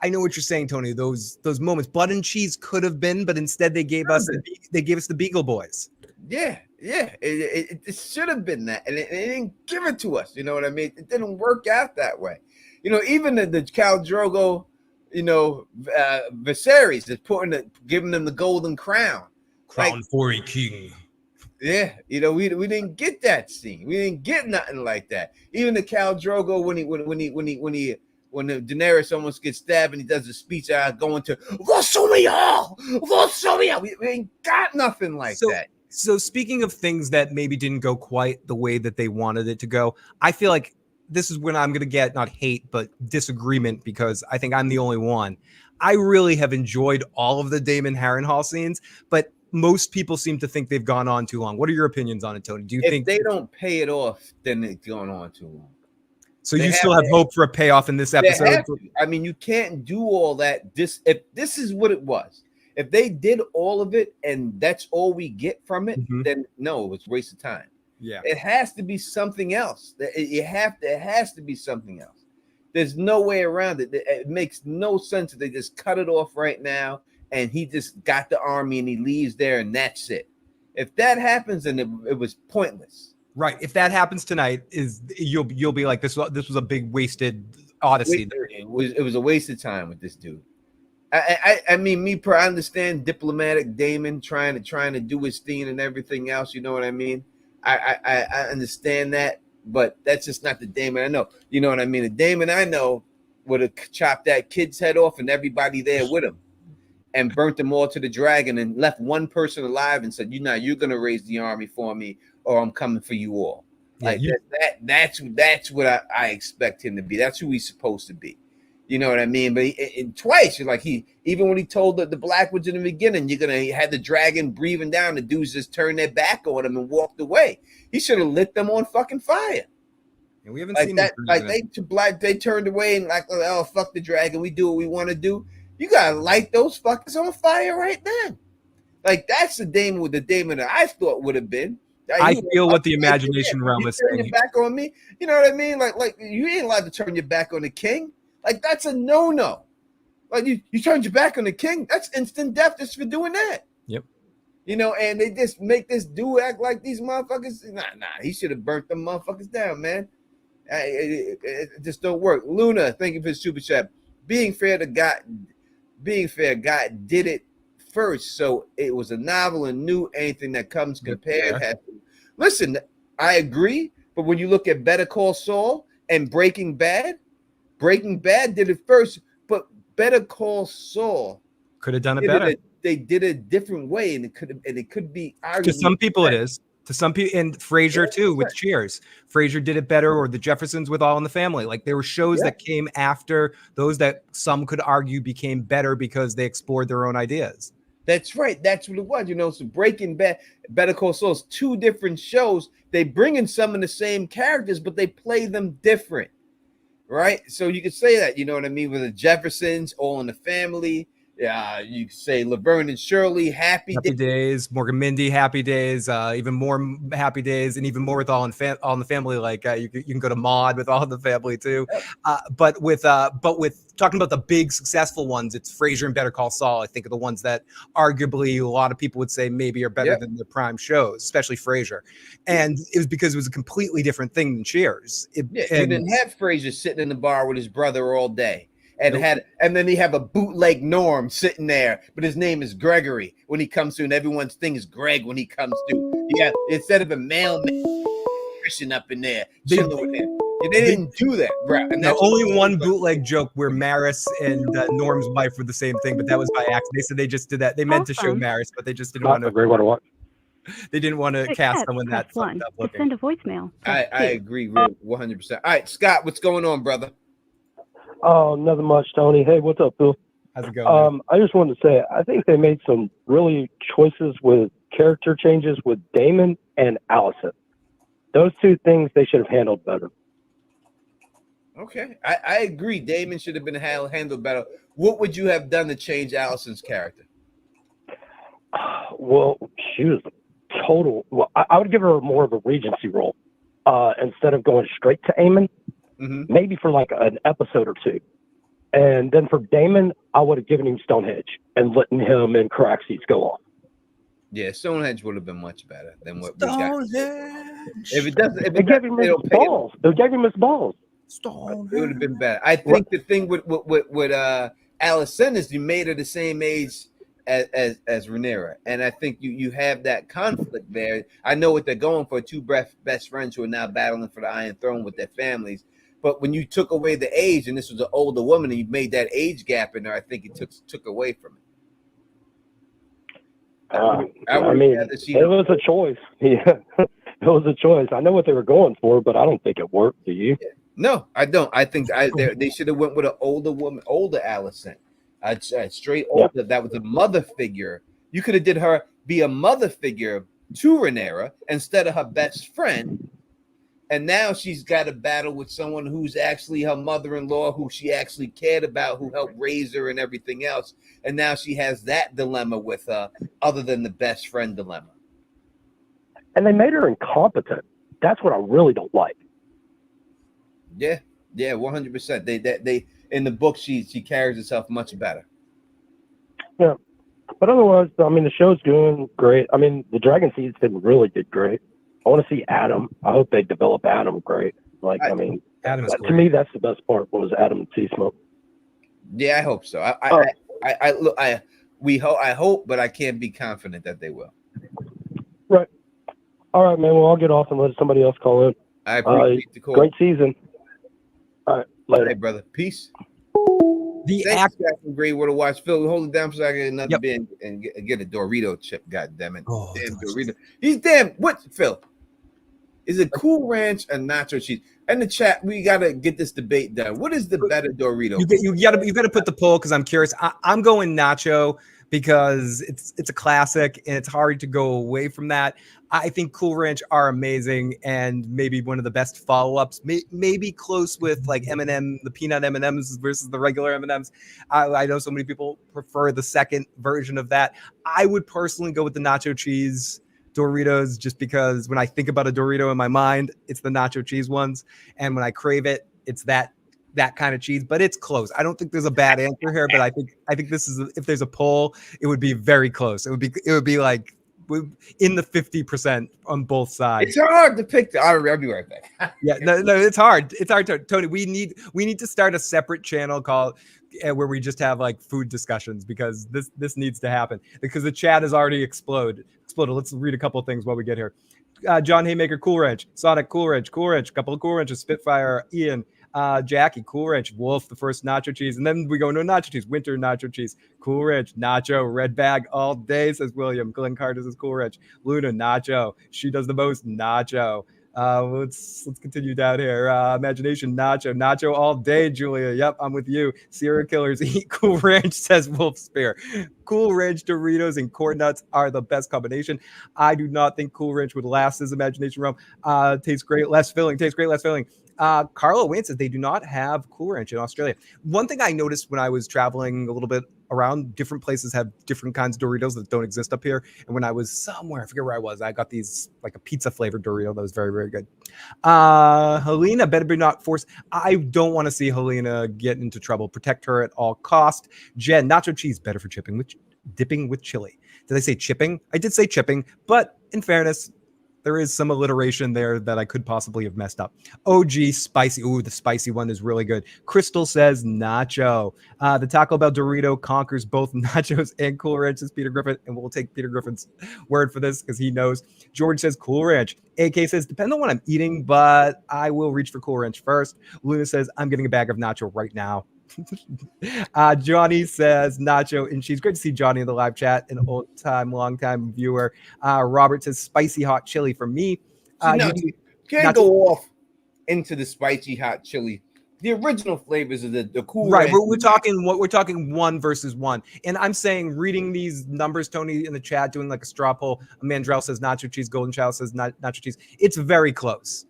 I know what you're saying, Tony. Those moments, Blood and Cheese could have been, but instead they gave us the Beagle Boys. Yeah. It should have been that, and it didn't give it to us. You know what I mean? It didn't work out that way. You know, even the Khal Drogo, Viserys is giving them the golden crown for a king. Yeah, we didn't get that scene. We didn't get nothing like that. Even the Khal Drogo when the Daenerys almost gets stabbed and he does the speech going to Vosumia. We ain't got nothing like that. So speaking of things that maybe didn't go quite the way that they wanted it to go, I feel like this is when I'm going to get not hate, but disagreement, because I think I'm the only one. I really have enjoyed all of the Damon Harrenhal scenes, but most people seem to think they've gone on too long. What are your opinions on it, Tony? Do you think they don't pay it off, then it's gone on too long? So you still have hope for a payoff in this episode? I mean, you can't do all that. If this is what it was, if they did all of it and that's all we get from it, then no, it was a waste of time. Yeah. It has to be something else. It has to be something else. There's no way around it. It makes no sense that they just cut it off right now and he just got the army and he leaves there and that's it. If that happens, then it was pointless. Right. If that happens tonight, you'll be like, this was a big wasted odyssey. It was a waste of time with this dude. I mean, I understand diplomatic Damon trying to do his thing and everything else. You know what I mean? I understand that, but that's just not the Damon I know. You know what I mean? The Damon I know would have chopped that kid's head off and everybody there with him, and burnt them all to the dragon, and left one person alive and said, you're going to raise the army for me, or I'm coming for you all. Like that's what I expect him to be. That's who he's supposed to be. You know what I mean? But twice, like even when he told the Blackwoods in the beginning, you're gonna have the dragon breathing down, the dudes just turned their back on him and walked away. He should have lit them on fucking fire. And we haven't like seen that. Like they turned away and like, oh fuck the dragon, we do what we want to do. You gotta light those fuckers on fire right then. Like that's the Damon that I thought would have been. I feel what the imagination realm is saying. Turn your back on me. You know what I mean? Like you ain't allowed to turn your back on the king. Like that's a no. Like you turned your back on the king. That's instant death just for doing that. Yep. You know, and they just make this dude act like these motherfuckers. Nah. He should have burnt them motherfuckers down, man. It just don't work. Luna, thank you for the super chat. Being fair, God did it first, so it was a novel and new. Anything that comes compared has to. Listen, I agree, but when you look at Better Call Saul and Breaking Bad did it first, but Better Call Saul could have done it better. They did it a different way, and it could be argued. To some people, it is. To some people, and Frasier too with Cheers. Frasier did it better, or The Jeffersons with All in the Family. Like there were shows that came after those that some could argue became better because they explored their own ideas. That's right. That's what it was. You know, so Breaking Bad, Better Call Saul's two different shows. They bring in some of the same characters, but they play them different. Right, so you could say that, you know what I mean, with the Jeffersons, All in the Family. You could say Laverne and Shirley, Happy Days, Morgan Mindy, Happy Days, even more Happy Days, and even more with All in the Family. Like you can go to Maude with All in the Family too. But with talking about the big successful ones, it's Frasier and Better Call Saul. I think are the ones that arguably a lot of people would say maybe are better than the prime shows, especially Frasier. And it was because it was a completely different thing than Cheers. You didn't have Frasier sitting in the bar with his brother all day. And then he have a bootleg Norm sitting there, but his name is Gregory when he comes through, and everyone's thing is Greg when he comes through. Yeah, instead of a mailman Christian up in there chilling with him. They didn't do that, bro. And that's only one bootleg joke where Maris and Norm's wife were the same thing, but that was by accident. They said they just did that. They meant to show Maris, but they just didn't want to. They didn't want to cast someone that fucked up looking. Send a voicemail. I agree 100%. All right, Scott, what's going on, brother? Oh, nothing much, Tony. Hey, what's up, Phil? How's it going? I just wanted to say, I think they made some really choices with character changes with Damon and Allison. Those two things they should have handled better. Okay, I agree. Damon should have been handled better. What would you have done to change Allison's character? Well, she was total. Well, I would give her more of a regency role instead of going straight to Eamon. Mm-hmm. Maybe for like an episode or two. And then for Damon, I would have given him Stonehenge and letting him and Caraxes go off. Yeah, Stonehenge would have been much better than what Stonehenge. we got. If it doesn't, they gave him his balls. They gave him his balls. Stonehenge. It would have been better. I think the thing with Allison is you made her the same age as Rhaenyra, and I think you have that conflict there. I know what they're going for, two best friends who are now battling for the Iron Throne with their families. But when you took away the age, and this was an older woman, and you made that age gap in there, I think it took away from it. I mean, it was a choice. Yeah, it was a choice. I know what they were going for, but I don't think it worked. Do you? No, I don't. I think they should have went with an older woman, older Allison, straight older. That was a mother figure. You could have did her be a mother figure to Rhaenyra instead of her best friend. And now she's got to battle with someone who's actually her mother-in-law, who she actually cared about, who helped raise her and everything else. And now she has that dilemma with her, other than the best friend dilemma. and they made her incompetent. That's what I really don't like. Yeah, 100%. They in the book she carries herself much better. Yeah, but otherwise, I mean, the show's doing great. I mean, the Dragon Seeds did great. I want to see Adam. I hope they develop Adam great. Like, I mean, Adam is to me, that's the best part was Adam and Sea Smoke. Yeah, I hope so. I hope, but I can't be confident that they will. Right. All right, man. Well, I'll get off and let somebody else call in. I appreciate the call. Great season. All right, later. Hey, brother. Peace. The Thanks, guys, from Great Water Watch. Phil, hold it down for a second. Another beer and get a Dorito chip. God damn it. Oh, damn delicious. Dorito. He's damn. What, Phil? Is it Cool Ranch or nacho cheese? In the chat, we gotta get this debate done. What is the better Dorito? You gotta put the poll because I'm curious. I'm going nacho because it's a classic and it's hard to go away from that. I think Cool Ranch are amazing and maybe one of the best follow-ups. Maybe close with like M&M, the peanut M&Ms versus the regular M&Ms. I know so many people prefer the second version of that. I would personally go with the nacho cheese Doritos just because when I think about a Dorito in my mind, it's the nacho cheese ones, and when I crave it, it's that kind of cheese. But it's close. I don't think there's a bad answer here, but I think this is, if there's a poll, it would be very close. It would be like in the 50% on both sides. It's hard to pick. I'll be right back. Yeah, no, it's hard. It's hard, Tony. We need to start a separate channel called where we just have like food discussions because this needs to happen because the chat has already exploded. Let's read a couple of things while we get here. John Haymaker, Cool Ranch, Sonic, Cool Ranch, couple of Cool Ranches, Spitfire, Ian, Jackie, Cool Ranch, Wolf, the first nacho cheese, and then we go into nacho cheese, winter nacho cheese, Cool Ranch, nacho, red bag all day, says William. Glenn Carter says Cool Ranch, Luna, nacho, she does the most, nacho. Let's continue down here. Imagination, nacho all day, Julia. Yep, I'm with you. Serial killers eat Cool Ranch, says Wolf Spear. Cool Ranch Doritos and corn nuts are the best combination. I do not think Cool Ranch would last as Imagination Realm. Tastes great, less filling. Carlo Wayne says they do not have Cool Ranch in Australia. One thing I noticed when I was traveling a little bit around, different places have different kinds of Doritos that don't exist up here. And when I was somewhere, I forget where I was, I got these like a pizza flavored Dorito that was very, very good. Helena, better be not forced. I don't want to see Helena get into trouble. Protect her at all cost. Jen, nacho cheese, better for dipping with chili. Did I say chipping? I did say chipping, but in fairness, there is some alliteration there that I could possibly have messed up. OG spicy. Ooh, the spicy one is really good. Crystal says nacho. The Taco Bell Dorito conquers both nachos and Cool Ranch, says Peter Griffin. And we'll take Peter Griffin's word for this because he knows. George says Cool Ranch. AK says, depends on what I'm eating, but I will reach for Cool Ranch first. Luna says, I'm getting a bag of nacho right now. Johnny says nacho and cheese. Great to see Johnny in the live chat, an old time, long time viewer. Robert says spicy hot chili for me. You can't go off into the spicy hot chili. The original flavors of the Cool Right. Ranch. We're talking one versus one. And I'm saying, reading these numbers, Tony, in the chat, doing like a straw poll. Mandrell says nacho cheese. Golden Child says nacho cheese. It's very close.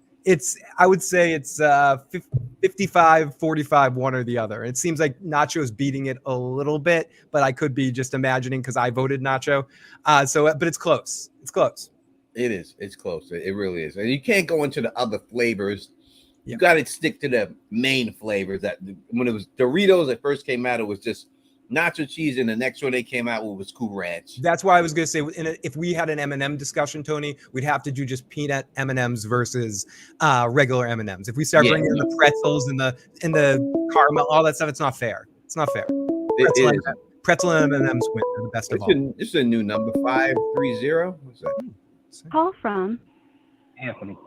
I would say it's 55-45, one or the other. It seems like Nacho is beating it a little bit, but I could be just imagining because I voted Nacho. But it's close. It's close. It is. It's close. It really is. And you can't go into the other flavors. You got to stick to the main flavors. That when it was Doritos that first came out, it was just nacho cheese, and the next one they came out with was Cool Ranch. That's why I was going to say, if we had an M&M discussion, Tony, we'd have to do just peanut M&Ms versus regular M&Ms. If we start bringing in the pretzels and the caramel, all that stuff, it's not fair. It's not fair. Pretzel and M&Ms win. They're the best of all. This is a new number, 530. What's that? Call from Anthony.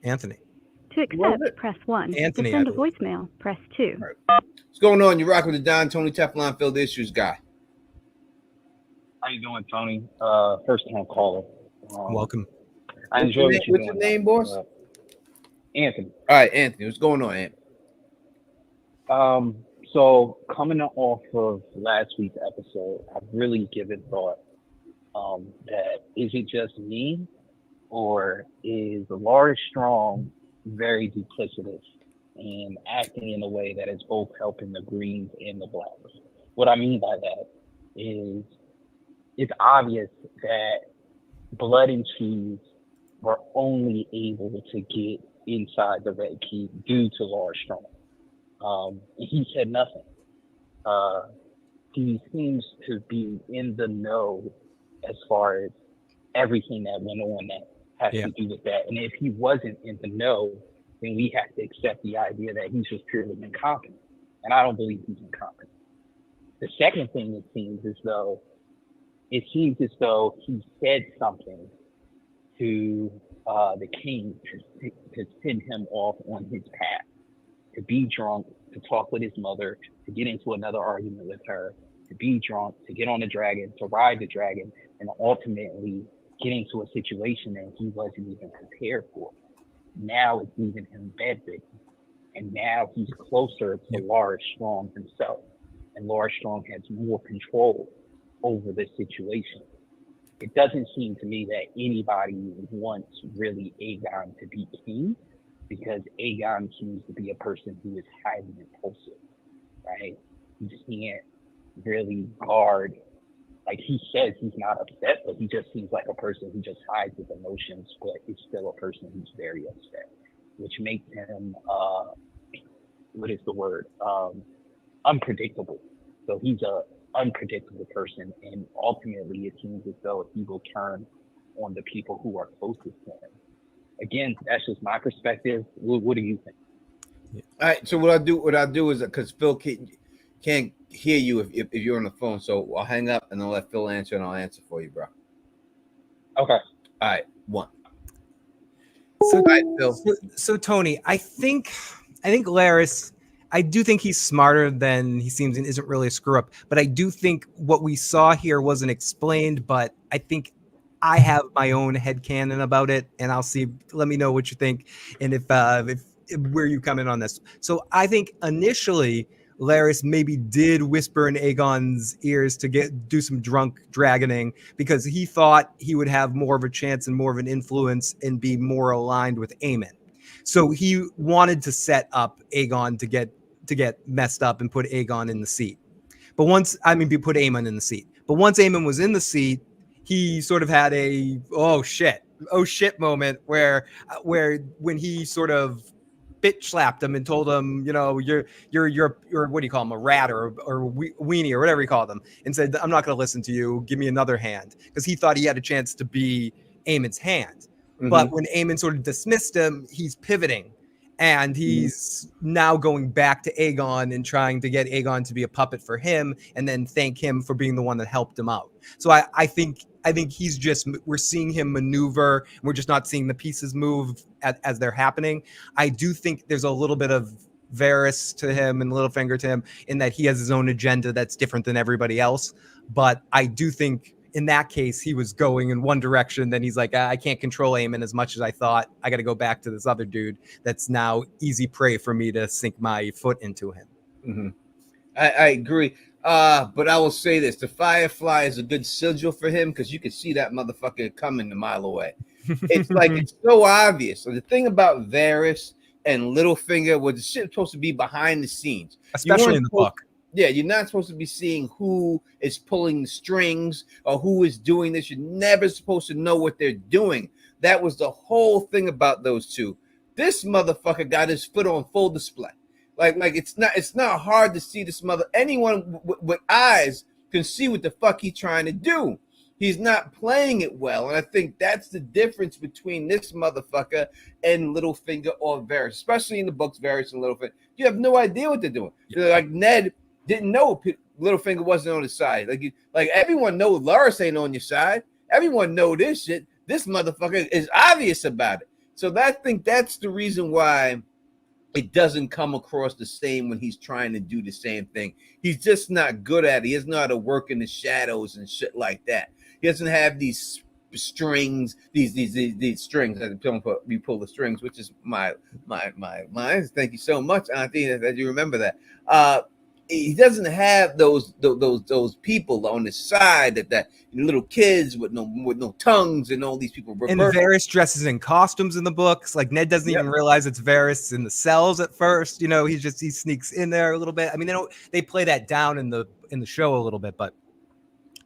To accept, press 1. Anthony, to send a voicemail, press 2. Right. What's going on? You rock with the Don Tony Teflon Field Issues guy. How you doing, Tony? First time caller. Welcome. I enjoy what you're doing. What's your name, boss? Anthony. All right, Anthony. What's going on, Anthony? So coming off of last week's episode, I've really given thought that is it just me, or is Lars Strong very duplicitous and acting in a way that is both helping the Greens and the Blacks? What I mean by that is it's obvious that Blood and Cheese were only able to get inside the Red Keep due to Lars Strong. He said nothing. He seems to be in the know as far as everything that went on that has to do with that. And if he wasn't in the know, then we have to accept the idea that he's just purely incompetent. And I don't believe he's incompetent. The second thing, it seems as though he said something to the king to send him off on his path, to be drunk, to talk with his mother, to get into another argument with her, to be drunk, to get on the dragon, to ride the dragon, and ultimately get into a situation that he wasn't even prepared for. Now it's leaving him bedridden. And now he's closer to Lars Strong himself. And Lars Strong has more control over this situation. It doesn't seem to me that anybody wants really Aegon to be king, because Aegon seems to be a person who is highly impulsive, right? He can't really guard. Like, he says he's not upset, but he just seems like a person who just hides his emotions, but is still a person who's very upset, which makes him, what is the word? Unpredictable. So he's a unpredictable person, and ultimately it seems as though he will turn on the people who are closest to him. Again, that's just my perspective. What do you think? All right. So what I do is, because Phil can't hear you if you're on the phone, so I'll hang up and I'll let Phil answer, and I'll answer for you, bro. Okay. All right. One. So, all right, Phil. So Tony, I think Laris, I do think he's smarter than he seems and isn't really a screw up. But I do think what we saw here wasn't explained. But I think I have my own headcanon about it, and I'll see. Let me know what you think, and if where you come in on this. So I think initially Laris maybe did whisper in Aegon's ears to do some drunk dragoning, because he thought he would have more of a chance and more of an influence and be more aligned with Aemon. So he wanted to set up Aegon to get messed up and put Aegon in the seat. But put Aemon in the seat. But once Aemon was in the seat, he sort of had a oh shit moment where when he sort of bitch slapped him and told him, you're what do you call him, a rat or weenie or whatever he called him, and said, I'm not going to listen to you. Give me another hand, because he thought he had a chance to be Aemon's hand. Mm-hmm. But when Aemon sort of dismissed him, he's pivoting, and he's now going back to Aegon and trying to get Aegon to be a puppet for him, and then thank him for being the one that helped him out. So I think we're seeing him maneuver. We're just not seeing the pieces move as they're happening. I do think there's a little bit of Varys to him and Littlefinger to him, in that he has his own agenda that's different than everybody else. But I do think in that case, he was going in one direction. Then he's like, I can't control Aemon as much as I thought. I got to go back to this other dude that's now easy prey for me to sink my foot into him. Mm-hmm. I agree. But I will say this: the Firefly is a good sigil for him, because you can see that motherfucker coming a mile away. It's like, it's so obvious. So the thing about Varys and Littlefinger was the shit supposed to be behind the scenes, especially in the book. Yeah, you're not supposed to be seeing who is pulling the strings or who is doing this. You're never supposed to know what they're doing. That was the whole thing about those two. This motherfucker got his foot on full display. Like it's not hard to see this anyone with eyes can see what the fuck he's trying to do. He's not playing it well, and I think that's the difference between this motherfucker and Littlefinger or Varys, especially in the books. Varys and Littlefinger, you have no idea what they're doing. Yeah. Like Ned didn't know Littlefinger wasn't on his side. Like everyone knows Larys ain't on your side. Everyone know this shit. This motherfucker is obvious about it. So I think that's the reason why it doesn't come across the same when he's trying to do the same thing. He's just not good at it. He doesn't know how to work in the shadows and shit like that. He doesn't have these strings, these strings. We pull the strings, which is my. Thank you so much, Auntie, that you remember that. He doesn't have those people on his side that little kids with no tongues and all these people. And Varys dresses in costumes in the books. Like Ned doesn't even realize it's Varys in the cells at first. He sneaks in there a little bit. I mean, they play that down in the show a little bit, but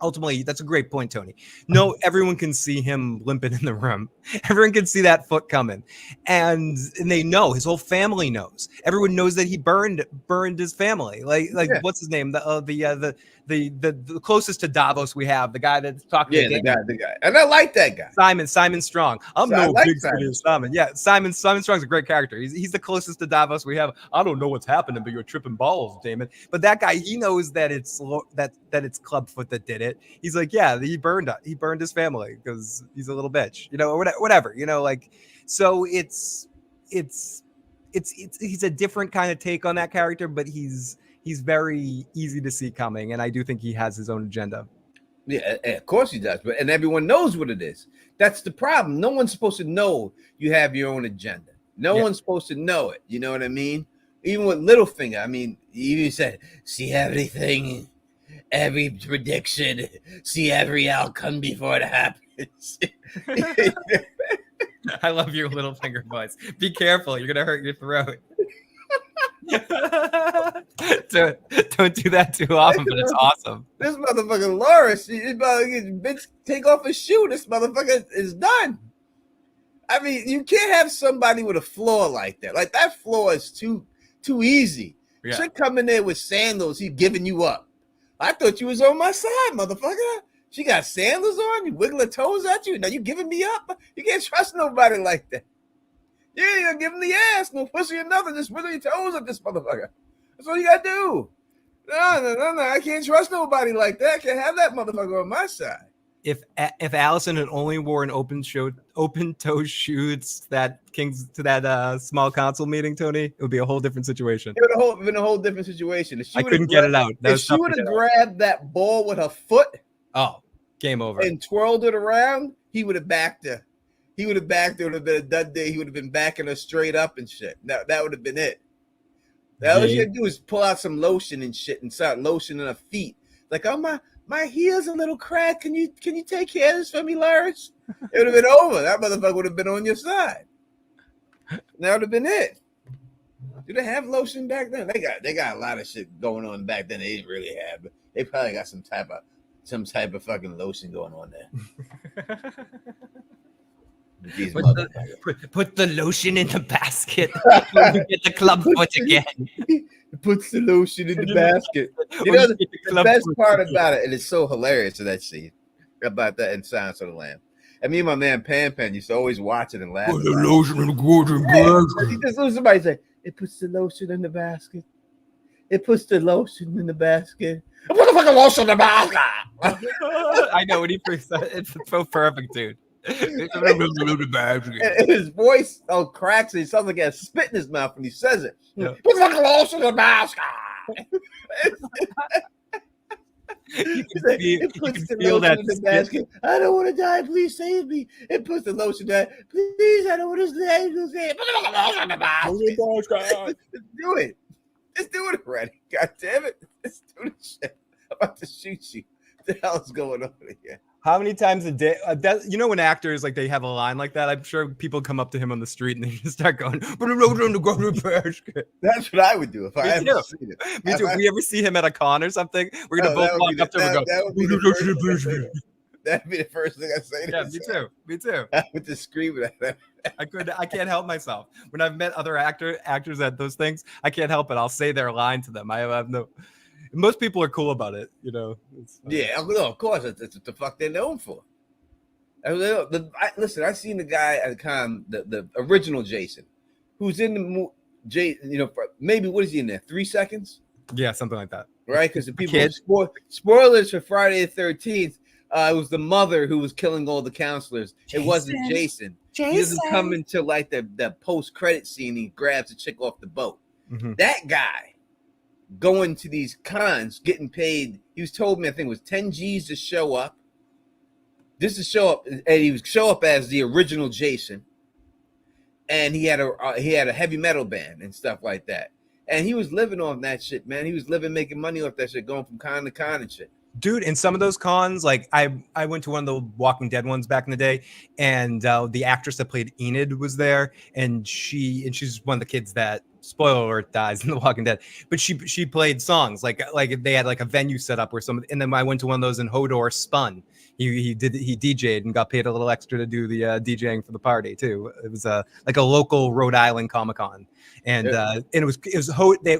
ultimately, that's a great point, Tony. No, everyone can see him limping in the room. Everyone can see that foot coming, and they know. His whole family knows. Everyone knows that he burned his family. Like Yeah. what's his name? The closest to Davos we have, the guy that's talking to Yeah, Damon. the guy, and I like that guy. Simon Strong. I'm So I no like big Simon fan of Simon. Yeah, Simon Strong's a great character. He's the closest to Davos we have. I don't know what's happening, but you're tripping balls, Damon. But that guy, he knows that it's Clubfoot that did it. He's like, yeah, he burned his family because he's a little bitch, or whatever, like. So it's he's a different kind of take on that character, but he's very easy to see coming, and I do think he has his own agenda. Yeah, of course he does, and everyone knows what it is. That's the problem. No one's supposed to know you have your own agenda. No one's supposed to know it. You know what I mean? Even with Littlefinger, I mean, he even said, "See everything, every prediction, see every outcome before it happens." I love your Littlefinger voice. Be careful, you're gonna hurt your throat. Don't do that too often, but it's awesome. This motherfucker Loris, he's about to get bitch take off his shoe. This motherfucker is done. I mean, you can't have somebody with a flaw like that. Like that flaw is too easy. Yeah. Chick coming there with sandals, he giving you up. I thought you was on my side, motherfucker. She got sandals on, you wiggle her toes at you. Now you giving me up? You can't trust nobody like that. Yeah, you're gonna give him the ass, no pussy or nothing. Just wiggle your toes at this motherfucker. That's all you gotta do. No. I can't trust nobody like that. I can't have that motherfucker on my side. If Allison had only worn open toe shoes to that small council meeting, Tony, it would be a whole different situation. It would have been a whole different situation. I couldn't get it out. If she would have grabbed that ball with her foot, game over, and twirled it around, he would have backed her. He would have backed her. It would have been a dud day. He would have been backing her straight up and shit. That would have been it. All she had to do is pull out some lotion and shit and start lotioning her feet. Like, oh my heel's a little cracked. Can you take care of this for me, Lars? It would have been over. That motherfucker would have been on your side. That would have been it. Do they have lotion back then? They got a lot of shit going on back then. They didn't really have, but they probably got some type of fucking lotion going on there. Put the lotion in the basket. Get the Clubfoot again. It puts the lotion in the basket. You know, the best part about it, and it's so hilarious to that scene about that in Silence of the Lambs. And me and my man Pan used to always watch it and laugh. Put the lotion in the golden basket. You just lose somebody say, it puts the lotion in the basket. It puts the lotion in the basket. Put the fucking lotion in the basket. I know when he first said it's so perfect, dude. And his voice cracks and he sounds like he has spit in his mouth when he says it. Yeah. Put the fucking lotion in the basket. It puts the lotion in the basket. I don't want to die. Please save me. It puts the lotion there. Please, I don't want to die. Put the fucking lotion in the basket. Let's do it. Let's do it already. God damn it. Let's do this shit. I'm about to shoot you. What the hell is going on here? How many times a day? When actors like they have a line like that, I'm sure people come up to him on the street and they just start going, "Put a lotion in the golden basket." That's what I would do if I ever seen it. Me too. If we ever see him at a con or something, we're gonna both walk up to him and go, That'd be the first thing I say to Yeah, me too. I would just scream at him. I can't help myself. When I've met other actors at those things, I can't help it. I'll say their line to them. I have no. Most people are cool about it, Yeah, of course. That's what the fuck they're known for. Listen, I seen the guy at the con, the original Jason, who's in the movie. Maybe what is he in there? 3 seconds? Yeah, something like that. Right? Because the people spoilers for Friday the 13th. It was the mother who was killing all the counselors. It wasn't Jason. He doesn't come until like the post-credit scene. He grabs the chick off the boat. Mm-hmm. That guy going to these cons, getting paid. He was told me, I think it was 10 G's to show up. This to show up, and he would show up as the original Jason. And he had a heavy metal band and stuff like that. And he was living on that shit, man. He was making money off that shit, going from con to con and shit. Dude, in some of those cons, like I went to one of the Walking Dead ones back in the day, and the actress that played Enid was there, and she's one of the kids that, spoiler alert, dies in The Walking Dead. But she played songs like they had like a venue set up where some, and then I went to one of those in Hodor Spun. He DJ'd and got paid a little extra to do the DJing for the party too. It was like a local Rhode Island Comic Con, and it was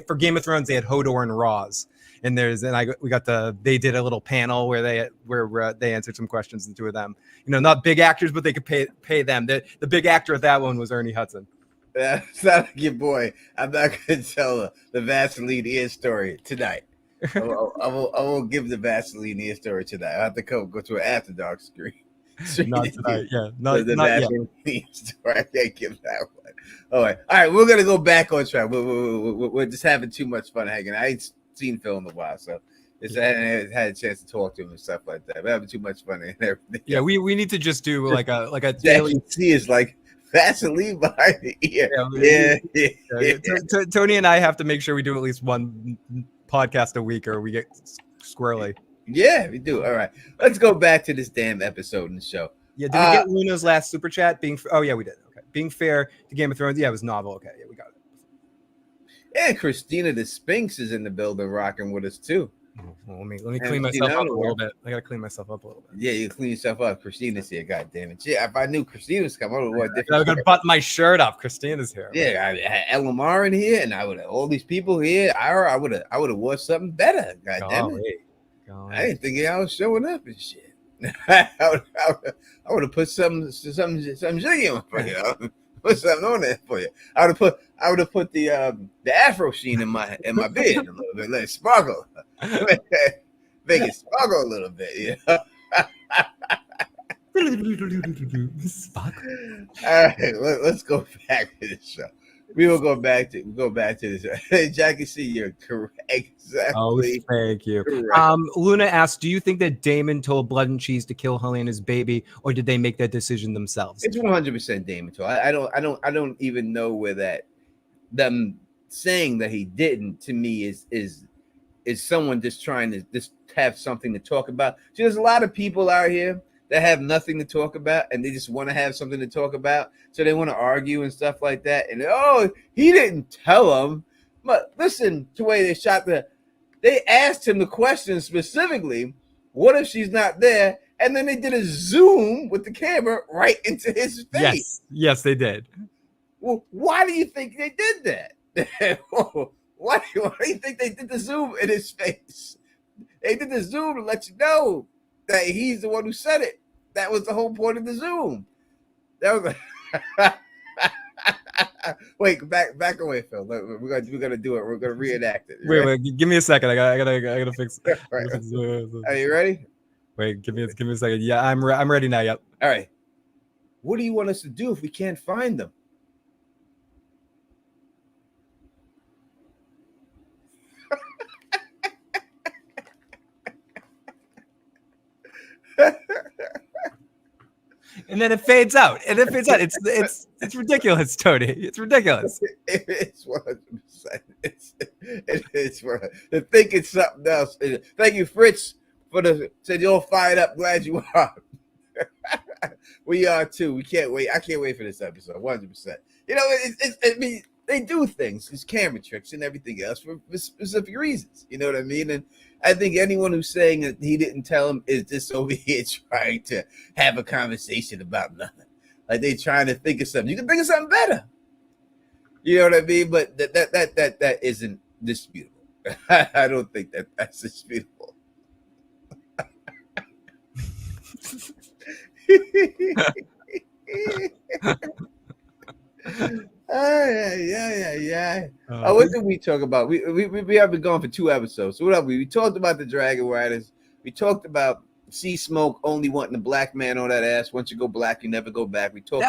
for Game of Thrones they had Hodor and Roz. And they did a little panel where they answered some questions, the two of them. You know, not big actors, but they could pay them. The big actor at that one was Ernie Hudson. That's not like your boy. I'm not going to tell the Vaseline ear story tonight. I won't give the Vaseline ear story tonight. I have to go to an After Dark screen. Not tonight, yeah. Not Vaseline story. I can't give that one. All right. We're gonna go back on track. We're just having too much fun hanging. I ain't seen Phil in a while, so I hadn't had a chance to talk to him and stuff like that. We're having too much fun and everything. Yeah, we need to just do like a daily. See is like Vaseline behind the ear. Yeah. Tony and I have to make sure we do at least one podcast a week, or we get squirrely. Yeah, we do. All right, let's go back to this damn episode in the show. Yeah, did we get Luna's last super chat? Oh yeah, we did. Okay, being fair to Game of Thrones. Yeah, it was novel. Okay, yeah, we got it. And Christina the Sphinx is in the building, rocking with us too. Well, let me clean myself up a little bit. I gotta clean myself up a little bit. Yeah, you clean yourself up. Christina's here. God damn it! Yeah, if I knew Christina was coming, I would have worn different. I'm gonna button my shirt up. Christina's here. Yeah, I had Elamar in here, and I would have all these people here. I would have wore something better. God damn it! I didn't think I was showing up and shit. I would have put some jiggy on for you. Put something on there for you. I would have put the Afro sheen in my beard a little bit, let it sparkle, make it sparkle a little bit. Yeah. All right, let's go back to the show. We will go back to this. Jackie C, you're correct. Exactly. Oh, thank you. Correct. Luna asked, do you think that Damon told Blood and Cheese to kill Helena's baby, or did they make that decision themselves? It's 100% Damon told. I don't even know where them saying that he didn't, to me, is someone just trying to just have something to talk about. See, there's a lot of people out here that have nothing to talk about, and they just want to have something to talk about, so they want to argue and stuff like that. And he didn't tell them. But listen to the way they shot they asked him the question specifically, what if she's not there? And then they did a zoom with the camera right into his face. Yes, they did. Well, why do you think they did that? Why do you think they did the zoom in his face? They did the zoom to let you know that he's the one who said it. That was the whole point of the zoom. That was wait, back away, Phil. We're gonna do it. We're gonna reenact it. Wait, give me a second. I gotta fix. Right. Are you ready? Wait, give me a second. Yeah, I'm ready now. Yep. All right. What do you want us to do if we can't find them? And then it fades out. It's ridiculous, Tony. It's ridiculous. It's 100%. It's to think it's something else. Thank you, Fritz, said you're all fired up. Glad you are. We are too. We can't wait. I can't wait for this episode. 100%. You know, I mean, they do things, these camera tricks and everything else for specific reasons. You know what I mean? And I think anyone who's saying that he didn't tell him is just over here trying to have a conversation about nothing. Like they trying to think of something. You can think of something better. You know what I mean? But that isn't disputable. I don't think that's disputable. Yeah. What did we talk about? We have been gone for 2 episodes. So what else? We talked about the Dragon Riders. We talked about Sea Smoke only wanting a black man on that ass. Once you go black, you never go back. We talked.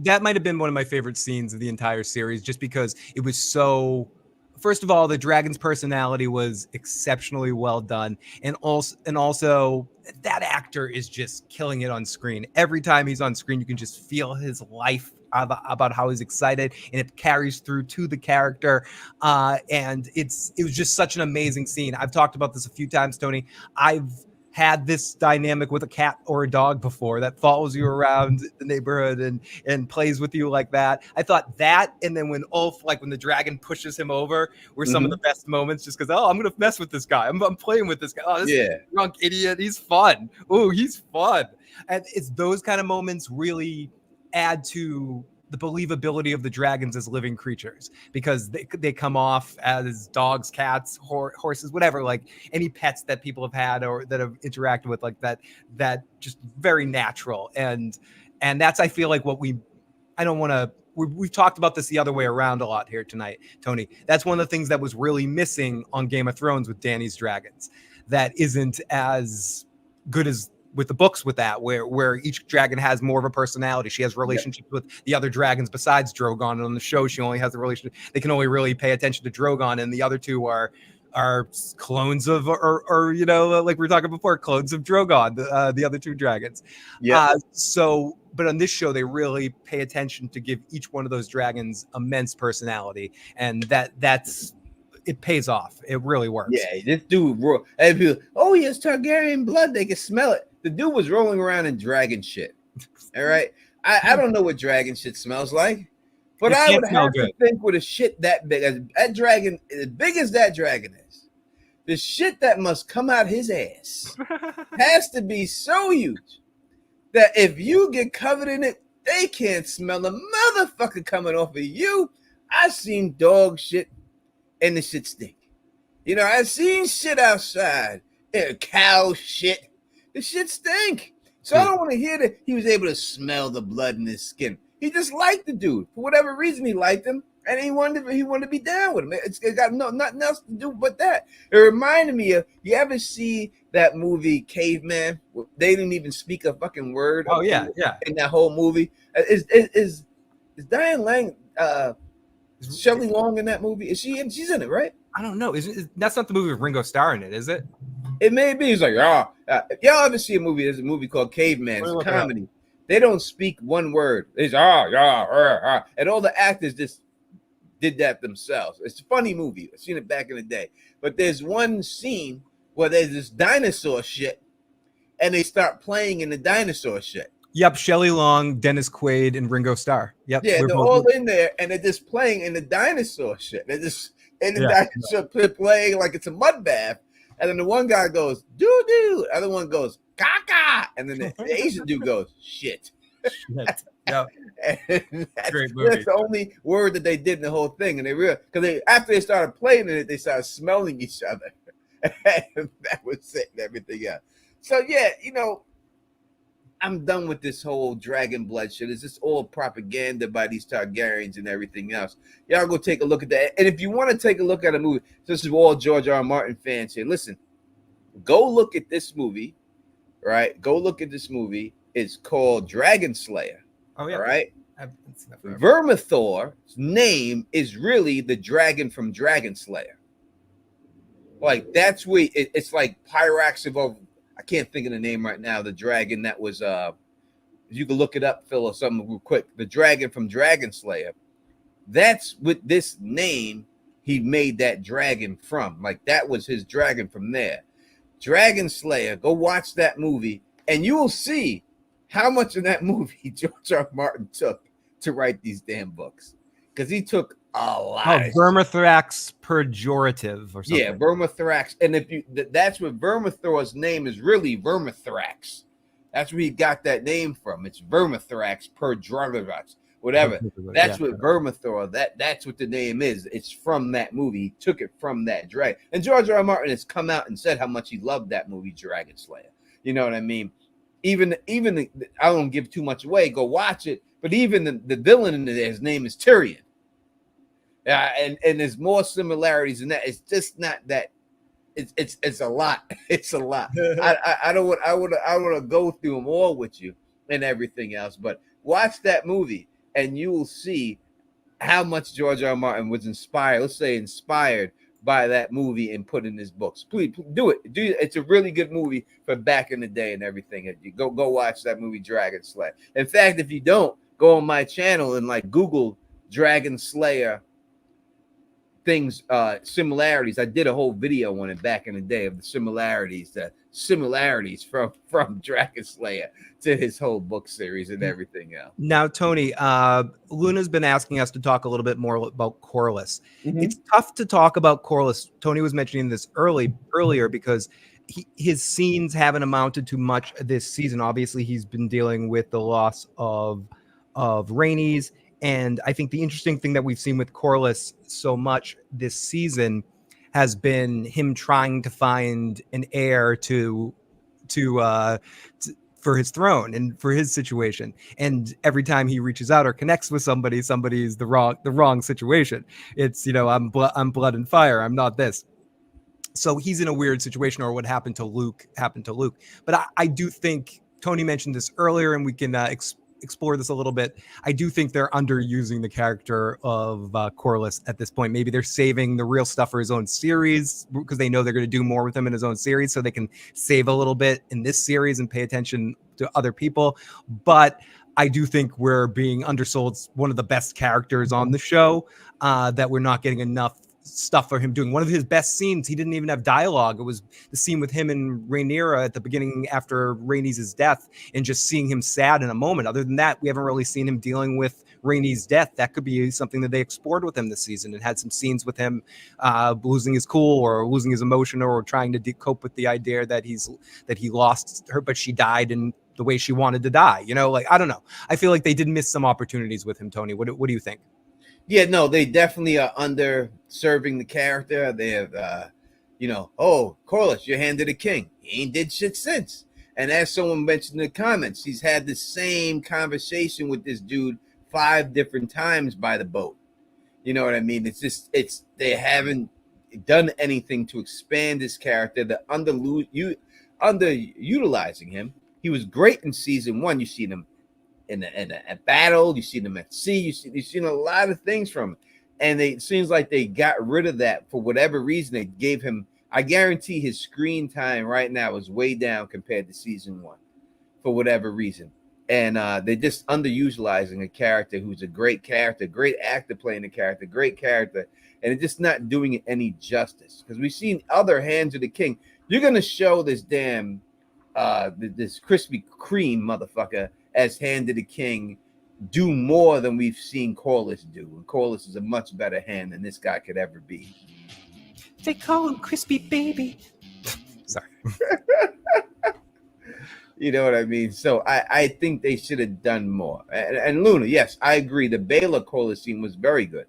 That might have been one of my favorite scenes of the entire series, just because it was so. First of all, the dragon's personality was exceptionally well done, and also that actor is just killing it on screen. Every time he's on screen, you can just feel his life about how he's excited, and it carries through to the character. And it was just such an amazing scene. I've talked about this a few times, Tony. I've had this dynamic with a cat or a dog before that follows you around the neighborhood and plays with you like that. I thought that, and then when Ulf, like when the dragon pushes him over, were some of the best moments, just because, oh, I'm gonna mess with this guy. I'm playing with this guy. Oh, this drunk idiot. He's fun. Oh, he's fun. And it's those kind of moments really add to the believability of the dragons as living creatures, because they come off as dogs, cats, horses, whatever, like any pets that people have had or that have interacted with, like that just very natural. And that's, I feel like we've talked about this the other way around a lot here tonight, Tony. That's one of the things that was really missing on Game of Thrones with Dany's dragons, that isn't as good as with the books, with that, where each dragon has more of a personality. She has relationships with the other dragons besides Drogon, and on the show she only has a relationship. They can only really pay attention to Drogon, and the other two are clones of, or you know, like we were talking before, clones of Drogon, the other two dragons. So but on this show they really pay attention to give each one of those dragons immense personality, and that's it pays off. It really works. Yeah, this dude, and people, oh, he has Targaryen blood. They can smell it. The dude was rolling around in dragon shit. All right. I don't know what dragon shit smells like, but I would have to think with a shit that big, that dragon, as big as that dragon is, the shit that must come out his ass has to be so huge that if you get covered in it, they can't smell the motherfucker coming off of you. I've seen dog shit and the shit stink. You know, I've seen shit outside, cow shit. The shit stink. So I don't want to hear that he was able to smell the blood in his skin. He just liked the dude. For whatever reason, he liked him, and he wanted to be down with him. It got nothing else to do but that. It reminded me of, you ever see that movie Caveman? They didn't even speak a fucking word. Oh, yeah. In that whole movie. Is Diane Lang, Shelley Long in that movie? She's in it, right? I don't know. That's not the movie with Ringo Starr in it, is it? It may be. He's like, y'all ever see a movie? There's a movie called Caveman. It's a comedy. They don't speak one word. It's and all the actors just did that themselves. It's a funny movie. I've seen it back in the day. But there's one scene where there's this dinosaur shit, and they start playing in the dinosaur shit. Yep, Shelley Long, Dennis Quaid, and Ringo Starr. Yep, yeah, they're all in there, and they're just playing in the dinosaur shit. They're just in the dinosaur playing like it's a mud bath. And then the one guy goes, doo doo. The other one goes, caca. And then the Asian dude goes, shit. Yeah. Great movie. That's the only word that they did in the whole thing. And they realized, because after they started playing it, they started smelling each other. And that was it and everything else. So, yeah, you know, I'm done with this whole dragon blood shit. It's just all propaganda by these Targaryens and everything else. Y'all go take a look at that. And if you want to take a look at a movie, this is all George R. R. Martin fans here. Listen, go look at this movie, right? Go look at this movie. It's called Dragon Slayer. Oh, yeah. All right? Vermithor's name is really the dragon from Dragon Slayer. Like, that's where it's like Pyrax of, I can't think of the name right now. The dragon that was, you can look it up, Phil, or something real quick. The dragon from Dragon Slayer. That's with this name he made that dragon from. Like, that was his dragon from there. Dragon Slayer. Go watch that movie, and you will see how much of that movie George R. Martin took to write these damn books, because he took a lot. Oh, Vermithrax pejorative or something. Yeah, Vermithrax. And if you, that's what Vermithor's name is really Vermithrax. That's where he got that name from. It's Vermithrax pejorative, whatever. That's what Vermithor, that's what the name is. It's from that movie. He took it from that dragon. And George R. R. Martin has come out and said how much he loved that movie, Dragon Slayer. You know what I mean? Even I don't give too much away. Go watch it. But even the villain in there, his name is Tyrion. And there's more similarities in that. It's just not that. It's a lot. It's a lot. I want to go through them all with you and everything else. But watch that movie, and you will see how much George R. R. Martin was inspired. Let's say inspired by that movie and put in his books. Please do it. It's a really good movie for back in the day and everything. You go watch that movie, Dragon Slayer. In fact, if you don't, go on my channel and like Google Dragon Slayer things, similarities. I did a whole video on it back in the day of the similarities from Dragon Slayer to his whole book series and everything else. Now, Tony, Luna's been asking us to talk a little bit more about Corliss. Mhm. It's tough to talk about Corliss. Tony was mentioning this earlier because his scenes haven't amounted to much this season. Obviously, he's been dealing with the loss of Rainey's. And I think the interesting thing that we've seen with Corliss so much this season has been him trying to find an heir for his throne and for his situation. And every time he reaches out or connects with somebody is the wrong situation. It's, I'm blood and fire. I'm not this. So he's in a weird situation, or what happened to Luke. But I do think Tony mentioned this earlier, and we can explore this a little bit. I do think they're underusing the character of Corliss at this point. Maybe they're saving the real stuff for his own series because they know they're going to do more with him in his own series, so they can save a little bit in this series and pay attention to other people. But I do think we're being undersold one of the best characters on the show, that we're not getting enough stuff for him doing. One of his best scenes, he didn't even have dialogue. It was the scene with him and Rhaenyra at the beginning after Rhaenys' death, and just seeing him sad in a moment. Other than that, we haven't really seen him dealing with Rhaenys' death. That could be something that they explored with him this season, and had some scenes with him losing his cool or losing his emotion, or trying to cope with the idea that he lost her, but she died in the way she wanted to die. I don't know. I feel like they did miss some opportunities with him, Tony. What do you think? Yeah, no, they definitely are underserving the character. They have, oh, Corliss, you're hand of the king. He ain't did shit since. And as someone mentioned in the comments, he's had the same conversation with this dude 5 different times by the boat. You know what I mean? They haven't done anything to expand this character. They're underutilizing him. He was great in season 1. You see him in a battle, you see them at sea, you've seen a lot of things from him. And it seems like they got rid of that for whatever reason. They gave him, I guarantee his screen time right now is way down compared to season 1 for whatever reason. And they're just underutilizing a character who's a great character, great actor playing the character, great character, and it's just not doing it any justice. Because we've seen other Hands of the King. You're gonna show this damn this Krispy Kreme motherfucker as Hand of the King do more than we've seen Corliss do. And Corliss is a much better hand than this guy could ever be. They call him Crispy Baby. Sorry. You know what I mean? So I think they should have done more. And Luna, yes, I agree. The Baylor Corliss scene was very good.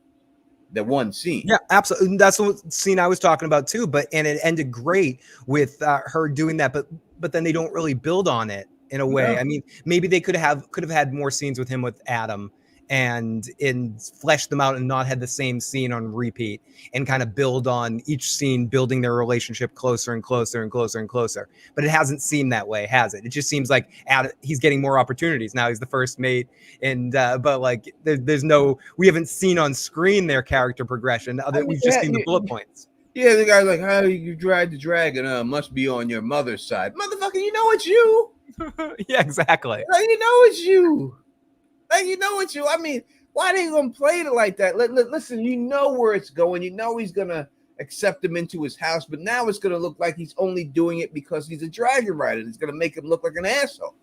The one scene. Yeah, absolutely. That's the scene I was talking about too. And it ended great with her doing that. But then they don't really build on it in a way. No. I mean, maybe they could have had more scenes with him with Adam and flesh them out and not had the same scene on repeat, and kind of build on each scene, building their relationship closer and closer and closer and closer. But it hasn't seemed that way, has it? It just seems like he's getting more opportunities now. He's the first mate, and but like we haven't seen on screen their character progression. We've just seen the bullet points. Yeah, the guy's like, how you drive the dragon? Must be on your mother's side. Motherfucker, you know it's you. Yeah, exactly. Like, you know it's you. Like, you know it's you. I mean, why they gonna play it like that? Listen, you know where it's going. You know he's gonna accept him into his house, but now it's gonna look like he's only doing it because he's a dragon rider. It's gonna make him look like an asshole.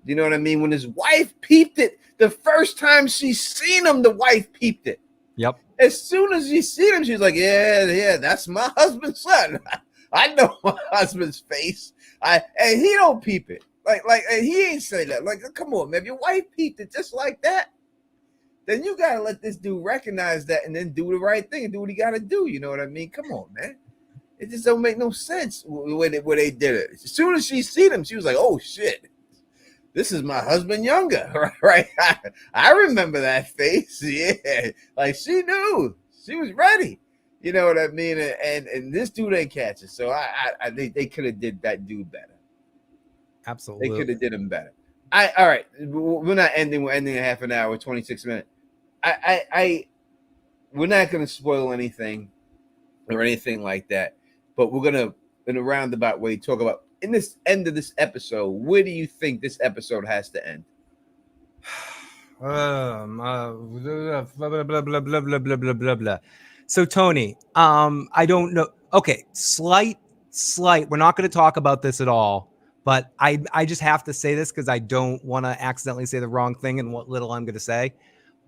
You know what I mean? When his wife peeped it, the first time she seen him, the wife peeped it. Yep. As soon as she seen him, she's like, yeah, that's my husband's son. I know my husband's face. And he don't peep it. Like he ain't say that. Like, come on, man. If your wife peeped it just like that, then you gotta let this dude recognize that and then do the right thing and do what he gotta do. You know what I mean? Come on, man. It just don't make no sense where they did it. As soon as she seen him, she was like, oh shit. This is my husband younger, right? I remember that face. Yeah. Like she knew. She was ready. You know what I mean? And this dude ain't catch it. So I think they could have did that dude better. Absolutely. They could have did him better. All right. We're not ending. We're ending a half an hour, 26 minutes. We're not going to spoil anything or anything like that. But we're going to, in a roundabout way, talk about in this end of this episode. Where do you think this episode has to end? Blah, blah, blah, blah, blah, blah, blah, blah, blah, blah. So Tony, I don't know. Okay, slight. We're not going to talk about this at all, but I just have to say this because I don't want to accidentally say the wrong thing in what little I'm going to say.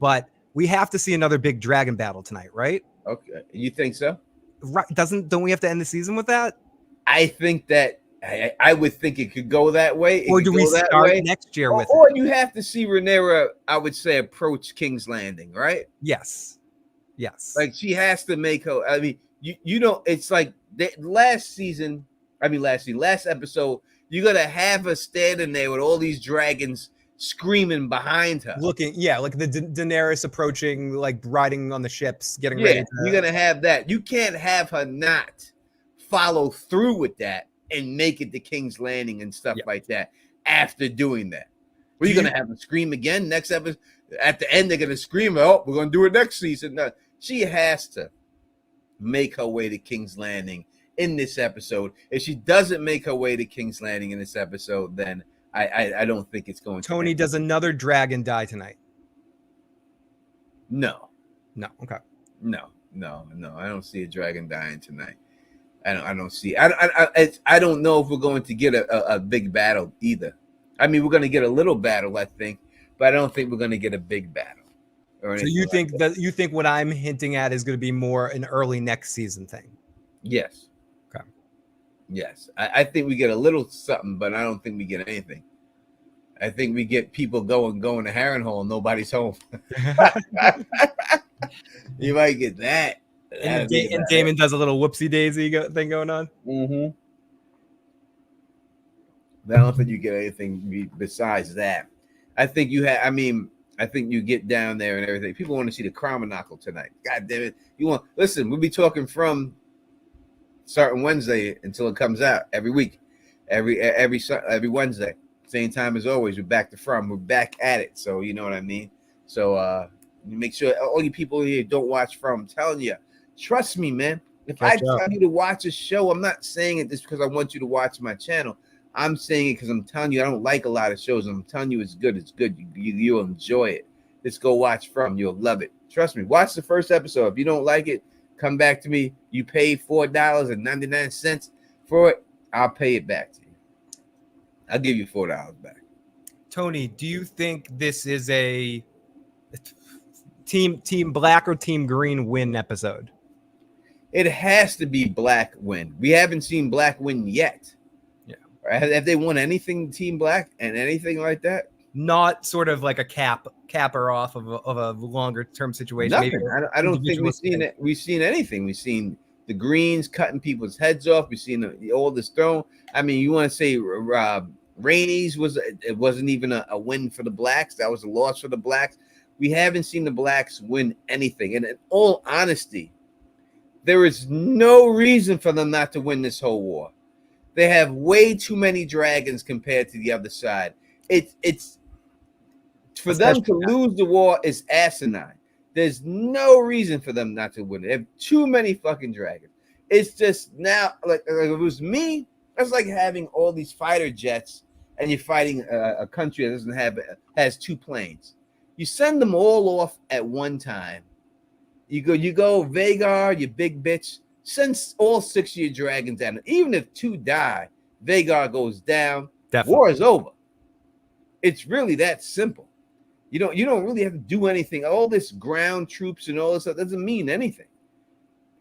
But we have to see another big dragon battle tonight, right? Okay, you think so? Right? Don't we have to end the season with that? I think that I would think it could go that way. Or do we start next year with it? Or you have to see Rhaenyra, I would say, approach King's Landing, right? Yes. Like she has to make her. I mean, you know, it's like last episode, you're gonna have her standing there with all these dragons screaming behind her, looking, like the Daenerys approaching, like riding on the ships, getting ready. You're gonna have that. You can't have her not follow through with that and make it to King's Landing and stuff like that after doing that. Well, you're gonna have them scream again next episode. At the end, they're gonna scream, "Oh, we're gonna do it next season." No, she has to make her way to King's Landing in this episode. If she doesn't make her way to King's Landing in this episode, then I don't think it's going to. Tony, does another dragon die tonight? No. Okay. No. I don't see a dragon dying tonight. I don't see. I don't know if we're going to get a big battle either. I mean, we're going to get a little battle, I think, but I don't think we're going to get a big battle. So you think you think what I'm hinting at is going to be more an early next season thing? Yes. Okay. Yes, I think we get a little something, but I don't think we get anything. I think we get people going to Harrenhal and nobody's home. You might get that. And Damon does a little whoopsie daisy thing going on. Mm-hmm. But I don't think you get anything besides that. I think you have. I think you get down there and everything. People want to see the Cromonacle tonight. God damn it! Listen. We'll be talking from starting Wednesday until it comes out every week, every Wednesday, same time as always. We're back to From. We're back at it. So you know what I mean. So make sure all you people here don't watch From. I'm telling you, trust me, man. If I tell you to watch a show, I'm not saying it just because I want you to watch my channel. I'm saying it because I'm telling you I don't like a lot of shows. And I'm telling you it's good. It's good. You'll enjoy it. Just go watch From. You'll love it. Trust me. Watch the first episode. If you don't like it, come back to me. You paid $4.99 for it. I'll pay it back to you. I'll give you $4 back. Tony, do you think this is a team black or team green win episode? It has to be black win. We haven't seen black win yet. Have they won anything, Team Black, and anything like that? Not sort of like a capper off of a longer term situation. Nothing. Maybe I don't think we've seen it. We've seen anything. We've seen the Greens cutting people's heads off. We've seen the oldest throne. I mean, you want to say Rainey's wasn't even a win for the Blacks. That was a loss for the Blacks. We haven't seen the Blacks win anything. And in all honesty, there is no reason for them not to win this whole war. They have way too many dragons compared to the other side. It's for them to lose the war is asinine. There's no reason for them not to win. They have too many fucking dragons. It's just now, like if it was me, that's like having all these fighter jets and you're fighting a country that has two planes. You send them all off at one time. You go Vagar, you big bitch. Send all 6 of your dragons down. Even if 2 die, Vagar goes down. Definitely. War is over. It's really that simple. You don't really have to do anything. All this ground troops and all this stuff doesn't mean anything.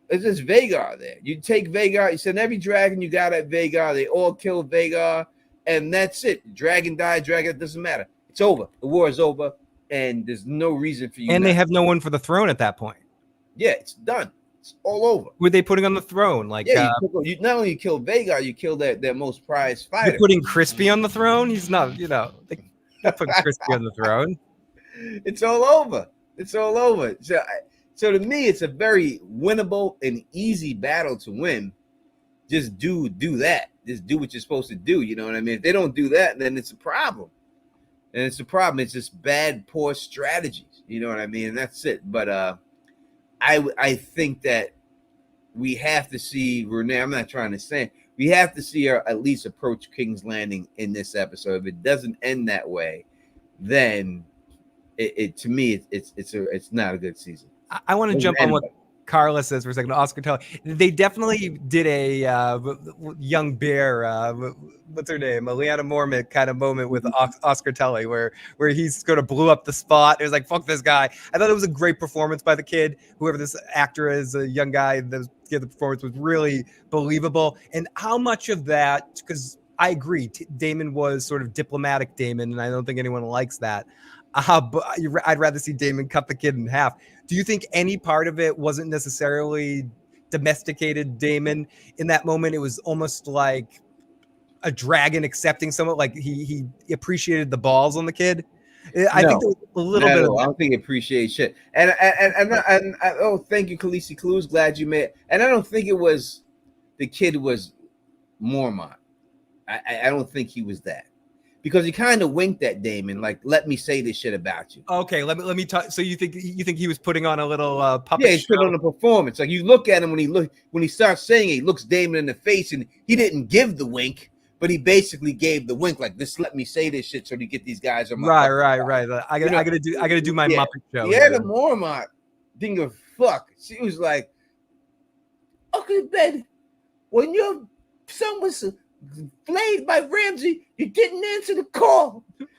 It's just Vagar there. You take Vagar, you send every dragon you got at Vagar. They all kill Vagar, and that's it. Dragon died, dragon, it doesn't matter. It's over. The war is over, and there's no reason for you. And they have no one for the throne at that point. Yeah, it's done. It's all over. Who are they putting on the throne? Like, you not only kill Vagar, you kill their most prized fighter. You're putting Crispy on the throne. He's not, they not putting Crispy on the throne. It's all over. It's all over. So to me, it's a very winnable and easy battle to win. Just do that. Just do what you're supposed to do. You know what I mean? If they don't do that, then it's a problem. And it's a problem. It's just bad, poor strategies. You know what I mean? And that's it. But I think that we have to see Renee. I'm not trying to say we have to see her at least approach King's Landing in this episode. If it doesn't end that way, then it to me it's not a good season. I want to jump on what Carla says for a second. Oscar Tully. They definitely did a young bear. What's her name? Leanna Mormont kind of moment with Oscar Tully, where he's sort of blew up the spot. It was like, fuck this guy. I thought it was a great performance by the kid. Whoever this actor is, a young guy. The performance was really believable. And how much of that? Because I agree, Damon was sort of diplomatic Damon, and I don't think anyone likes that. But I'd rather see Damon cut the kid in half. Do you think any part of it wasn't necessarily domesticated Damon in that moment? It was almost like a dragon accepting someone, like he appreciated the balls on the kid. I think there was a little bit of I don't think he appreciates shit. And oh, thank you, Khaleesi Clues. Glad you made it. And I don't think it was the kid was Mormont. I don't think he was that. Because he kind of winked at Damon, like, "Let me say this shit about you." Okay, let me talk. So you think he was putting on a little puppet? Yeah, he's putting on a performance. Like you look at him when he starts saying it, he looks Damon in the face, and he didn't give the wink, but he basically gave the wink, like, "This, let me say this shit so to get these guys on my right. I gotta do my Muppet show. Yeah, the Mormont didn't give a fuck. She was like, "Okay, Ben, when your son was flayed by Ramsey, you didn't answer the call. You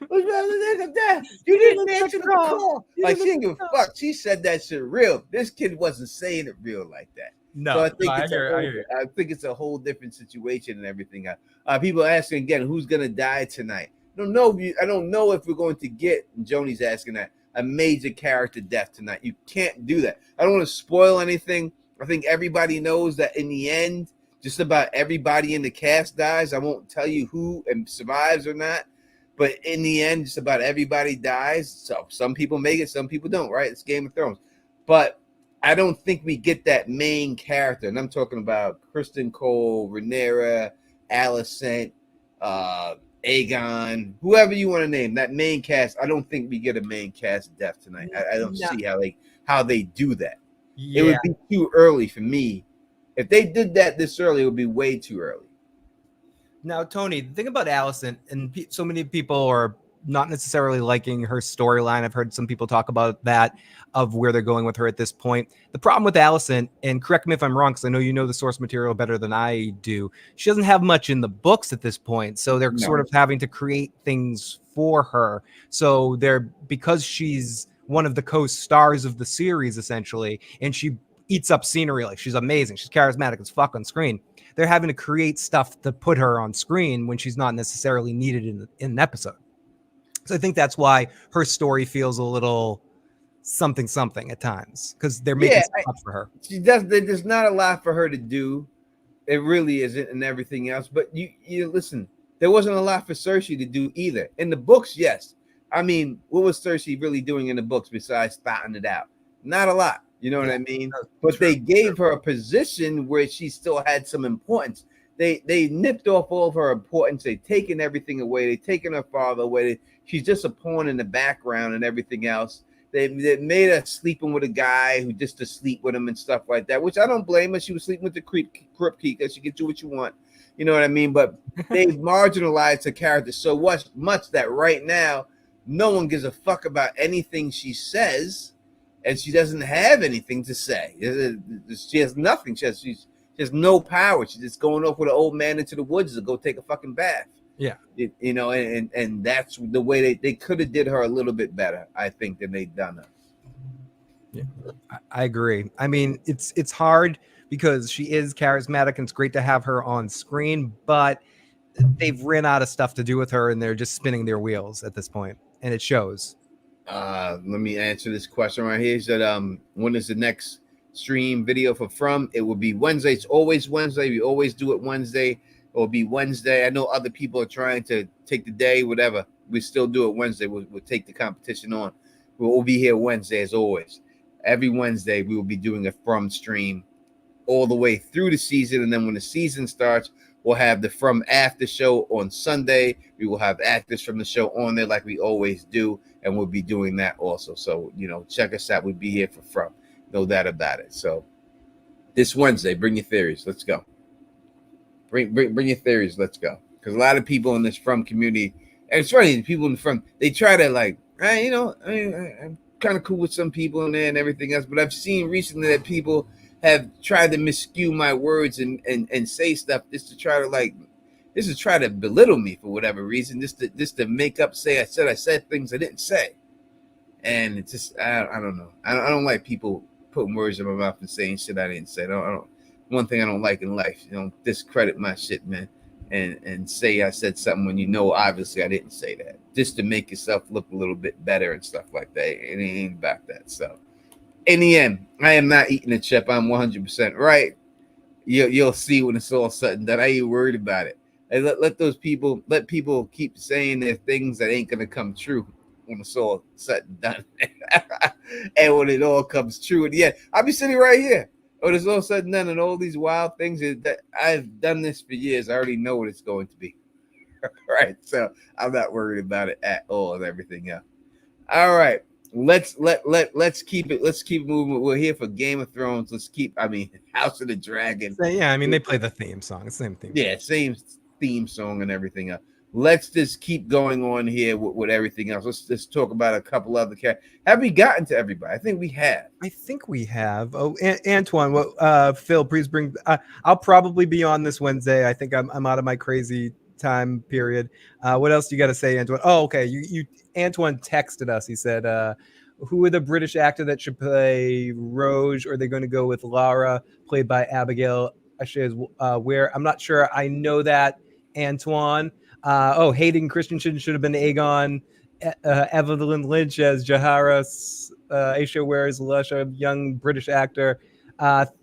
didn't answer the call." Like, she didn't give a fuck. She said that shit real. This kid wasn't saying it real like that. No, so I think it's a whole different situation and everything. People are asking again, who's gonna die tonight? I don't know if we're going to get, and Joni's asking that, a major character death tonight. You can't do that. I don't want to spoil anything. I think everybody knows that in the end, just about everybody in the cast dies. I won't tell you who and survives or not, but in the end, just about everybody dies. So some people make it, some people don't, right? It's Game of Thrones. But I don't think we get that main character. And I'm talking about Kristen Cole, Rhaenyra, Alicent, Aegon, whoever you want to name, that main cast. I don't think we get a main cast death tonight. I don't see how they do that. Yeah. It would be too early for me. If they did that this early, it would be way too early. Now, Tony, the thing about Alicent, and so many people are not necessarily liking her storyline. I've heard some people talk about that, of where they're going with her at this point. The problem with Alicent, and correct me if I'm wrong, because I know you know the source material better than I do, she doesn't have much in the books at this point. So they're sort of having to create things for her. So because she's one of the co-stars of the series, essentially, and she eats up scenery. Like, she's amazing. She's charismatic as fuck on screen. They're having to create stuff to put her on screen when she's not necessarily needed in an episode. So I think that's why her story feels a little something at times, because they're making stuff for her. There's not a lot for her to do. It really isn't, and everything else. But you listen, there wasn't a lot for Cersei to do either. In the books, yes. I mean, what was Cersei really doing in the books besides spouting it out? Not a lot. You know what I mean? But they gave her a position where she still had some importance. They nipped off all of her importance. They've taken everything away. They've taken her father away. She's just a pawn in the background and everything else. They made her sleeping with a guy who just to sleep with him and stuff like that, which I don't blame her. She was sleeping with the Crypt Keeper. She can do what you want. You know what I mean? But they've marginalized her character so much that right now, no one gives a fuck about anything she says. And she doesn't have anything to say. She has nothing. She has no power. She's just going off with an old man into the woods to go take a fucking bath. Yeah. You know, and that's the way they could have did her a little bit better, I think, than they've done her. Yeah, I agree. I mean, it's hard because she is charismatic and it's great to have her on screen, but they've ran out of stuff to do with her and they're just spinning their wheels at this point, and it shows. Let me answer this question right here. He said, when is the next stream video for From? It will be Wednesday. It's always Wednesday. We always do it Wednesday. It will be Wednesday. I know other people are trying to take the day, whatever. We still do it Wednesday. We'll take the competition on. We'll be here Wednesday as always. Every Wednesday, we will be doing a From stream all the way through the season. And then when the season starts, we'll have the From After show on Sunday. We will have actors from the show on there like we always do. And we'll be doing that also. So, you know, check us out. We'll be here for From. No doubt about it. So this Wednesday, bring your theories. Let's go. Bring your theories. Let's go. Because a lot of people in this From community, and it's funny, the people in the From, they try to like I'm kind of cool with some people in there and everything else, but I've seen recently that people have tried to miscue my words and say stuff just to try to try to belittle me for whatever reason, just to make up, say I said things I didn't say. And it's just I don't know. I don't like people putting words in my mouth and saying shit I didn't say. I don't. One thing I don't like in life, discredit my shit, man, and say I said something when obviously I didn't say that, just to make yourself look a little bit better and stuff like that. It ain't about that. So in the end, I am not eating a chip. I'm 100% right. You'll see when it's all said and done. I ain't worried about it. And let people keep saying their things that ain't gonna come true when it's all said and done. And when it all comes true, and I'll be sitting right here. When it's all said and done, and all these wild things that I've done this for years, I already know what it's going to be. Right, so I'm not worried about it at all and everything else. All right, let's keep it moving. We're here for Game of Thrones. House of the Dragon. So, yeah, they play the theme song. It's the same theme. Yeah, same theme song and everything else. Let's just keep going on here with everything else. Let's just talk about a couple other characters. Have we gotten to everybody? I think we have. Oh, Antoine, Phil, please bring. I'll probably be on this Wednesday. I think I'm out of my crazy time period. What else do you got to say, Antoine? Oh, okay. You Antoine texted us. He said, "Who are the British actor that should play Roge? Or are they going to go with Lara, played by Abigail where I'm not sure. I know that Antoine. Hayden Christensen should have been Aegon. Evelyn Lynch as Jahara. Aisha Ware is Lusha, young British actor.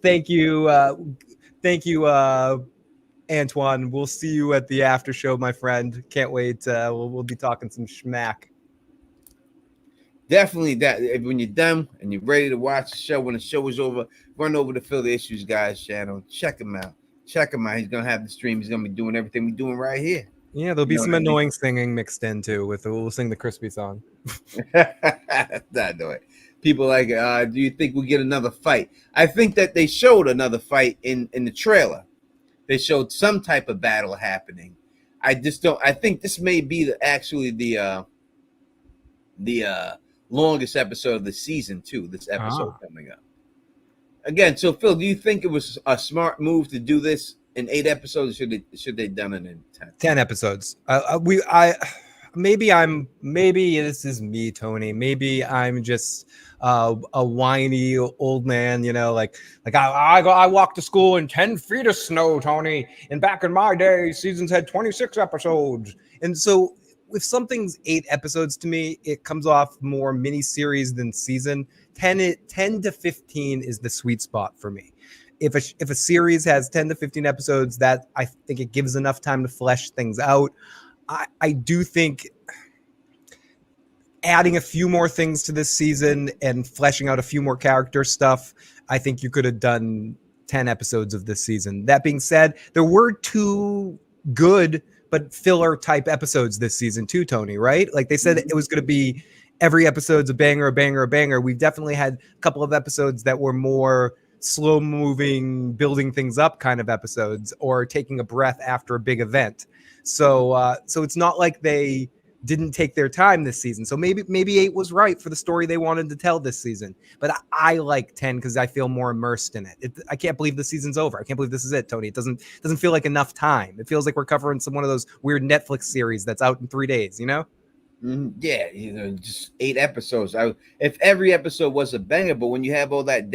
Thank you, Antoine. We'll see you at the after show, my friend. Can't wait. We'll be talking some schmack. Definitely that. When you're done and you're ready to watch the show, when the show is over, run over to Phil the Issues Guys channel. Check him out. He's gonna have the stream. He's gonna be doing everything we're doing right here. Yeah, there'll be some annoying singing mixed in too. We'll sing the Crispy song. Not annoying. People like, do you think we'll get another fight? I think that they showed another fight in the trailer. They showed some type of battle happening. I just don't. I think this may be the longest episode of the season too. This episode coming up again. So Phil, do you think it was a smart move to do this in 8 episodes? Or should they done it in 10? 10 episodes. Maybe this is me, Tony. Maybe I'm just a whiny old man, I walked to school in 10 feet of snow, Tony. And back in my day, seasons had 26 episodes. And so if something's 8 episodes to me, it comes off more mini-series than season. 10 to 15 is the sweet spot for me. If a series has 10 to 15 episodes, that I think it gives enough time to flesh things out. I do think adding a few more things to this season and fleshing out a few more character stuff, I think you could have done 10 episodes of this season. That being said, there were 2 good but filler type episodes this season too, Tony, right? Like they said it was going to be every episode's a banger, a banger, a banger. We've definitely had a couple of episodes that were more slow moving, building things up kind of episodes, or taking a breath after a big event. So it's not like they didn't take their time this season. So maybe 8 was right for the story they wanted to tell this season. But I like 10 because I feel more immersed in it. I can't believe the season's over. I can't believe this is it, Tony. It doesn't feel like enough time. It feels like we're covering one of those weird Netflix series that's out in 3 days, Yeah, just 8 episodes. If every episode was a banger, but when you have all that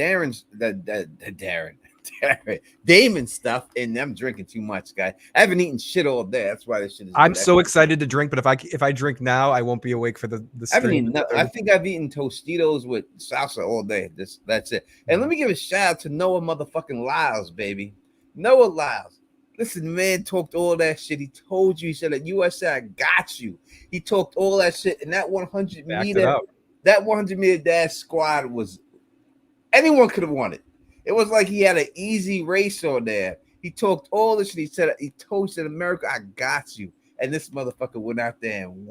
Damon stuff, and I'm drinking too much, guys. I haven't eaten shit all day. That's why this shit is. I'm so excited to drink, but if I drink now, I won't be awake for the stream. I think I've eaten Tostitos with salsa all day. That's it. And let me give a shout out to Noah motherfucking Lyles, baby. Noah Lyles. Listen, man, talked all that shit. He told you, he said that USA, I got you. He talked all that shit, and that 100 meter dash squad was, anyone could have won it. It was like he had an easy race on there. He talked all this shit. He toasted America, I got you. And this motherfucker went out there and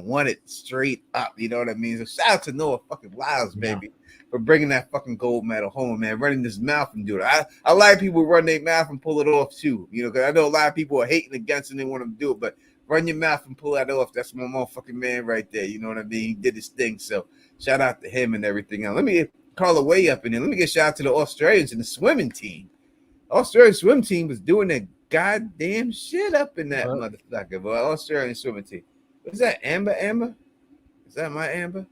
won it straight up. You know what I mean? So shout out to Noah fucking Lyles, baby, for bringing that fucking gold medal home, man. Running his mouth and do it. A lot of people run their mouth and pull it off too. Because I know a lot of people are hating against it and they want him to do it. But run your mouth and pull that off. That's my motherfucking man right there. You know what I mean? He did his thing. So shout out to him and everything else. Let me call a way up in there. Let me get shout out to the Australians and the swimming team. Australian swim team was doing their goddamn shit up in that motherfucker. But Australian swimming team. Was that Amber? Amber? Is that my Amber?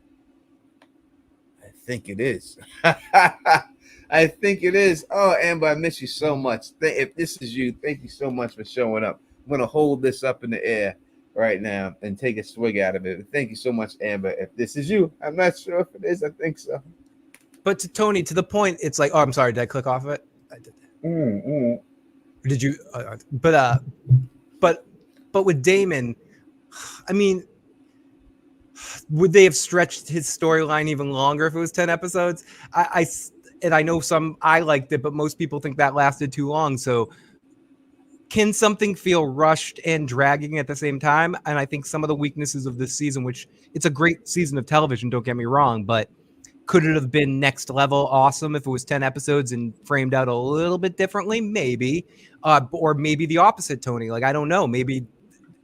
I think it is. I think it is. Oh, Amber, I miss you so much. If this is you, thank you so much for showing up. I'm going to hold this up in the air right now and take a swig out of it. Thank you so much, Amber. If this is you, I'm not sure if it is. I think so. But to Tony, to the point, it's like, oh, I'm sorry. Did I click off of it? I did. Did you? But with Damon, I mean, would they have stretched his storyline even longer if it was 10 episodes? I know I liked it, but most people think that lasted too long. So can something feel rushed and dragging at the same time? And I think some of the weaknesses of this season, which it's a great season of television, don't get me wrong, but could it have been next level awesome if it was 10 episodes and framed out a little bit differently? Maybe. Or maybe the opposite, Tony. Like, I don't know. Maybe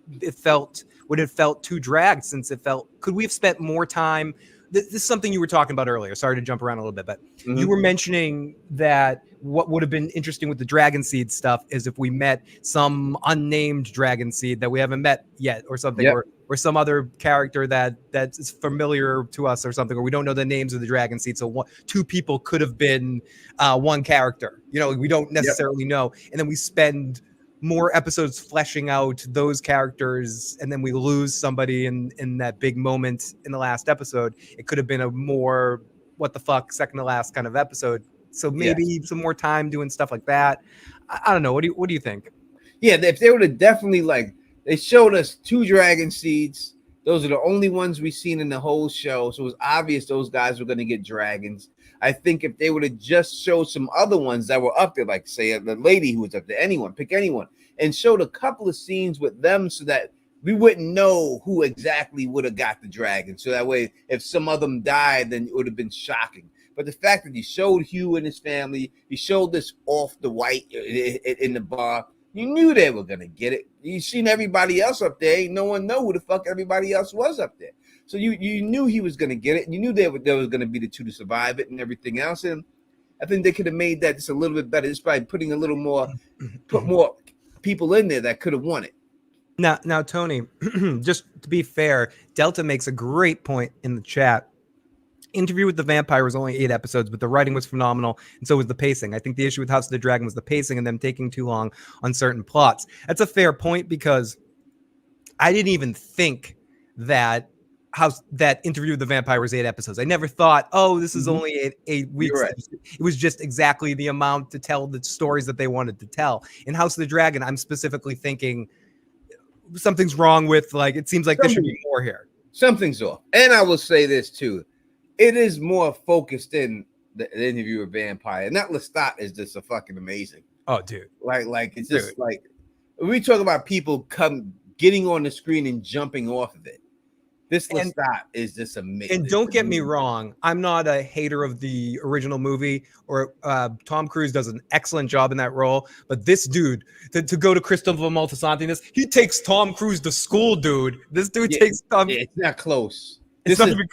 would it felt too dragged since could we have spent more time? This is something you were talking about earlier. Sorry to jump around a little bit, but you were mentioning that what would have been interesting with the Dragon Seed stuff is if we met some unnamed Dragon Seed that we haven't met yet or something, or some other character that's familiar to us or something, or we don't know the names of the Dragon Seed. So two people could have been one character. You know, we don't necessarily know. And then we spend more episodes fleshing out those characters, and then we lose somebody in that big moment in the last episode. It could have been a more what the fuck second to last kind of episode. So maybe some more time doing stuff like that. I don't know. What do you think? Yeah, if they would have definitely they showed us 2 Dragon Seeds. Those are the only ones we've seen in the whole show. So it was obvious those guys were going to get dragons. I think if they would have just showed some other ones that were up there, like say the lady who was up there, pick anyone, and showed a couple of scenes with them so that we wouldn't know who exactly would have got the dragon. So that way, if some of them died, then it would have been shocking. But the fact that he showed Hugh and his family, he showed this off the white in the bar, you knew they were going to get it. You seen everybody else up there. No one know who the fuck everybody else was up there. So you knew he was going to get it. And you knew there was going to be the 2 to survive it and everything else. And I think they could have made that just a little bit better. Just by putting a little more, put more people in there that could have won it. Now, Tony, just to be fair, Delta makes a great point in the chat. Interview with the Vampire was only 8 episodes, but the writing was phenomenal, and so was the pacing. I think the issue with House of the Dragon was the pacing and them taking too long on certain plots. That's a fair point because I didn't even think that Interview with the Vampire was 8 episodes. I never thought, this is only 8 weeks. Right. It was just exactly the amount to tell the stories that they wanted to tell. In House of the Dragon, I'm specifically thinking something's wrong with, it seems like there should be more here. Something's off. And I will say this too. It is more focused in the Interview with Vampire. And that Lestat is just a fucking amazing. Oh, dude. Like it's just we talk about people getting on the screen and jumping off of it. This Lestat is just amazing. And don't get me wrong, I'm not a hater of the original movie, or Tom Cruise does an excellent job in that role. But this dude, to go to Christopher Moltisanti, he takes Tom Cruise to school, dude. This dude takes Tom. Yeah, it's not close. It's not even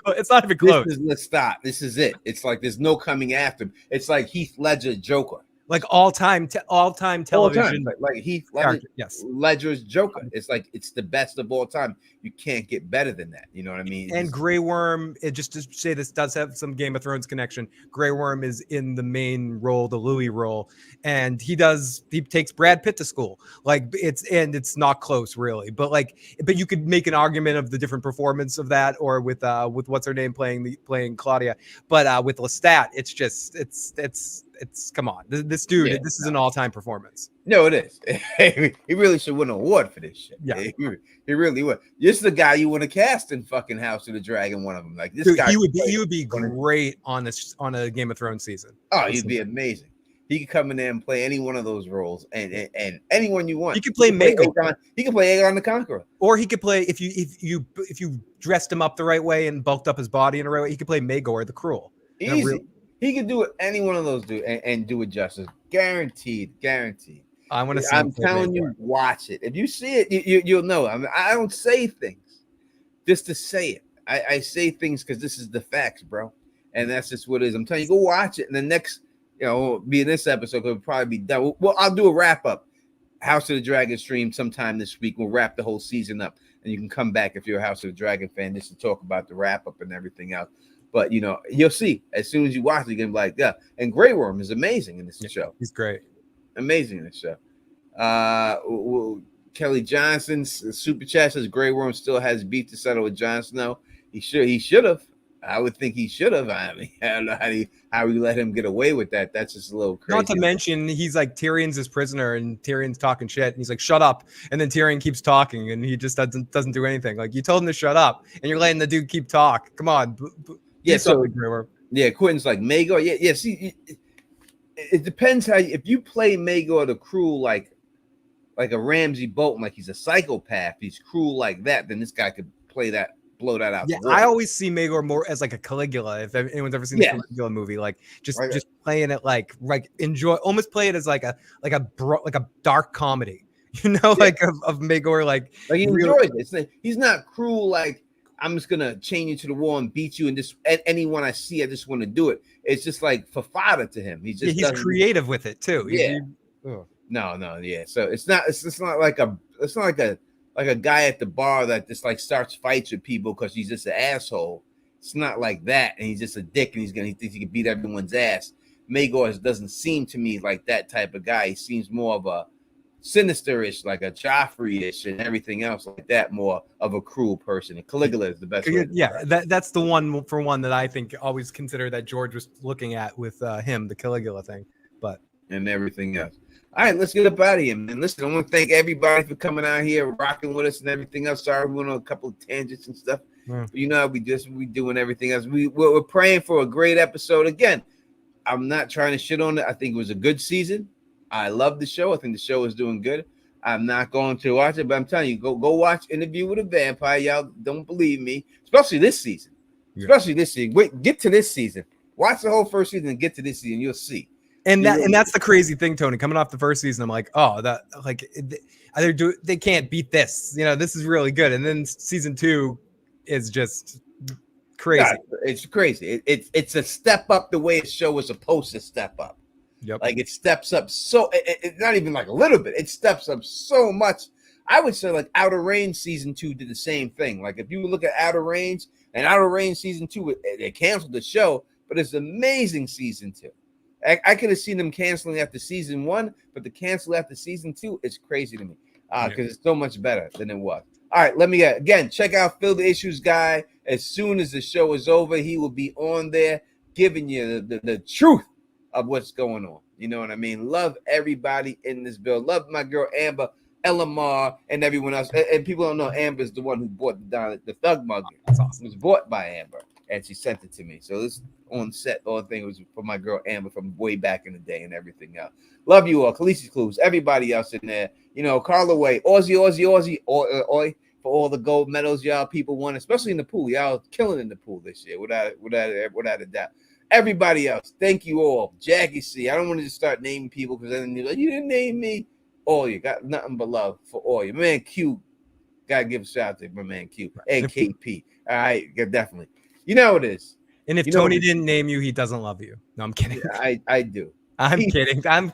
close. This is Lestat. This is it. It's like there's no coming after him. It's like Heath Ledger Joker. Like all-time television. Like Heath Ledger, Ledger's Joker. It's like it's the best of all time. You can't get better than that. You know what I mean? And Grey Worm, just to say this does have some Game of Thrones connection. Grey Worm is in the main role, the Louis role, and he takes Brad Pitt to school. It's not close really, but you could make an argument of the different performance of that, or with what's her name playing Claudia, but with Lestat, it's come on, this dude, this is an all-time performance. No, it is. He really should win an award for this shit. Yeah, he really would. This is the guy you want to cast in fucking House of the Dragon. One of them, like this guy, he would be great on a Game of Thrones season. Oh, he'd be amazing. He could come in there and play any one of those roles, and anyone you want. He could play Maegor. He could play Aegon the Conqueror, or he could play if you dressed him up the right way and bulked up his body in the right way. He could play Maegor the Cruel. Easy. He could do it, any one of those and do it justice. Guaranteed. I want to see. I'm telling you, watch it. If you see it, you'll know. I mean, I don't say things just to say it. I say things because this is the facts, bro, and that's just what it is. I'm telling you, go watch it, and the next, be in this episode, it'll probably be done. Well, I'll do a wrap up. House of the Dragon stream sometime this week. We'll wrap the whole season up, and you can come back if you're a House of the Dragon fan just to talk about the wrap up and everything else. But you'll see as soon as you watch it, you're gonna be like, yeah. And Grey Worm is amazing in this show. He's great, amazing in this show. Kelly Johnson's super chat says Grey Worm still has beef to settle with Jon Snow. He should have. I would think he should have. I mean, I don't know how he let him get away with that. That's just a little crazy. Not to mention, he's like Tyrion's his prisoner, and Tyrion's talking shit, and he's like, "Shut up!" And then Tyrion keeps talking, and he just doesn't do anything. Like, you told him to shut up, and you're letting the dude keep talk. Come on, yeah. So Quentin's like Maegor. Yeah. See, it depends how if you play Maegor the cruel like a Ramsay Bolton, like he's a psychopath, he's cruel like that, then this guy could blow that out. Yeah, I always see Maegor more as like a Caligula. If anyone's ever seen the Caligula movie, like just playing it like enjoy, almost play it as like a dark comedy, like of Maegor, like he enjoys it. He's not cruel like I'm just gonna chain you to the wall and beat you, and just anyone I see, I just want to do it. It's just like for fodder to him. He's creative with it too. No, yeah. So it's not like a guy at the bar that just like starts fights with people because he's just an asshole. It's not like that, and he's just a dick, and he thinks he can beat everyone's ass. Maegor doesn't seem to me like that type of guy. He seems more of a sinister-ish, like a Joffrey-ish, and everything else like that. More of a cruel person. And Caligula is the best. That's the one that I think always consider that George was looking at with him, the Caligula thing, and everything else. All right, let's get up out of here, man. Listen, I want to thank everybody for coming out here, rocking with us and everything else. Sorry, we went on a couple of tangents and stuff. Yeah. We doing everything else. We're praying for a great episode. Again, I'm not trying to shit on it. I think it was a good season. I love the show. I think the show is doing good. I'm not going to watch it, but I'm telling you, go watch Interview with a Vampire. Y'all don't believe me, especially this season. Wait, get to this season. Watch the whole first season and get to this season. You'll see. And that's the crazy thing, Tony. Coming off the first season, I'm like, they can't beat this. This is really good. And then season 2 is just crazy. God, it's crazy. It's a step up the way a show was supposed to step up. Yep. Like it steps up so it's not even like a little bit. It steps up so much. I would say like Outer Range season 2 did the same thing. Like if you look at Outer Range season 2, they canceled the show, but it's amazing season 2. I could have seen them canceling after season 1, but to cancel after season 2 is crazy to me because it's so much better than it was. All right, let me again check out Phil the Issues Guy. As soon as the show is over, he will be on there giving you the truth of what's going on. You know what I mean? Love everybody in this bill. Love my girl Amber, Elamar, and everyone else. And people don't know Amber's the one who bought the Thug Mug. That's awesome. It was bought by Amber, and she sent it to me. So this on set, the whole thing was for my girl Amber from way back in the day and everything else. Love you all. Khaleesi Clues, everybody else in there. Carla Way, Aussie, oi, for all the gold medals y'all people won, especially in the pool. Y'all killing in the pool this year, without a doubt. Everybody else, thank you all. Jackie C. I don't want to just start naming people because then you're like, you didn't name me. All you got nothing but love for all you. Man Q, gotta give a shout out to my man Q and KP. All right, definitely. You know it is. And if Tony didn't name you, he doesn't love you. No, I'm kidding. I do. I'm kidding. I'm